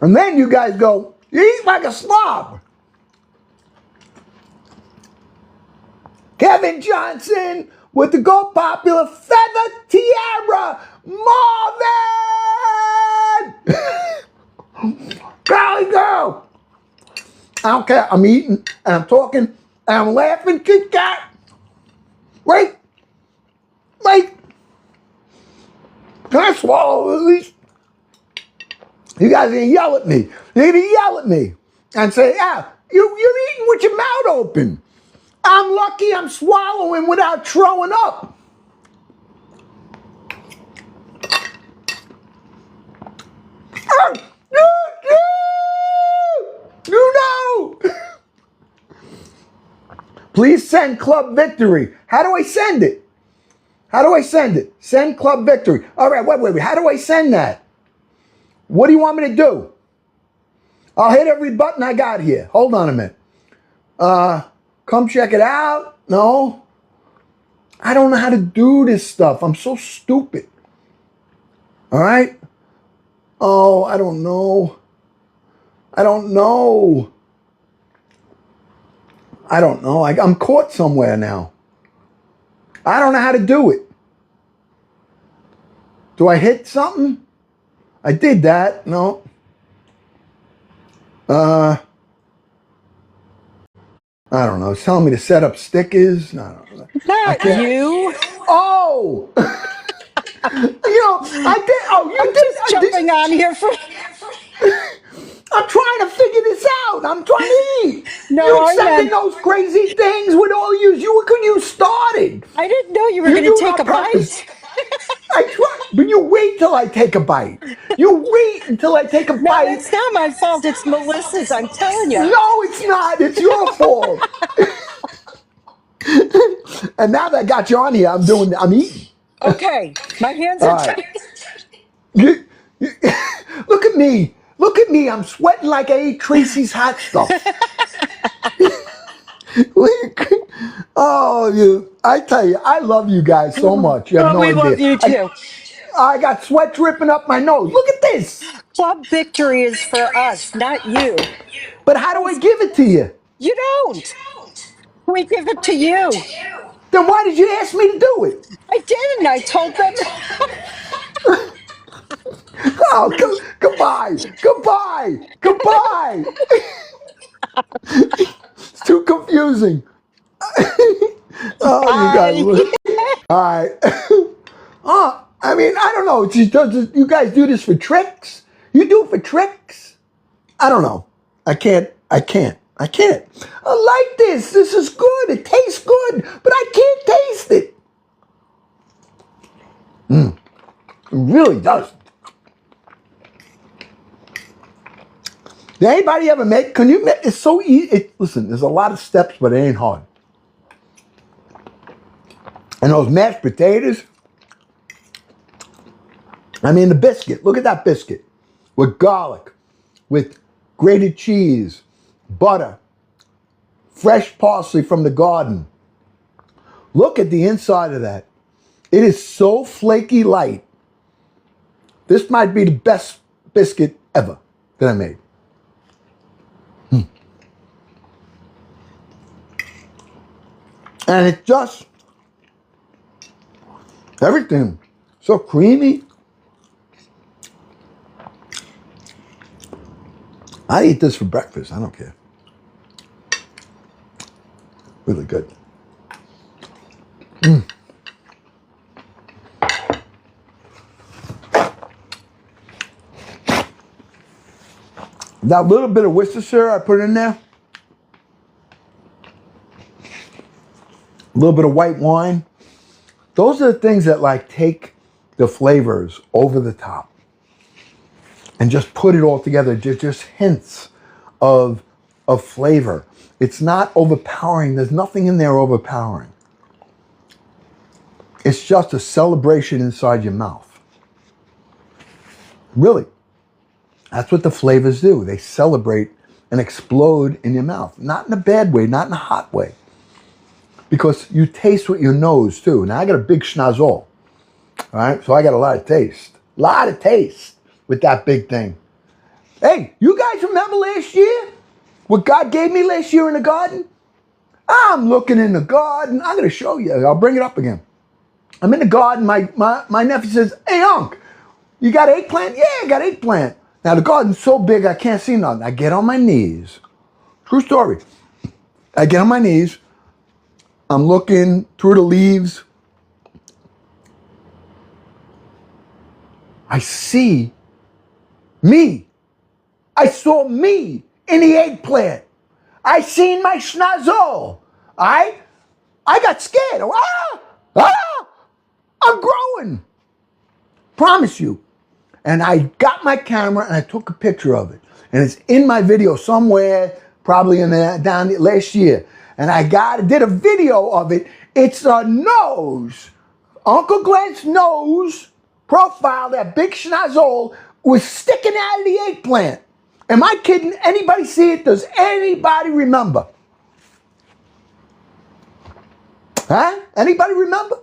Speaker 1: And then you guys go, you eat like a slob. Kevin Johnson with the Go Popular Feather Tiara Marvin! Golly girl! I don't care. I'm eating and I'm talking and I'm laughing. Kit Kat. Wait. Can I swallow at least? You guys are going to yell at me. You're going to yell at me and say, yeah, you're eating with your mouth open. I'm lucky I'm swallowing without throwing up. You know. Please send Club Victory. How do I send it? Send Club Victory. All right, wait. How do I send that? What do you want me to do? I'll hit every button I got here. Hold on a minute. Come check it out. No. I don't know how to do this stuff. I'm so stupid. All right? Oh, I don't know. I'm caught somewhere now. I don't know how to do it. Do I hit something? I did that. No. I don't know. It's telling me to set up stickers. I don't know.
Speaker 3: Not you.
Speaker 1: Oh! I did. Oh, you
Speaker 3: I'm
Speaker 1: did.
Speaker 3: just jumping on here for.
Speaker 1: I'm trying to figure this out. I'm trying to eat.
Speaker 3: No,
Speaker 1: You
Speaker 3: I
Speaker 1: sending
Speaker 3: meant.
Speaker 1: those crazy things with all you started.
Speaker 3: I didn't know you were
Speaker 1: You
Speaker 3: going to
Speaker 1: do it
Speaker 3: take
Speaker 1: on
Speaker 3: a
Speaker 1: purpose.
Speaker 3: bite.
Speaker 1: I try, but you wait till I take a bite. You wait until I take a
Speaker 3: No,
Speaker 1: bite.
Speaker 3: it's not my fault. It's Melissa's. I'm telling you.
Speaker 1: No, it's not. It's your fault. And now that I got you on here, I'm eating.
Speaker 3: Okay, my hands
Speaker 1: All
Speaker 3: are
Speaker 1: right.
Speaker 3: tied.
Speaker 1: Look at me. Look at me. I'm sweating like I ate Tracy's hot stuff. I tell you, I love you guys so much. You have
Speaker 3: Oh,
Speaker 1: no
Speaker 3: we
Speaker 1: idea.
Speaker 3: love you too.
Speaker 1: I got sweat dripping up my nose. Look at this.
Speaker 3: Club Victory is for us, not you.
Speaker 1: But how do I give it to you?
Speaker 3: You don't. We give it to you.
Speaker 1: Then why did you ask me to do it?
Speaker 3: I didn't. I told them.
Speaker 1: Oh, goodbye. It's too confusing. Oh, you guys.
Speaker 3: Bye.
Speaker 1: All right. I mean, I don't know. You guys do this for tricks? You do it for tricks? I don't know. I can't. I like this. This is good. It tastes good, but I can't taste it. It really does. Did anybody ever make? Can you make? It's so easy. Listen, there's a lot of steps, but it ain't hard. And those mashed potatoes. I mean, the biscuit. Look at that biscuit with garlic, with grated cheese, butter, fresh parsley from the garden. Look at the inside of that. It is so flaky light. This might be the best biscuit ever that I made. And it just, everything, so creamy. I eat this for breakfast. I don't care. Really good. That little bit of Worcestershire I put in there, a little bit of white wine, Those are the things that like take the flavors over the top and just put it all together. Just hints of flavor. It's not overpowering. There's nothing in there overpowering. It's just a celebration inside your mouth. Really. That's what the flavors do. They celebrate and explode in your mouth. Not in a bad way, not in a hot way. Because you taste with your nose too. Now I got a big schnozzle. All right, so I got a lot of taste. A lot of taste with that big thing. Hey, you guys remember last year? What God gave me last year in the garden? I'm looking in the garden. I'm going to show you. I'll bring it up again. I'm in the garden. My nephew says, hey, Unc, you got eggplant? Yeah, I got eggplant. Now, the garden's so big, I can't see nothing. I get on my knees. True story. I get on my knees. I'm looking through the leaves. I see me. I saw me in the eggplant. I seen my schnozzle. I got scared. I'm growing. Promise you. And I got my camera and I took a picture of it. And it's in my video somewhere, probably down last year. And I did a video of it. It's a nose. Uncle Glenn's nose profile, that big schnozzle, was sticking out of the eggplant. Am I kidding? Anybody see it? Does anybody remember? Huh? Anybody remember?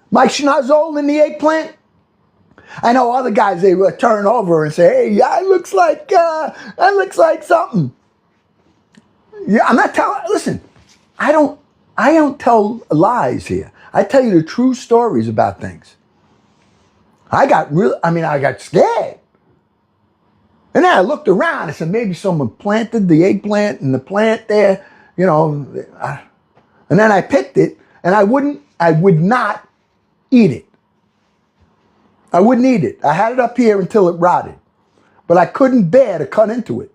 Speaker 1: My schnozzle in the eggplant? I know other guys, they would turn over and say, hey, that looks like something. Yeah, I'm not telling, listen, I don't tell lies here. I tell you the true stories about things. I got scared. And then I looked around and said, maybe someone planted the eggplant and the plant there, you know. And then I picked it and I would not eat it. I wouldn't eat it. I had it up here until it rotted. But I couldn't bear to cut into it.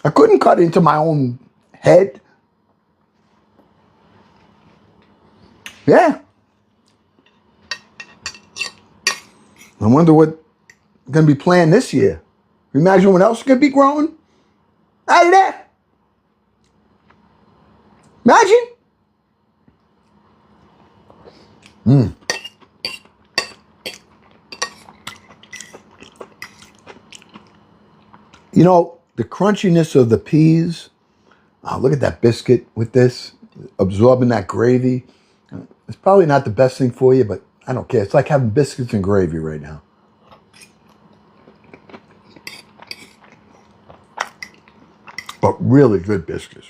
Speaker 1: I couldn't cut into my own head. Yeah. I wonder what's going to be planned this year. Imagine what else is going to be growing out of there. Imagine. You know, the crunchiness of the peas. Oh, look at that biscuit with this, absorbing that gravy. It's probably not the best thing for you, but I don't care. It's like having biscuits and gravy right now. But really good biscuits.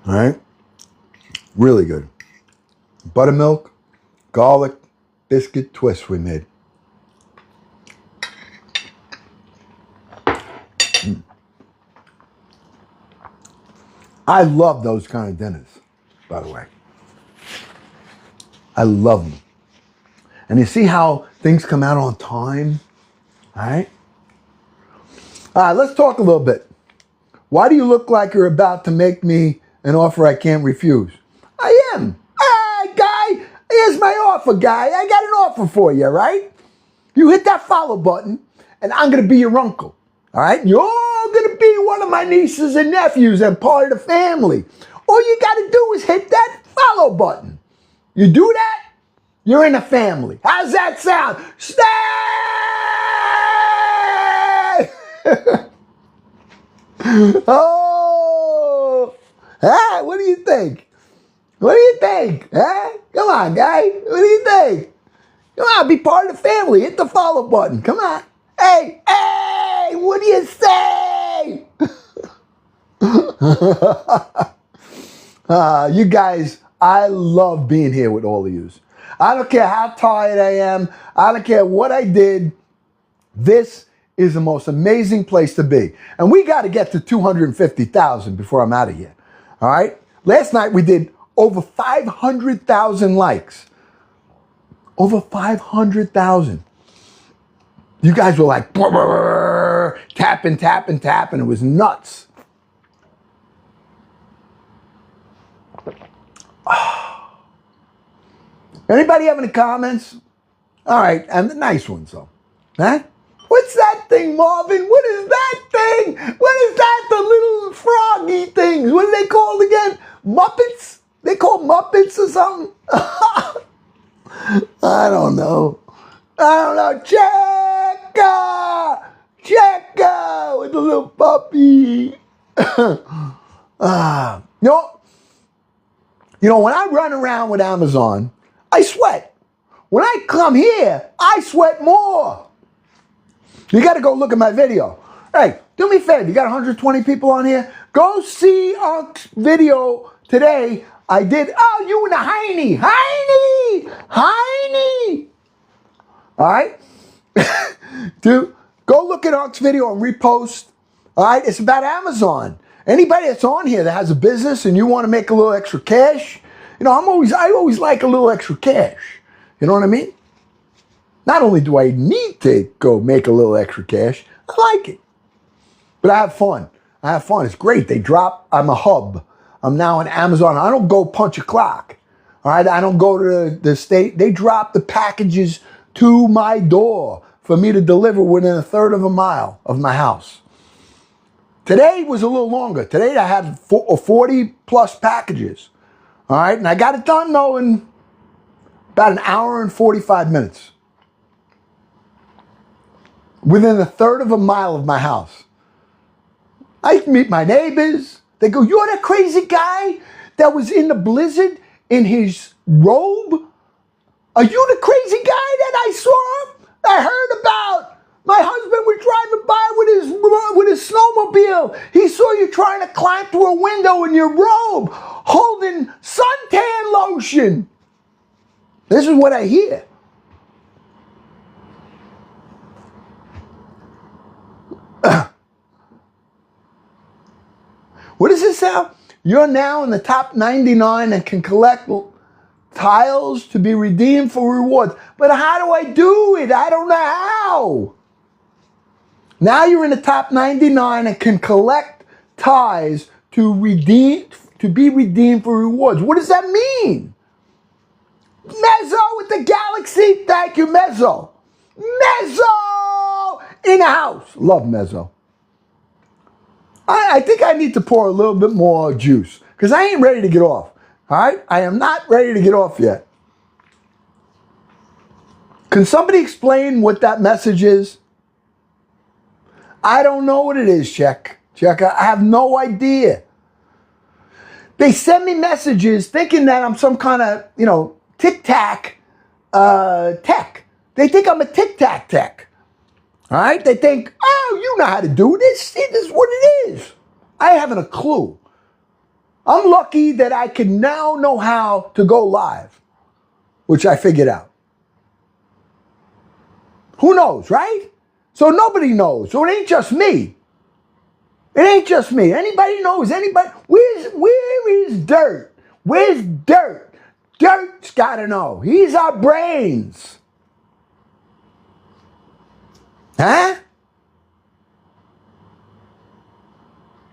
Speaker 1: All right? Really good. Buttermilk, garlic, biscuit twist we made. I love those kind of dinners, by the way. I love them. And you see how things come out on time? All right? All right, let's talk a little bit. Why do you look like you're about to make me an offer I can't refuse? I am. Hey, guy, here's my offer, guy. I got an offer for you, right? You hit that follow button, and I'm going to be your uncle. All right? You're going to be one of my nieces and nephews and part of the family. All you got to do is hit that follow button. You do that, you're in the family. How's that sound? Stay! Oh! Huh? What do you think? What do you think? Huh? Come on, guy. What do you think? Come on, be part of the family. Hit the follow button. Come on. Hey, what do you say? You guys, I love being here with all of you. I don't care how tired I am. I don't care what I did. This is the most amazing place to be. And we got to get to 250,000 before I'm out of here. All right? Last night we did over 500,000 likes. Over 500,000. You guys were like, tapping, tapping, tapping. It was nuts. Anybody have any comments? All right, and the nice ones though. Huh? What's that thing, Marvin? What is that thing? What is that? The little froggy things. What are they called again? Muppets? They called Muppets or something? I don't know. Checker with the little puppy. When I run around with Amazon, I sweat. When I come here, I sweat more. You got to go look at my video. Hey, do me a favor. You got 120 people on here? Go see our video today. I did. Oh, you and the Heine. All right? Dude, go look at Ark's video and repost. All right? It's about Amazon. Anybody that's on here that has a business and you want to make a little extra cash, I always like a little extra cash. You know what I mean? Not only do I need to go make a little extra cash, I like it. But I have fun. It's great. I'm a hub. I'm now on Amazon. I don't go punch a clock. All right? I don't go to the state. They drop the packages to my door for me to deliver within a third of a mile of my house. Today was a little longer. Today I had 40 plus packages. All right? And I got it done, though, in about an hour and 45 minutes. Within a third of a mile of my house. I meet my neighbors. They go, "You're that crazy guy that was in the blizzard in his robe? Are you the crazy guy that I saw? I heard about. My husband was driving by with his snowmobile. He saw you trying to climb through a window in your robe, holding suntan lotion." This is what I hear. What does this sound? You're now in the top 99 and can collect tiles to be redeemed for rewards. But how do I do it? I don't know how. Now you're in the top 99 and can collect ties to be redeemed for rewards. What does that mean? Mezzo with the galaxy. Thank you, Mezzo. Mezzo in the house. Love Mezzo. I think I need to pour a little bit more juice because I ain't ready to get off. All right? I am not ready to get off yet. Can somebody explain what that message is? I don't know what it is, Check. I have no idea. They send me messages thinking that I'm some kind of, tic-tac tech. They think I'm a tic-tac tech. All right? They think, oh, you know how to do this. See, this is what it is. I haven't a clue. I'm lucky that I can now know how to go live, which I figured out. Who knows, right? So nobody knows. So it ain't just me. It ain't just me. Anybody knows? Anybody? Where is Dirt? Where's Dirt? Dirt's got to know. He's our brains. Huh?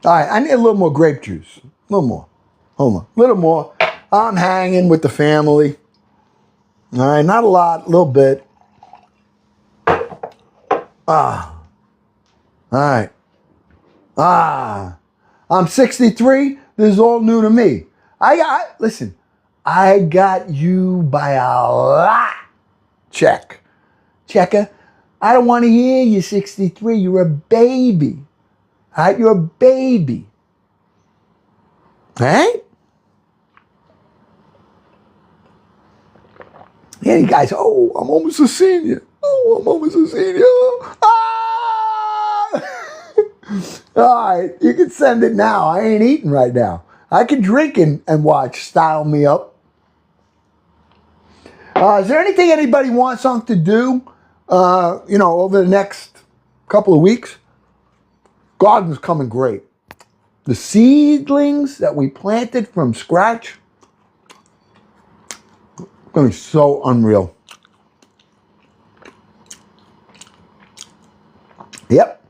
Speaker 1: All right, I need a little more grape juice. A little more. Hold on. A little more. I'm hanging with the family. All right, not a lot, a little bit. All right. I'm 63. This is all new to me. Listen, I got you by a lot. Checker. I don't want to hear you 63. You're a baby. All right, you're a baby. All right? Yeah, you guys, I'm almost a senior. All right, you can send it now. I ain't eating right now. I can drink and watch Style Me Up. Is there anything anybody wants on to do, over the next couple of weeks? Garden's coming great. The seedlings that we planted from scratch, going to be so unreal. Yep.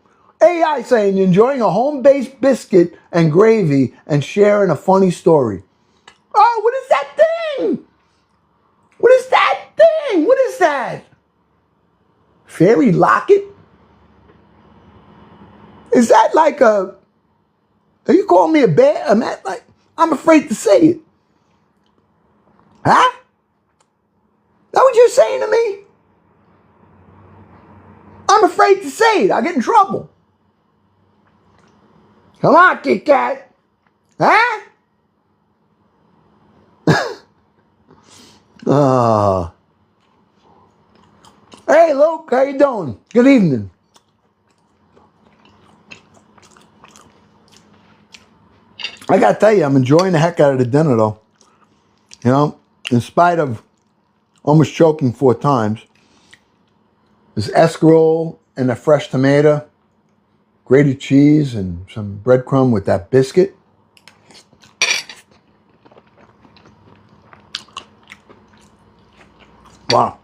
Speaker 1: AI saying you're enjoying a home-based biscuit and gravy and sharing a funny story. Oh, what is that thing? What is that thing? What is that? Fairy locket? Is that like a... Are you calling me a bear? I'm afraid to say it. Huh? That what you're saying to me? I'm afraid to say it. I'll get in trouble. Come on, Kit Kat. Huh? Hey, Luke, how you doing? Good evening. I gotta tell you, I'm enjoying the heck out of the dinner, though. You know, in spite of almost choking 4 times, this escarole and a fresh tomato, grated cheese, and some breadcrumb with that biscuit. Wow.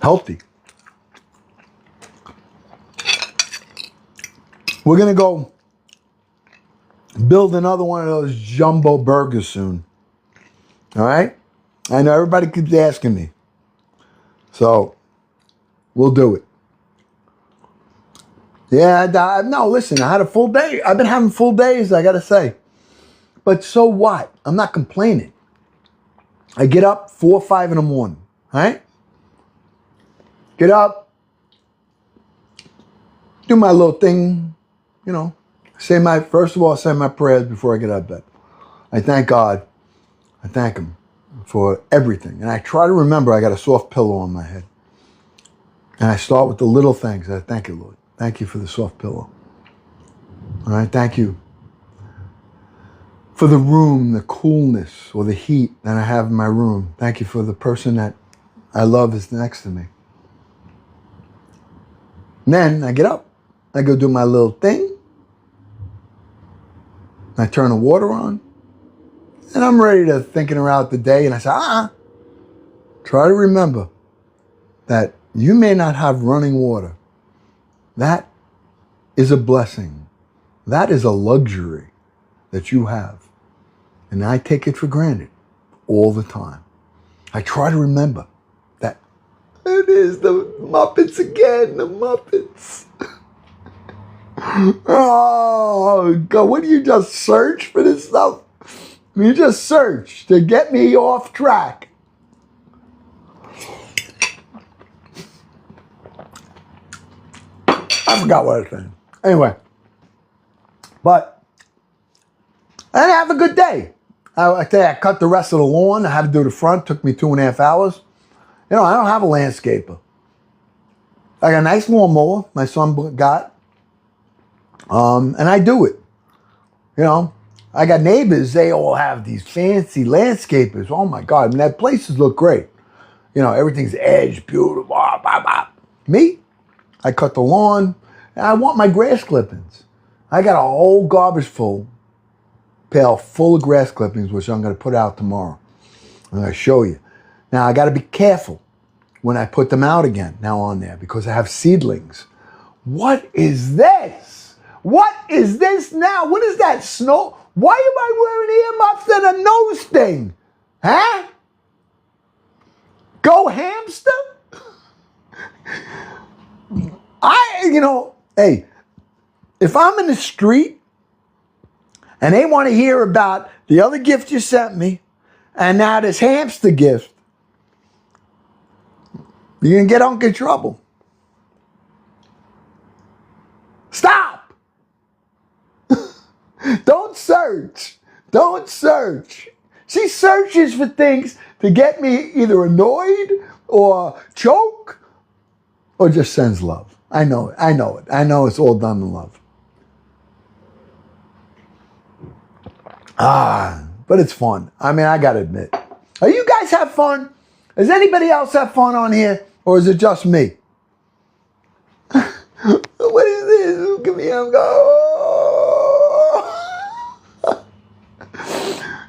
Speaker 1: Healthy. We're going to go build another one of those jumbo burgers soon. All right? I know everybody keeps asking me. So, we'll do it. Yeah, no, listen, I had a full day. I've been having full days, I got to say. But so what? I'm not complaining. I get up 4 or 5 in the morning. All right? Get up. Do my little thing. You know. First of all, say my prayers before I get out of bed. I thank God. I thank Him for everything. And I try to remember I got a soft pillow on my head. And I start with the little things. I thank you, Lord. Thank you for the soft pillow. All right, thank you for the room, the coolness or the heat that I have in my room. Thank you for the person that I love is next to me. And then I get up. I go do my little thing. I turn the water on. And I'm ready to thinking around the day. And I say, try to remember that you may not have running water. That is a blessing. That is a luxury that you have. And I take it for granted all the time. I try to remember that it is the Muppets again, the Muppets. Oh, God, what do you just search for this stuff? You just search to get me off track. I forgot what I was saying. Anyway, but I have a good day. I tell you, I cut the rest of the lawn. I had to do the front. Took me 2.5 hours. You know, I don't have a landscaper. I got a nice lawnmower my son got. And I do it. You know, I got neighbors. They all have these fancy landscapers. Oh, my God. I mean, that places look great. You know, everything's edged, beautiful. Blah, blah, blah. Me, I cut the lawn. And I want my grass clippings. I got a whole garbage pail full of grass clippings, which I'm going to put out tomorrow. I'm going to show you. Now, I got to be careful when I put them out again now on there because I have seedlings. What is this? What is this now? What is that snow? Why am I wearing earmuffs and a nose thing? Huh? Go hamster? Hey, if I'm in the street and they want to hear about the other gift you sent me and now this hamster gift, you're going to get in trouble. Stop! Don't search. Don't search. She searches for things to get me either annoyed or choke or just sends love. I know it. I know it. I know it's all done in love. But it's fun. I mean, I got to admit. Are you guys have fun? Does anybody else have fun on here? Or is it just me? What is this? Look at me. I'm going.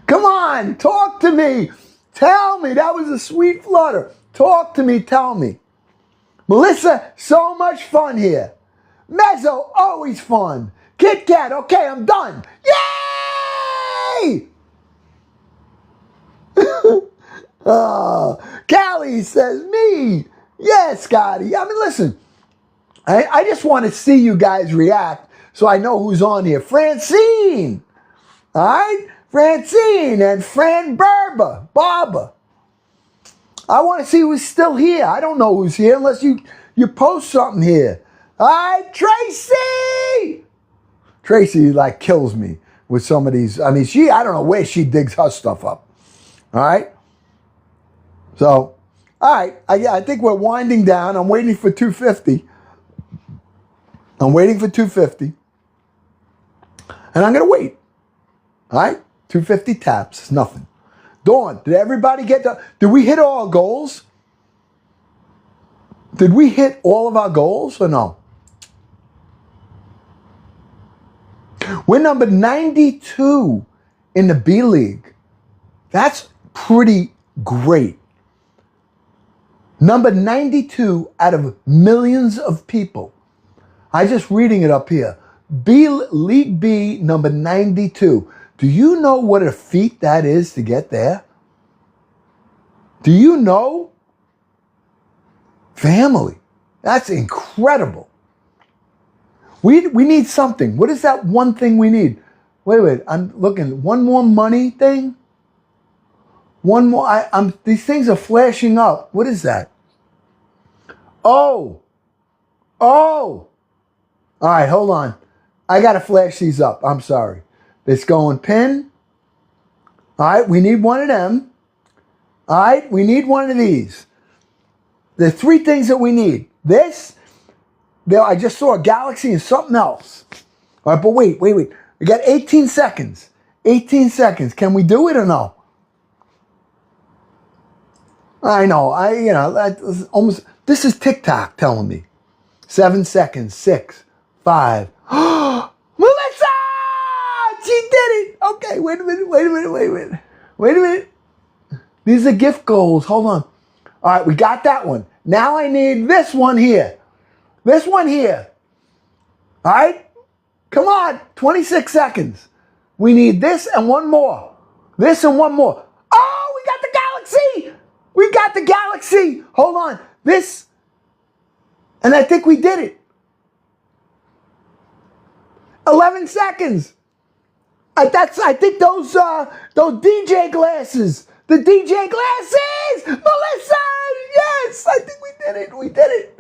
Speaker 1: Come on. Talk to me. Tell me. That was a sweet flutter. Talk to me. Tell me. Melissa, so much fun here. Mezzo, always fun. Kit Kat, okay, I'm done. Yay! Callie says, me. Yes, Scotty. I mean, listen, I just want to see you guys react so I know who's on here. Francine. All right? Francine and Fran Barber. I want to see who's still here. I don't know who's here unless you post something here. All right, Tracy. Tracy like kills me with some of these. I mean, I don't know where she digs her stuff up. All right. So, all right. I think we're winding down. I'm waiting for 250. I'm waiting for 250. And I'm going to wait. All right. 250 taps. It's nothing. Dawn, did everybody did we hit all our goals? Did we hit all of our goals or no? We're number 92 in the B League. That's pretty great. Number 92 out of millions of people. I'm just reading it up here. League B, number 92. Do you know what a feat that is to get there? Do you know? Family. That's incredible. We need something. What is that one thing we need? Wait. I'm looking. One more money thing? One more. These things are flashing up. What is that? Oh. All right, hold on. I got to flash these up. I'm sorry. It's going pin. All right, we need one of them. All right, we need one of these. There's three things that we need. This. I just saw a galaxy and something else. All right, but wait. We got 18 seconds. 18 seconds. Can we do it or no? I know. Almost. This is TikTok telling me. 7 seconds. 6, 5. Melissa! She did it. Okay, wait a minute. These are gift goals. Hold on. All right, we got that one. Now I need this one here. This one here. All right? Come on. 26 seconds. We need this and one more. This and one more. Oh, we got the galaxy. We got the galaxy. Hold on. This. And I think we did it. 11 seconds. I think those DJ glasses. The DJ glasses. Melissa. Yes. I think we did it. We did it.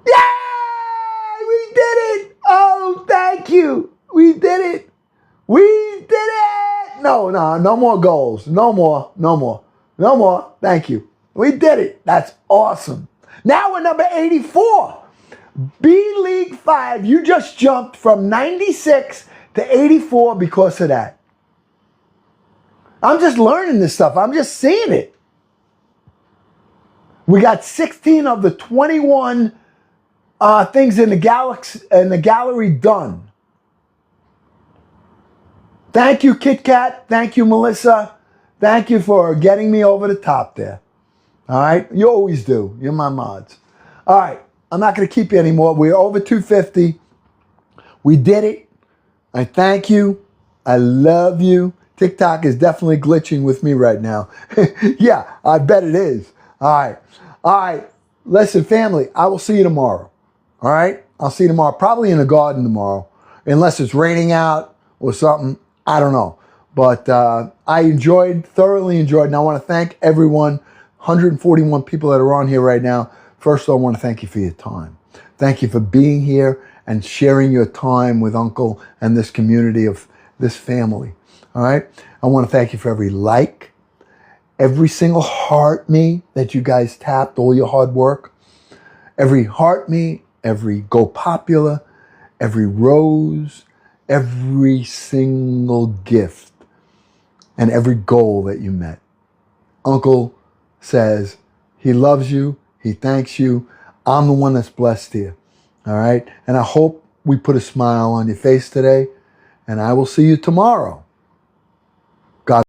Speaker 1: Yay! We did it! Oh, thank you. We did it. We did it! No more goals. No more. Thank you. We did it. That's awesome. Now we're number 84. B League 5. You just jumped from 96 to 84 because of that. I'm just learning this stuff. I'm just seeing it. We got 16 of the 21 things in the gallery done. Thank you, Kit Kat. Thank you, Melissa. Thank you for getting me over the top there. All right? You always do. You're my mods. All right. I'm not going to keep you anymore. We're over 250. We did it. I thank you. I love you. TikTok is definitely glitching with me right now. Yeah, I bet it is. All right. Listen, family, I will see you tomorrow. All right? I'll see you tomorrow. Probably in the garden tomorrow. Unless it's raining out or something. I don't know. But I thoroughly enjoyed. And I want to thank everyone. 141 people that are on here right now. First of all, I want to thank you for your time. Thank you for being here and sharing your time with Uncle and this community of this family. All right? I want to thank you for every like, every single heart me that you guys tapped, all your hard work. Every heart me, every go popular, every rose, every single gift, and every goal that you met. Uncle says he loves you. He thanks you. I'm the one that's blessed here. All right? And I hope we put a smile on your face today. And I will see you tomorrow. God